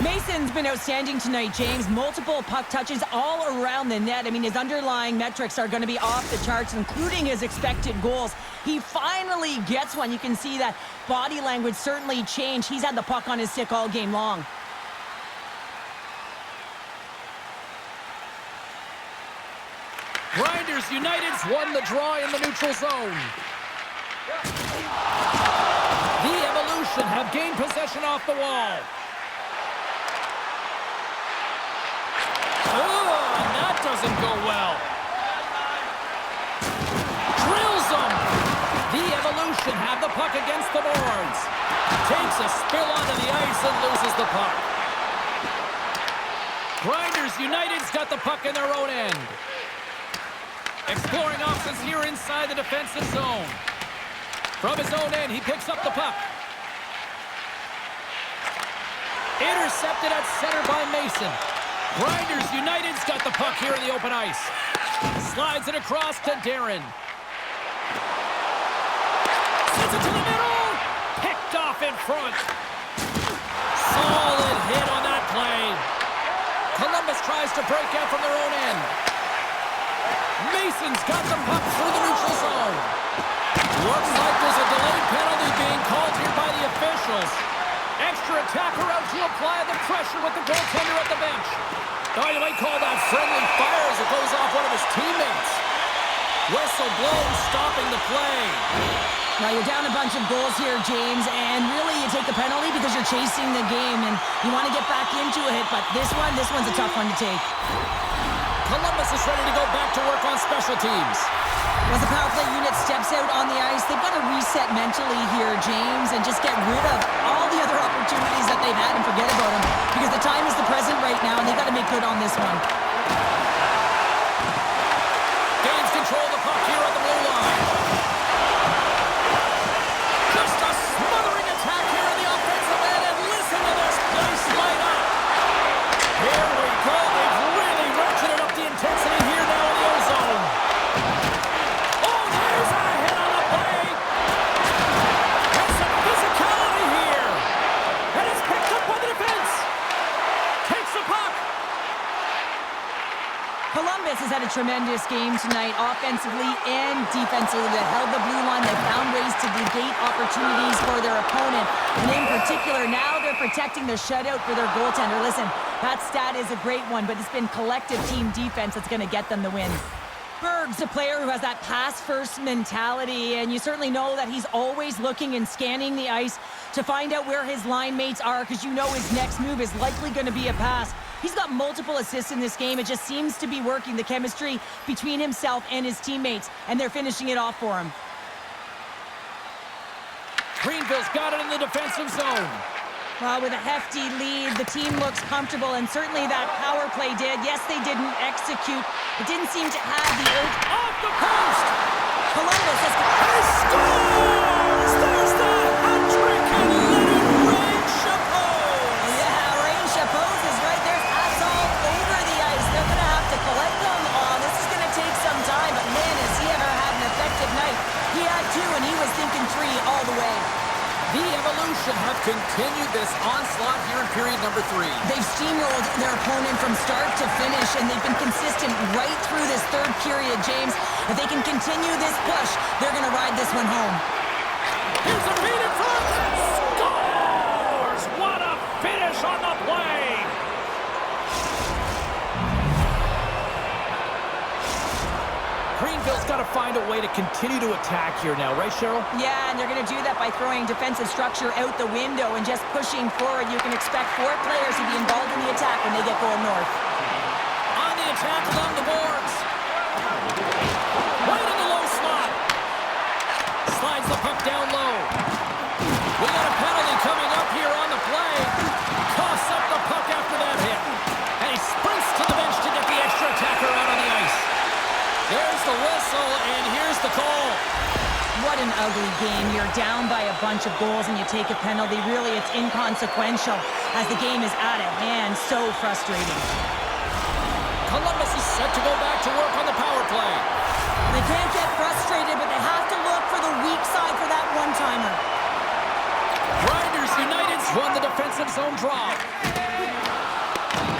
Mason's been outstanding tonight, James. Multiple puck touches all around the net. I mean, his underlying metrics are going to be off the charts, including his expected goals. He finally gets one. You can see that body language certainly changed. He's had the puck on his stick all game long. Grinders United's won the draw in the neutral zone. The Evolution have gained possession off the wall. Oh, and that doesn't go well. Drills them. The Evolution have the puck against the boards. Takes a spill onto the ice and loses the puck. Grinders United's got the puck in their own end. Exploring options here inside the defensive zone. From his own end, he picks up the puck. Intercepted at center by Mason. Grinders United's got the puck here in the open ice. Slides it across to Darren. Sends it to the middle. Picked off in front. Solid hit on that play. Columbus tries to break out from their own end. Mason's got the puck through the neutral zone. Looks like there's a delayed penalty being called here by the officials. Extra attacker out to apply the pressure with the goaltender at the bench. Oh, you might call that friendly fire as it goes off one of his teammates. Whistle blown, stopping the play. Now you're down a bunch of goals here, James, and really you take the penalty because you're chasing the game and you want to get back into it, but this one's a tough one to take. Columbus is ready to go back to work on special teams. As the power play unit steps out on the ice, they've got to reset mentally here, James, and just get rid of all the other opportunities that they've had and forget about them. Because the time is the present right now, and they've got to make good on this one. Gains control of the puck here on the blue line. Just a smothering attack here on the offensive end, and listen to this place light up. Here we go. They've really ratcheted up the intensity here now. Columbus has had a tremendous game tonight, offensively and defensively. They held the blue line. They found ways to negate opportunities for their opponent. And in particular, now they're protecting the shutout for their goaltender. Listen, that stat is a great one, but it's been collective team defense that's going to get them the win. Berg's a player who has that pass-first mentality, and you certainly know that he's always looking and scanning the ice to find out where his line mates are, because you know his next move is likely going to be a pass. He's got multiple assists in this game. It just seems to be working, the chemistry between himself and his teammates, and they're finishing it off for him. Greenville's got it in the defensive zone. Well, with a hefty lead, the team looks comfortable, and certainly that power play did. Yes, they didn't execute. It didn't seem to have the urge. Off the post! Columbus has... He scores! There's the hat trick, and let it rain, Chapeau! Yeah, Rain Chapeau is right there. That's all over the ice. They're going to have to collect them all. This is going to take some time, but man, has he ever had an effective night. He had two, and he was thinking three all the way. The Evolution have continued this onslaught here in period number 3. They've steamrolled their opponent from start to finish, and they've been consistent right through this third period, James. If they can continue this push, they're going to ride this one home. Here's a feed in front! Scores! What a finish on the play! Greenville's got to find a way to continue to attack here now, right, Cheryl? Yeah, and they're going to do that by throwing defensive structure out the window and just pushing forward. You can expect 4 players to be involved in the attack when they get going north. On the attack along the boards. Right in the low slot. Slides the puck down low. We got a penalty coming up here on the play. Coughs up the puck after that hit. And he sprints to the bench to get the extra attacker out on the ice. There's the whistle, and here's the call. What an ugly game. You're down by a bunch of goals and you take a penalty. Really, it's inconsequential as the game is out of hand. So frustrating. Columbus is set to go back to work on the power play. They can't get frustrated, but they have to look for the weak side for that one-timer. Grinders United's won the defensive zone draw.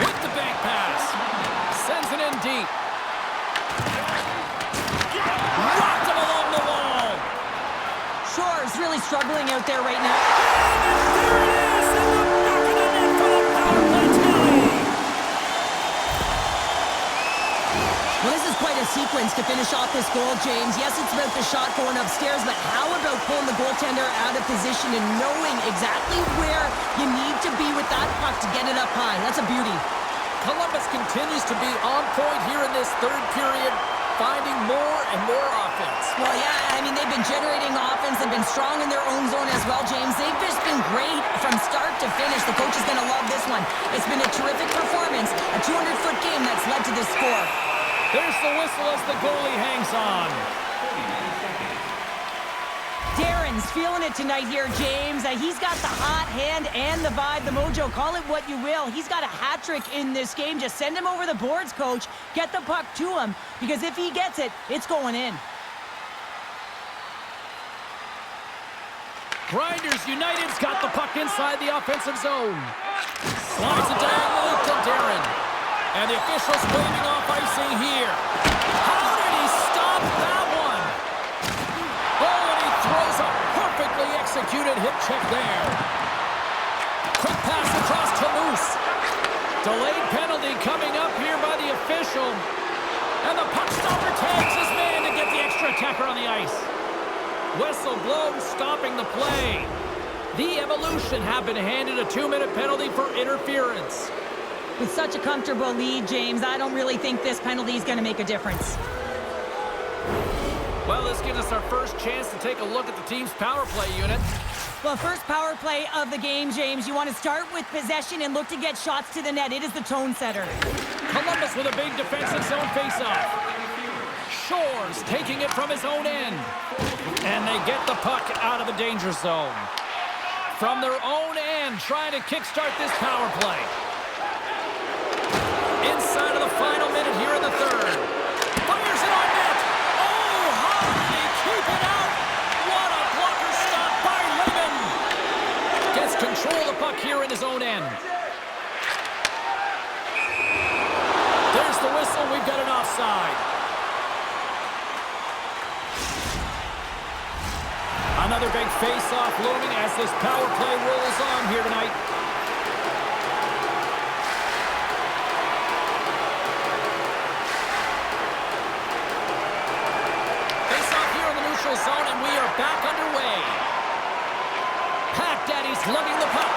With the bank pass. Sends it in deep. Rocked him along the wall. Shore's really struggling out there right now. There it is in the back of the net for the power play tally. Well, this is quite a sequence to finish off this goal, James. Yes, it's about the shot going upstairs, but how about pulling the goaltender out of position and knowing exactly where you need to be with that puck to get it up high? That's a beauty. Columbus continues to be on point here in this third period, finding more and more offense. Well, yeah, I mean, they've been generating offense. They've been strong in their own zone as well, James. They've just been great from start to finish. The coach is going to love this one. It's been a terrific performance, a 200-foot game that's led to this score. There's the whistle as the goalie hangs on. Darren's feeling it tonight here, James. He's got the hot hand and the vibe, the mojo. Call it what you will. He's got a hat trick in this game. Just send him over the boards, coach. Get the puck to him, because if he gets it, it's going in. Grinders United's got the puck inside the offensive zone. Slides it diagonally to Darren. And the official's waving off icing here. How did he stop that one? Oh, and he throws a perfectly executed hip check there. Quick pass across to Moose. Delayed penalty coming up here by the official. And the puck stopper tags his man to get the extra attacker on the ice. Whistle blown, stopping the play. The Evolution have been handed a 2-minute penalty for interference. With such a comfortable lead, James, I don't really think this penalty is going to make a difference. Well, this gives us our first chance to take a look at the team's power play unit. Well, first power play of the game, James. You want to start with possession and look to get shots to the net. It is the tone setter. Columbus with a big defensive zone faceoff. Shores taking it from his own end. And they get the puck out of the danger zone. From their own end, trying to kickstart this power play. Inside of the final minute here in the third. Fires it on net. Oh, how did he keep it out? What a blocker stop by Lehman. Gets control of the puck here in his own end. There's the whistle. We've got an offside. Another big face-off looming as this power play rolls on here tonight. Face-off here in the neutral zone, and we are back underway. Pack Daddy's lugging the puck.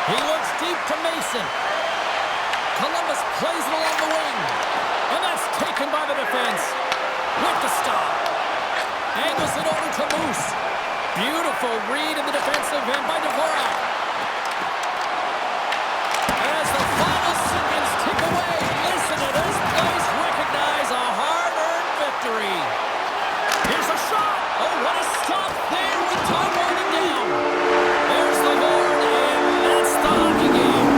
He looks deep to Mason. Columbus plays it along the wing. And that's taken by the defense. With the stop. Angles it over to Moose. Beautiful read in the defensive end by Dvorak. As the final seconds tick away, listen to this place recognize a hard-earned victory. Here's a shot. Oh, what a stop there with time winding down. There's the horn, and that's the hockey game.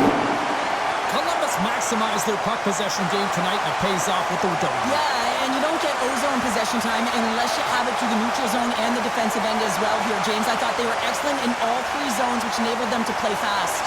Columbus maximized their puck possession game tonight, and it pays off with the W. Yeah, and you don't get ozone possession time unless you have it through the neutral zone and the defensive end as well here, James. I thought they were excellent in all three zones, which enabled them to play fast.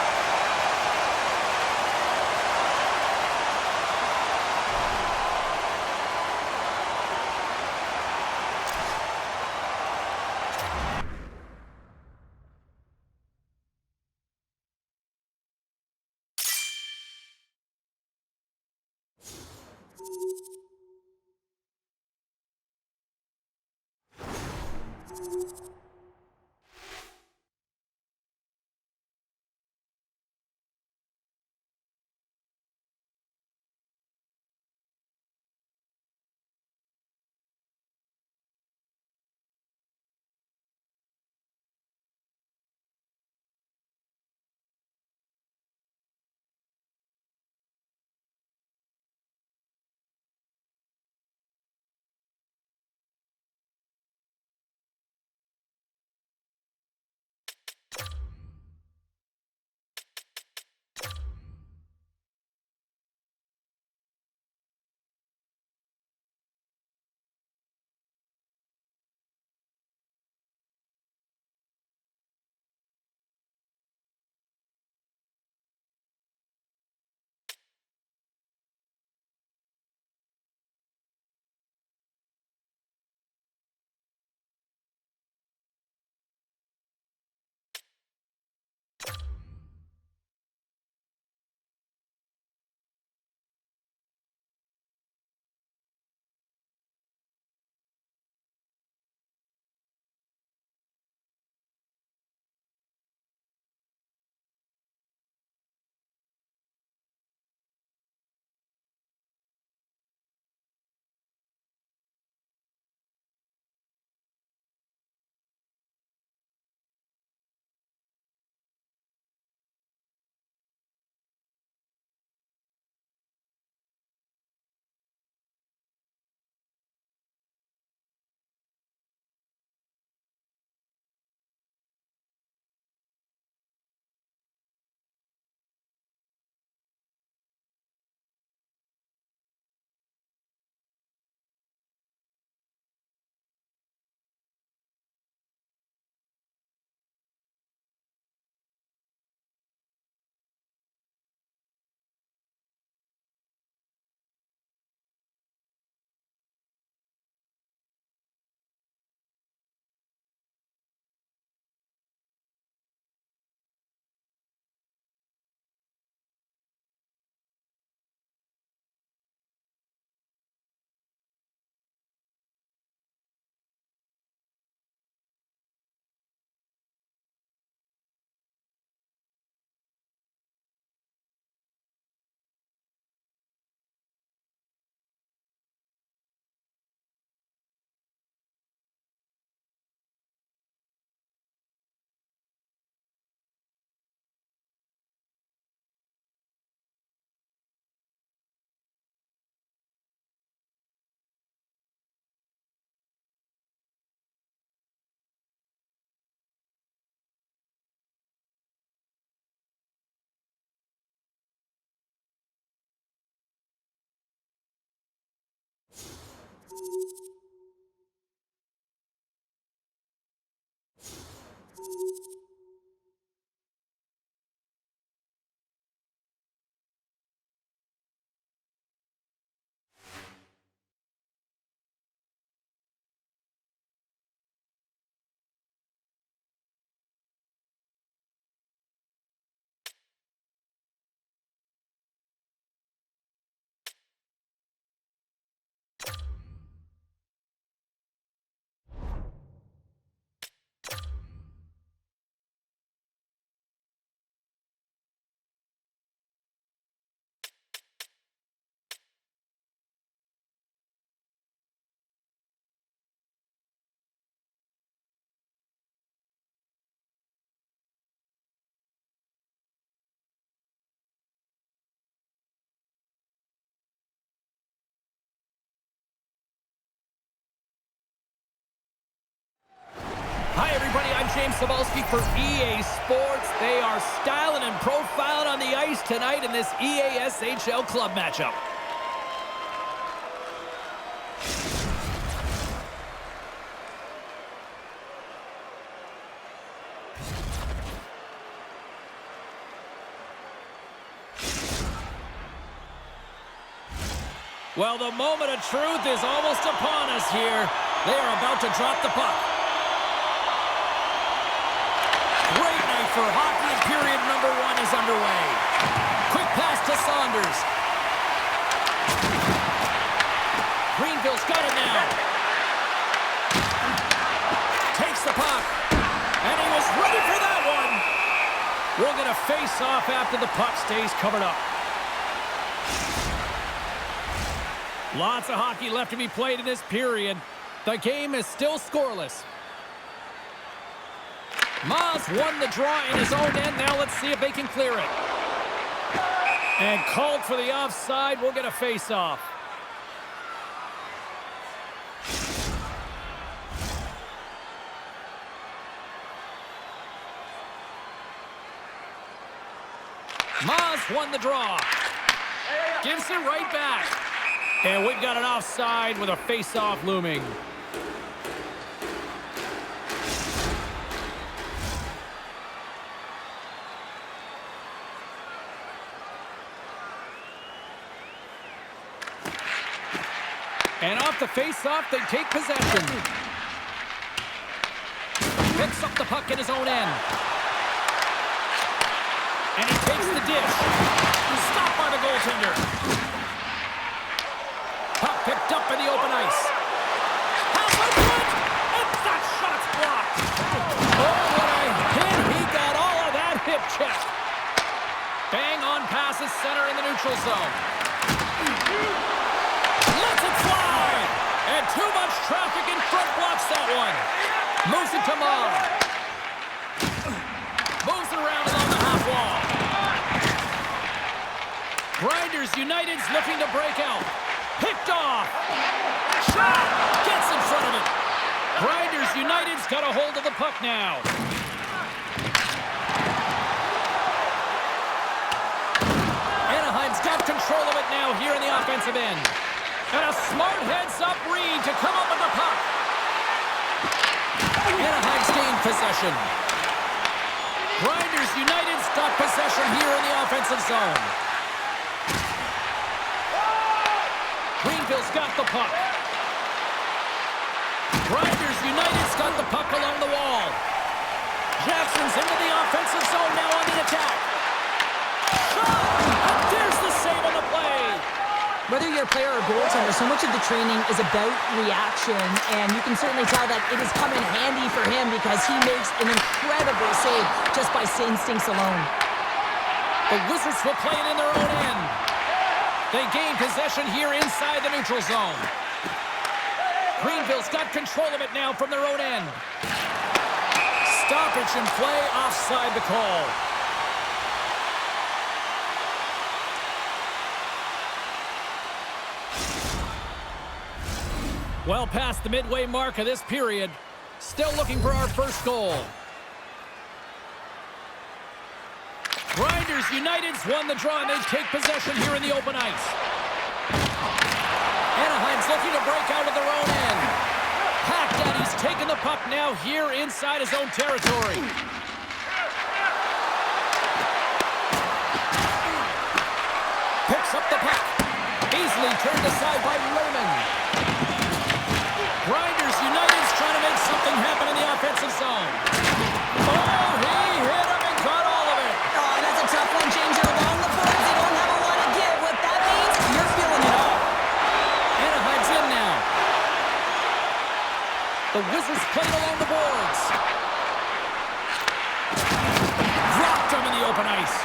James Cebulski for EA Sports. They are styling and profiling on the ice tonight in this EASHL club matchup. Well, the moment of truth is almost upon us here. They are about to drop the puck. Great night for hockey, and period number 1 is underway. Quick pass to Saunders. Greenville's got it now. Takes the puck. And he was ready for that one. We'll get a face-off after the puck stays covered up. Lots of hockey left to be played in this period. The game is still scoreless. Maas won the draw in his own end. Now let's see if they can clear it. And called for the offside. We'll get a face-off. Maas won the draw. Gives it right back. And we've got an offside with a face-off looming. And off the face-off, they take possession. Picks up the puck in his own end. And he takes the dish. Stopped by the goaltender. Puck picked up in the open ice. Halfway point! And that shot's blocked! Oh, what a hit! He got all of that hip check. Bang on passes center in the neutral zone. Lets it fly! And too much traffic in front blocks that one. Moves it to Maas. Moves it around along the half wall. Grinders United's looking to break out. Picked off. Shot! Gets in front of it. Grinders United's got a hold of the puck now. Anaheim's got control of it now here in the offensive end. And a smart heads-up read to come up with the puck. Anaheim's gained possession. Grinders United's got possession here in the offensive zone. Greenville's got the puck. Grinders United's got the puck along the wall. Jackson's into the offensive zone now on the attack. Shot! And there's the save on the play. Whether you're a player or goaltender, so much of the training is about reaction, and you can certainly tell that it has come in handy for him because he makes an incredible save just by instincts alone. The Wizards will play it in their own end. They gain possession here inside the neutral zone. Greenville's got control of it now from their own end. Stoppage in play, offside the call. Well past the midway mark of this period. Still looking for our first goal. Grinders United's won the draw, and they take possession here in the open ice. Anaheim's looking to break out of their own end. Hacked out, he's taking the puck now here inside his own territory. Picks up the puck. Easily turned aside by Raymond. Grinders United's trying to make something happen in the offensive zone. Oh, he hit him and got all of it. Oh, that's a tough one, James. You're along the boards. They don't have a lot to give. What that means, you're feeling it all. Anaheim's in now. The Wizards played along the boards. Dropped him in the open ice.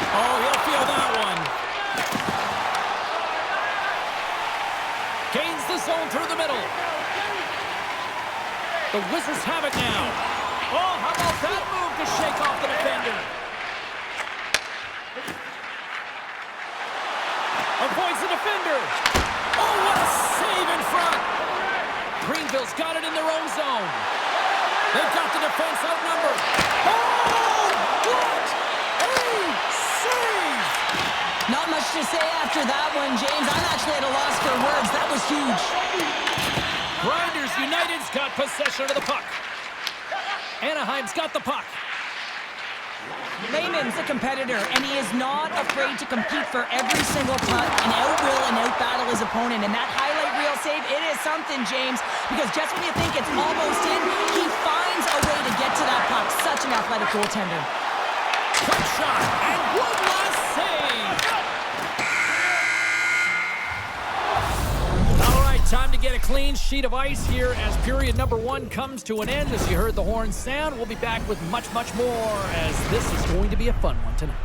Oh, he'll feel that one. Gains the zone through the middle. The Wizards have it now. Oh, how about that move to shake off the defender? Avoids the defender. Oh, what a save in front. Greenville's got it in their own zone. to say after that one, James. I'm actually at a loss for words. That was huge. Grinders United's got possession of the puck. Anaheim's got the puck. Lehman's a competitor, and he is not afraid to compete for every single puck and out-will and out-battle his opponent. And that highlight reel save, it is something, James, because just when you think it's almost in, he finds a way to get to that puck. Such an athletic goaltender. Quick shot, and one last save. All right, time to get a clean sheet of ice here as period number 1 comes to an end. As you heard the horn sound, we'll be back with much, much more as this is going to be a fun one tonight.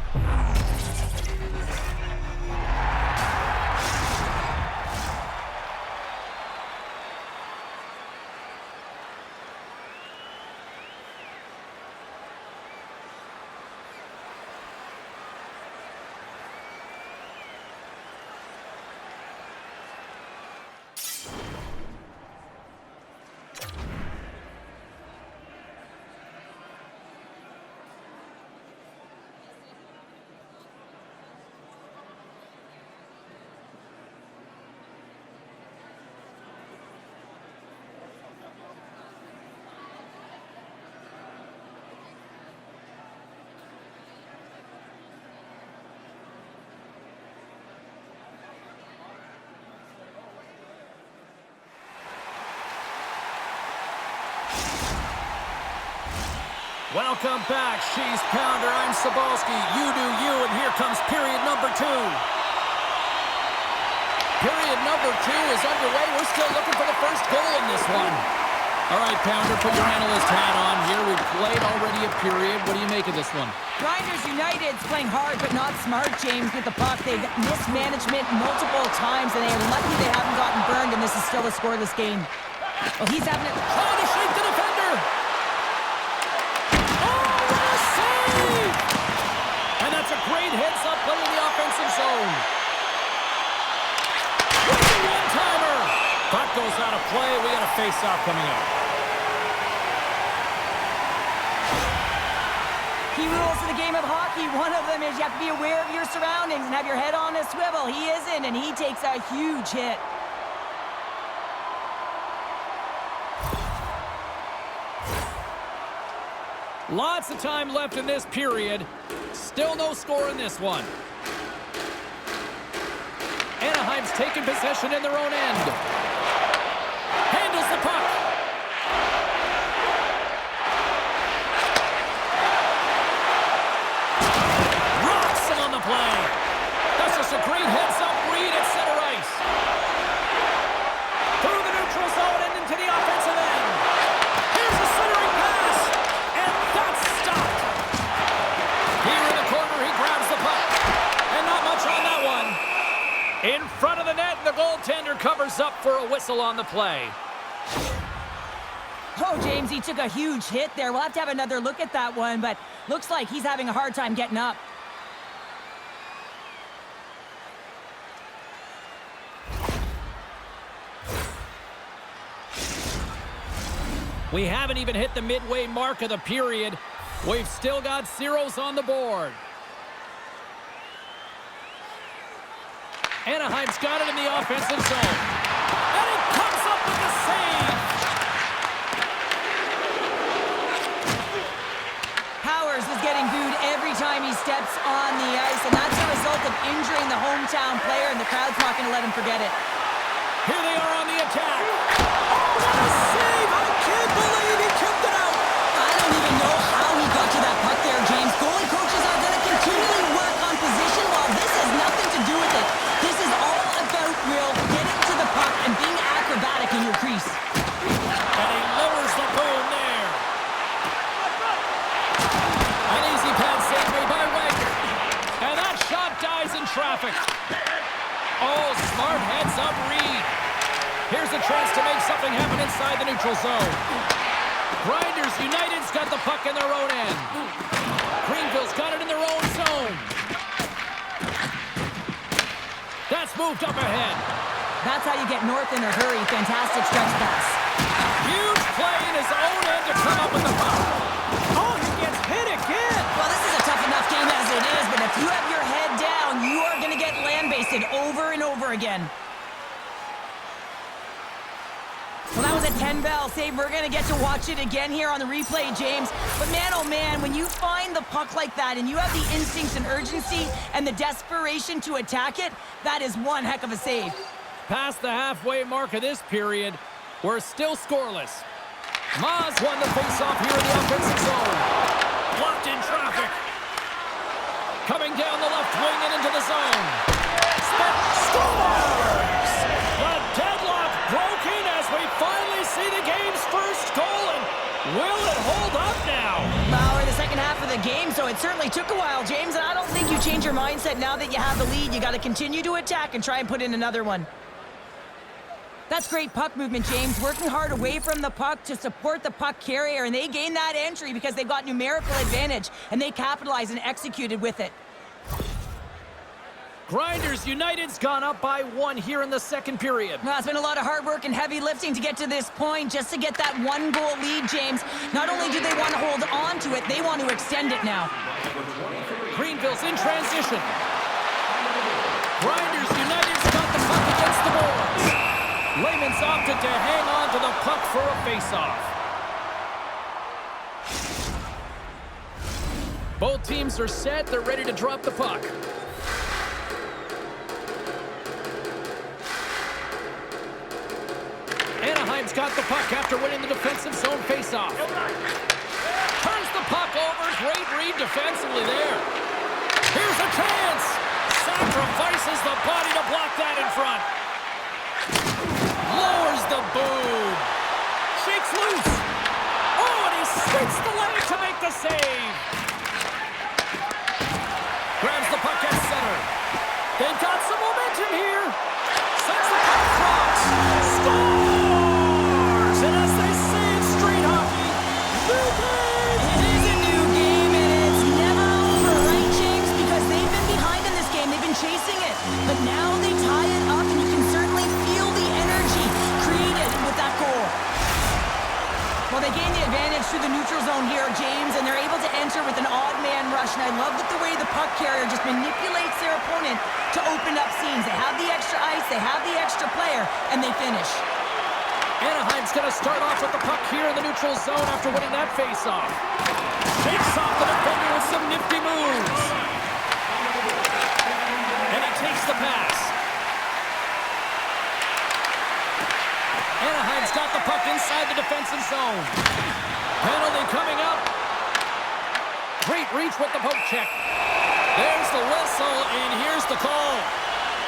Welcome back, She's Pounder. I'm Sabalski. You do you, and here comes period number 2. Period number 2 is underway. We're still looking for the first goal in this one. All right, Pounder, put your analyst hat on here. We've played already a period. What do you make of this one? Grinders United's playing hard but not smart, James, with the puck. They've mismanagement multiple times, and they are lucky they haven't gotten burned, and this is still a scoreless game. Well, he's having it. Trying to shake the defender. And that's a great heads-up play in the offensive zone. One-timer. Puck goes out of play. We got a face-off coming up. Key rules of the game of hockey. One of them is you have to be aware of your surroundings and have your head on a swivel. He isn't, and he takes a huge hit. Lots of time left in this period. Still no score in this one. Anaheim's taking possession in their own end. Handles the puck. Rocks him on the play. That's just a great heads-up read at center ice. Through the neutral zone and into the offensive end. Here's a centering pass. And that's stopped. Here in the corner, he grabs the puck. And not much on that one. In front of the net, the goaltender covers up for a whistle on the play. Oh, James, he took a huge hit there. We'll have to have another look at that one, but looks like he's having a hard time getting up. We haven't even hit the midway mark of the period. We've still got zeros on the board. Anaheim's got it in the offensive zone. And he comes up with the save. Powers is getting booed every time he steps on the ice, and that's a result of injuring the hometown player, and the crowd's not going to let him forget it. Here they are on the attack. Oh, what a save! I can't believe he kept it out. I don't even know how he got to that puck there, James. Goalie coaches are going to continually work on position while this has nothing to do with it. This is all about, Will, getting to the puck and being acrobatic in your crease. And he lowers the boom there. An easy pad save made by Wagner. And that shot dies in traffic. Oh, smart heads-up read. Here's a chance to make something happen inside the neutral zone. Grinders United's got the puck in their own end. Greenville's got it in their own zone. That's moved up ahead. That's how you get north in a hurry. Fantastic stretch pass. Huge play in his own end to come up with the puck. Oh, he gets hit again. Well, this is a tough enough game as it is, but if you have your head down, you are going to get landed over again. Well, that was a 10-bell save. We're going to get to watch it again here on the replay, James. But man, oh man, when you find the puck like that and you have the instincts and urgency and the desperation to attack it, that is one heck of a save. Past the halfway mark of this period, we're still scoreless. Maz won the face-off here in the offensive zone. Blocked in traffic. Coming down the left wing and into the zone. Scores! The deadlock broken as we finally see the game's first goal. And will it hold up now? Well, we're in the second half of the game, so it certainly took a while, James. And I don't think you change your mindset now that you have the lead. You got to continue to attack and try and put in another one. That's great puck movement, James. Working hard away from the puck to support the puck carrier, and they gained that entry because they've got numerical advantage, and they capitalized and executed with it. Grinders United's gone up by 1 here in the second period. Well, it's been a lot of hard work and heavy lifting to get to this point, just to get that 1-goal lead, James. Not only do they want to hold on to it, they want to extend it now. Greenville's in transition. Grinders United's got the puck against the boards. Layman's opted to hang on to the puck for a face-off. Both teams are set. They're ready to drop the puck. Anaheim's got the puck after winning the defensive zone face-off. Turns the puck over. Great read defensively there. Here's a chance. Sacrifices the body to block that in front. Lowers the boom. Shakes loose. Oh, and he spits the leg to make the save. Grabs the puck at center. They've got some momentum here. Sends the puck across. Scores! And as they say in street hockey, new game! It is a new game, and it's never over, right, James? Because they've been behind in this game. They've been chasing it. But now they tie it up, and you can certainly feel the energy created with that goal. Well, they gain the advantage through the neutral zone here, James, and they're able to enter with an odd man rush. And I love that the way the puck carrier just manipulates their opponent to open up seams. They have the extra ice, they have the extra player, and they finish. Anaheim's going to start off with the puck here in the neutral zone after winning that face-off. Shakes off the defender with some nifty moves. And he takes the pass. Anaheim's got the puck inside the defensive zone. Penalty coming up. Great reach with the poke check. There's the whistle, and here's the call.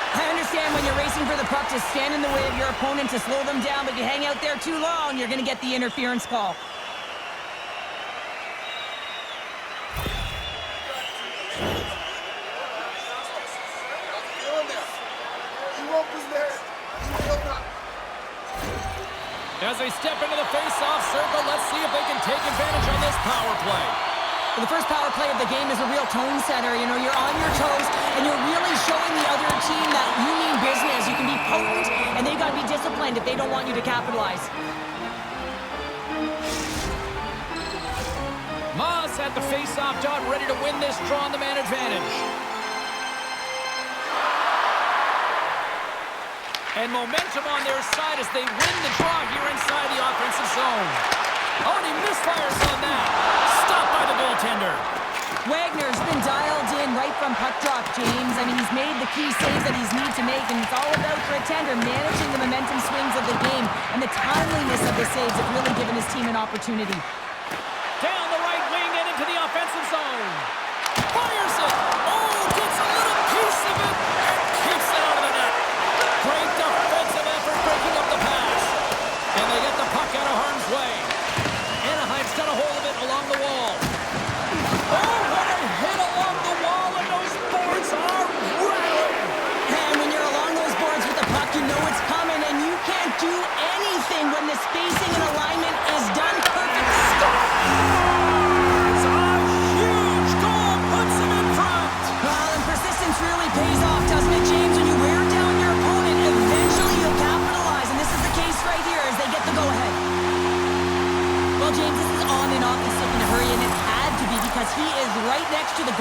I understand when you're racing for the puck to stand in the way of your opponent to slow them down, but you hang out there too long, you're going to get the interference call. As they step into the face-off circle, let's see if they can take advantage on this power play. Well, the first power play of the game is a real tone setter. You know, you're on your toes, and you're really showing the other team that you mean business. You can be potent, and they've got to be disciplined if they don't want you to capitalize. Maz at the face-off dot, ready to win this draw on the man advantage. And momentum on their side as they win the draw here inside the offensive zone. Oh, and he misfires on that. Stopped by the goaltender. Wagner's been dialed in right from puck drop, James. I mean, he's made the key saves that he's need to make, and it's all about for a tender managing the momentum swings of the game, and the timeliness of the saves have really given his team an opportunity. Down the right wing and into the offensive zone. Fires it. Oh, gets a little piece of it and keeps it out of the net. Great defensive effort breaking up the pass. And they get the puck out of harm's way. Anaheim's got a hold of it along the wall. Oh, what a hit along the wall, and those boards are rattling. And when you're along those boards with the puck, you know it's coming, and you can't do anything when the spacing and alignment is done perfect.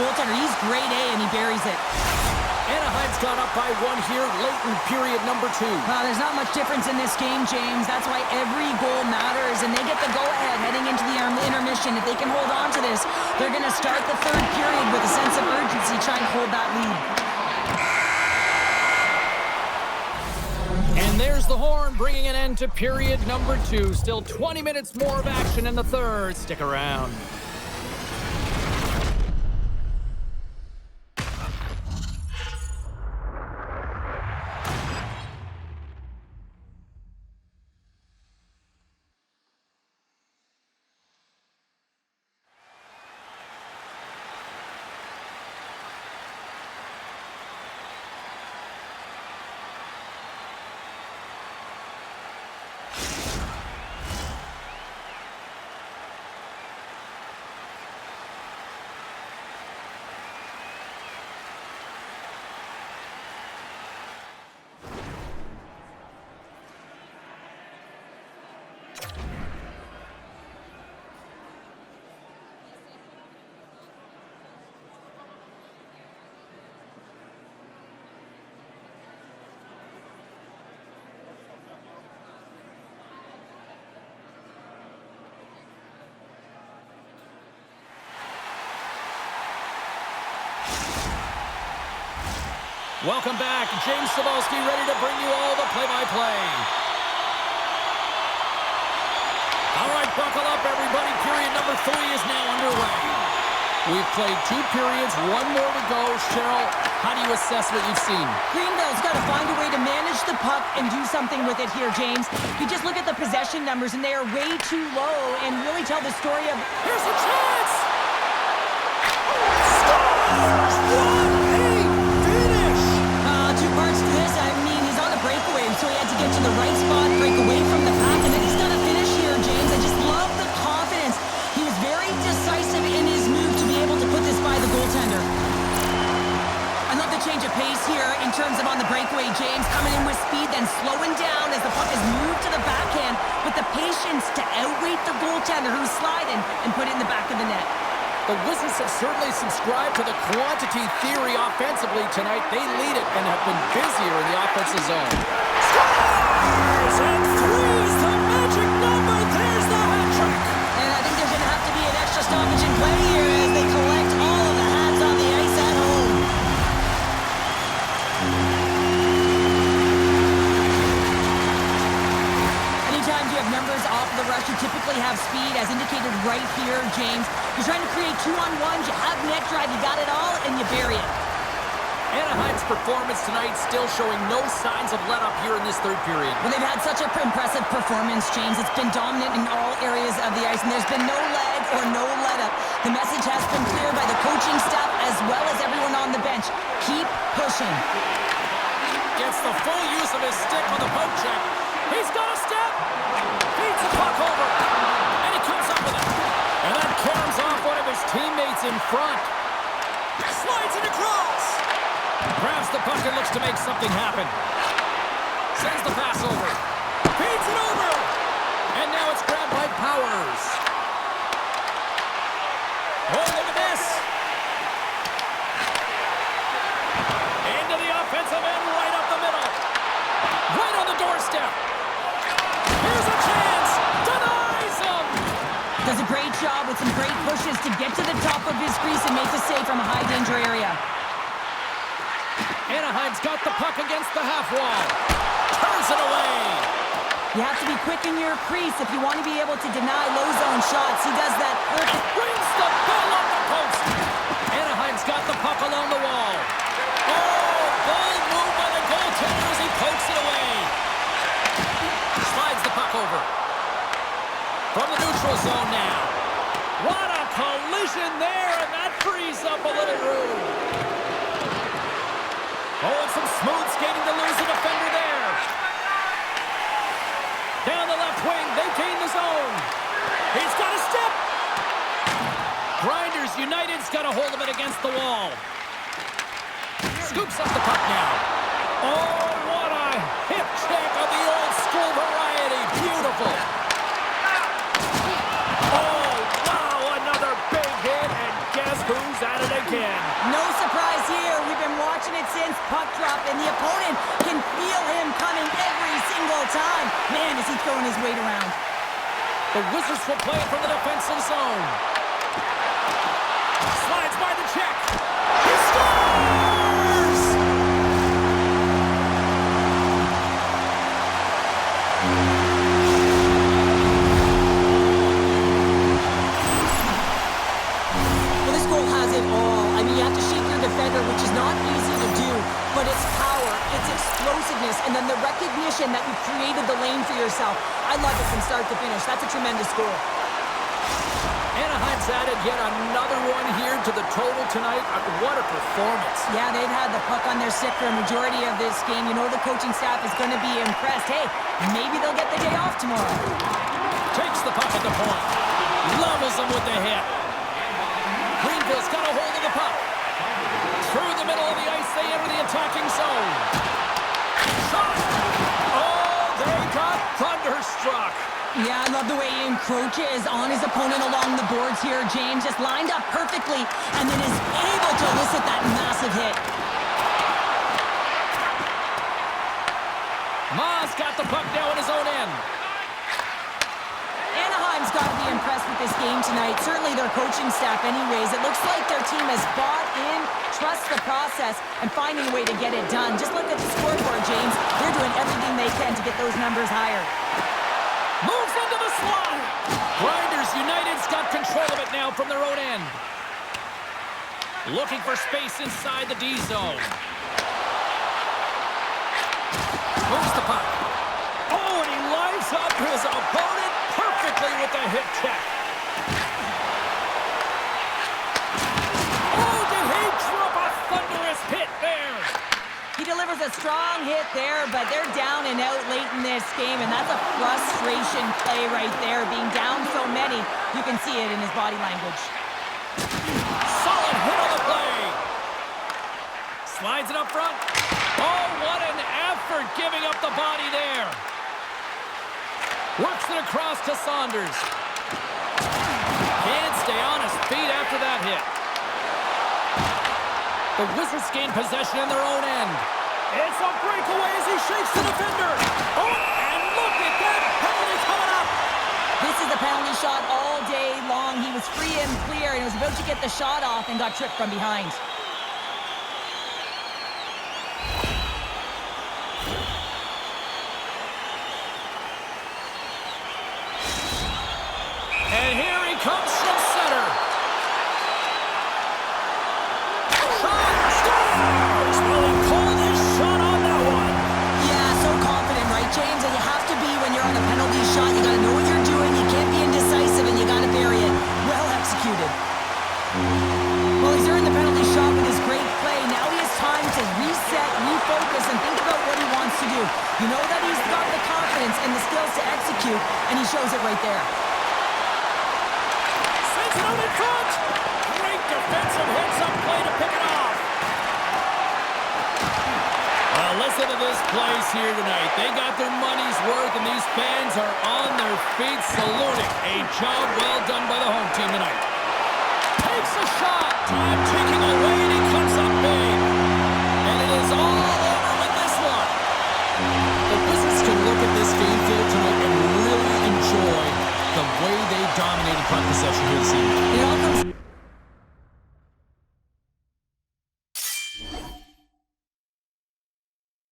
goaltender. He's grade A, and he buries it. Anaheim's gone up by 1 here late in period number 2. There's not much difference in this game, James. That's why every goal matters, and they get the go-ahead heading into the intermission. If they can hold on to this, they're going to start the third period with a sense of urgency, trying to hold that lead. And there's the horn, bringing an end to period number 2. Still 20 minutes more of action in the third. Stick around. Welcome back. James Cybulski ready to bring you all the play-by-play. All right, buckle up, everybody. Period number 3 is now underway. We've played 2 periods, 1 more to go. Cheryl, how do you assess what you've seen? Greenville's got to find a way to manage the puck and do something with it here, James. You just look at the possession numbers, and they are way too low, and really tell the story of... Here's a chance! Scores! What a finish! 2 parts to this. I mean, he's on a breakaway, so he had to get to the right spot, break away from the pack, and then he's done a finish here, James. I just love the confidence. He was very decisive in his move to be able to put this by the goaltender. I love the change of pace here in terms of on the breakaway, James. Coming in with speed, then slowing down as the puck is moved to the backhand with the patience to outweight the goaltender who's sliding and put it in the back of the net. The Wizards have certainly subscribed to the quantity theory offensively tonight. They lead it and have been busier in the offensive zone. Scores! And 3's the magic number. There's the hat trick. And I think there's going to have to be an extra stoppage in play here as they collect all of the hats on the ice at home. Anytime you have numbers off the rush, you typically have speed, as indicated right here, James. You're trying to create 2-on-1s, you have net drive, you got it all, and you bury it. Anaheim's performance tonight still showing no signs of let-up here in this third period. Well, they've had such an impressive performance, James. It's been dominant in all areas of the ice, and there's been no lag or no let-up. The message has been clear by the coaching staff as well as everyone on the bench. Keep pushing. Gets the full use of his stick on the poke check. He's got a step. Feeds the puck over. And he comes up with it. And that caroms off one of his teammates in front. Slides it across. Grabs the puck and looks to make something happen. Sends the pass over. Feeds it over. And now it's grabbed by Powers. Oh, look at this. Into the offensive end, right up the middle. Right on the doorstep. Here's a chance. Denies him. Does a great job with some great pushes to get to the top of his crease and make the save from a high-danger area. Anaheim's got the puck against the half wall. Turns it away. You have to be quick in your crease if you want to be able to deny low-zone shots. He does that perfect. Brings the ball up the post. Anaheim's got the puck along the wall. Oh, bold move by the goaltender as he pokes it away. Slides the puck over. From the neutral zone now. What a collision there, and that frees up a little room. Oh, and some smooth skating to lose the defender there. Down the left wing, they gain the zone. He's got a step. Grinders United's got a hold of it against the wall. Scoops up the puck now. Oh, what a hip check of the old school variety. Beautiful. Oh, wow, another big hit, and guess who's at it again? again. No surprise here. We've been watching it since puck drop, and the opponent can feel him coming every single time. Man, is he throwing his weight around. The Wizards will play it from the defensive zone. Slides by the check. He scores! Well, this goal has it all. I mean, you have to shake your defender, which is not easy to do, but it's power, it's explosiveness, and then the recognition that you've created the lane for yourself. I love it from start to finish. That's a tremendous goal. Anaheim's added yet another one here to the total tonight. What a performance. Yeah, they've had the puck on their stick for a majority of this game. You know the coaching staff is going to be impressed. Hey, maybe they'll get the day off tomorrow. Takes the puck at the point. Levels him with the hit. Greenville's got a hold of the puck. Through the middle of the ice, they enter the attacking zone. Shot! Oh, they got thunderstruck. Yeah, I love the way he encroaches on his opponent along the boards here. James just lined up perfectly and then is able to elicit that massive hit. Ma's got the puck now in his own end. Anaheim's got to be impressed with this game tonight. Certainly their coaching staff anyways. It looks like their team has bought in, trusts the process, and finding a way to get it done. Just look at the scoreboard, James. They're doing everything they can to get those numbers higher. Moves into the slot. Grinders United's got control of it now from their own end. Looking for space inside the D zone. Moves the puck. Oh, and he lines up his opponent perfectly with the hip check. Oh, did he drop a thunderous hit there? He delivers a strong hit there, but they're down and out late in this game, and that's a frustration play right there. Being down so many, you can see it in his body language. Solid hit on the play. Slides it up front. Oh, what an effort giving up the body there. Works it across to Saunders. Can't stay on his feet after that hit. The Wizards gain possession in their own end. It's a breakaway as he shakes the defender. Oh, and look at that penalty coming up. This is a penalty shot all day long. He was free and clear, and he was about to get the shot off and got tripped from behind. And here he comes from center. Shot! Scores! Well, he called his shot on that one. Yeah, so confident, right, James? And you have to be when you're on a penalty shot. You got to know what you're doing. You can't be indecisive, and you got to bury it. Well executed. Well, he's earned the penalty shot with his great play. Now he has time to reset, refocus, and think about what he wants to do. You know that he's got the confidence and the skills to execute, and he shows it right there. Sends it out in front. Great defensive heads-up play to pick it off. Well, listen to this place here tonight. They got their money's worth, and these fans are on their feet saluting. A job well done by the home team tonight. Takes a shot. Time ticking away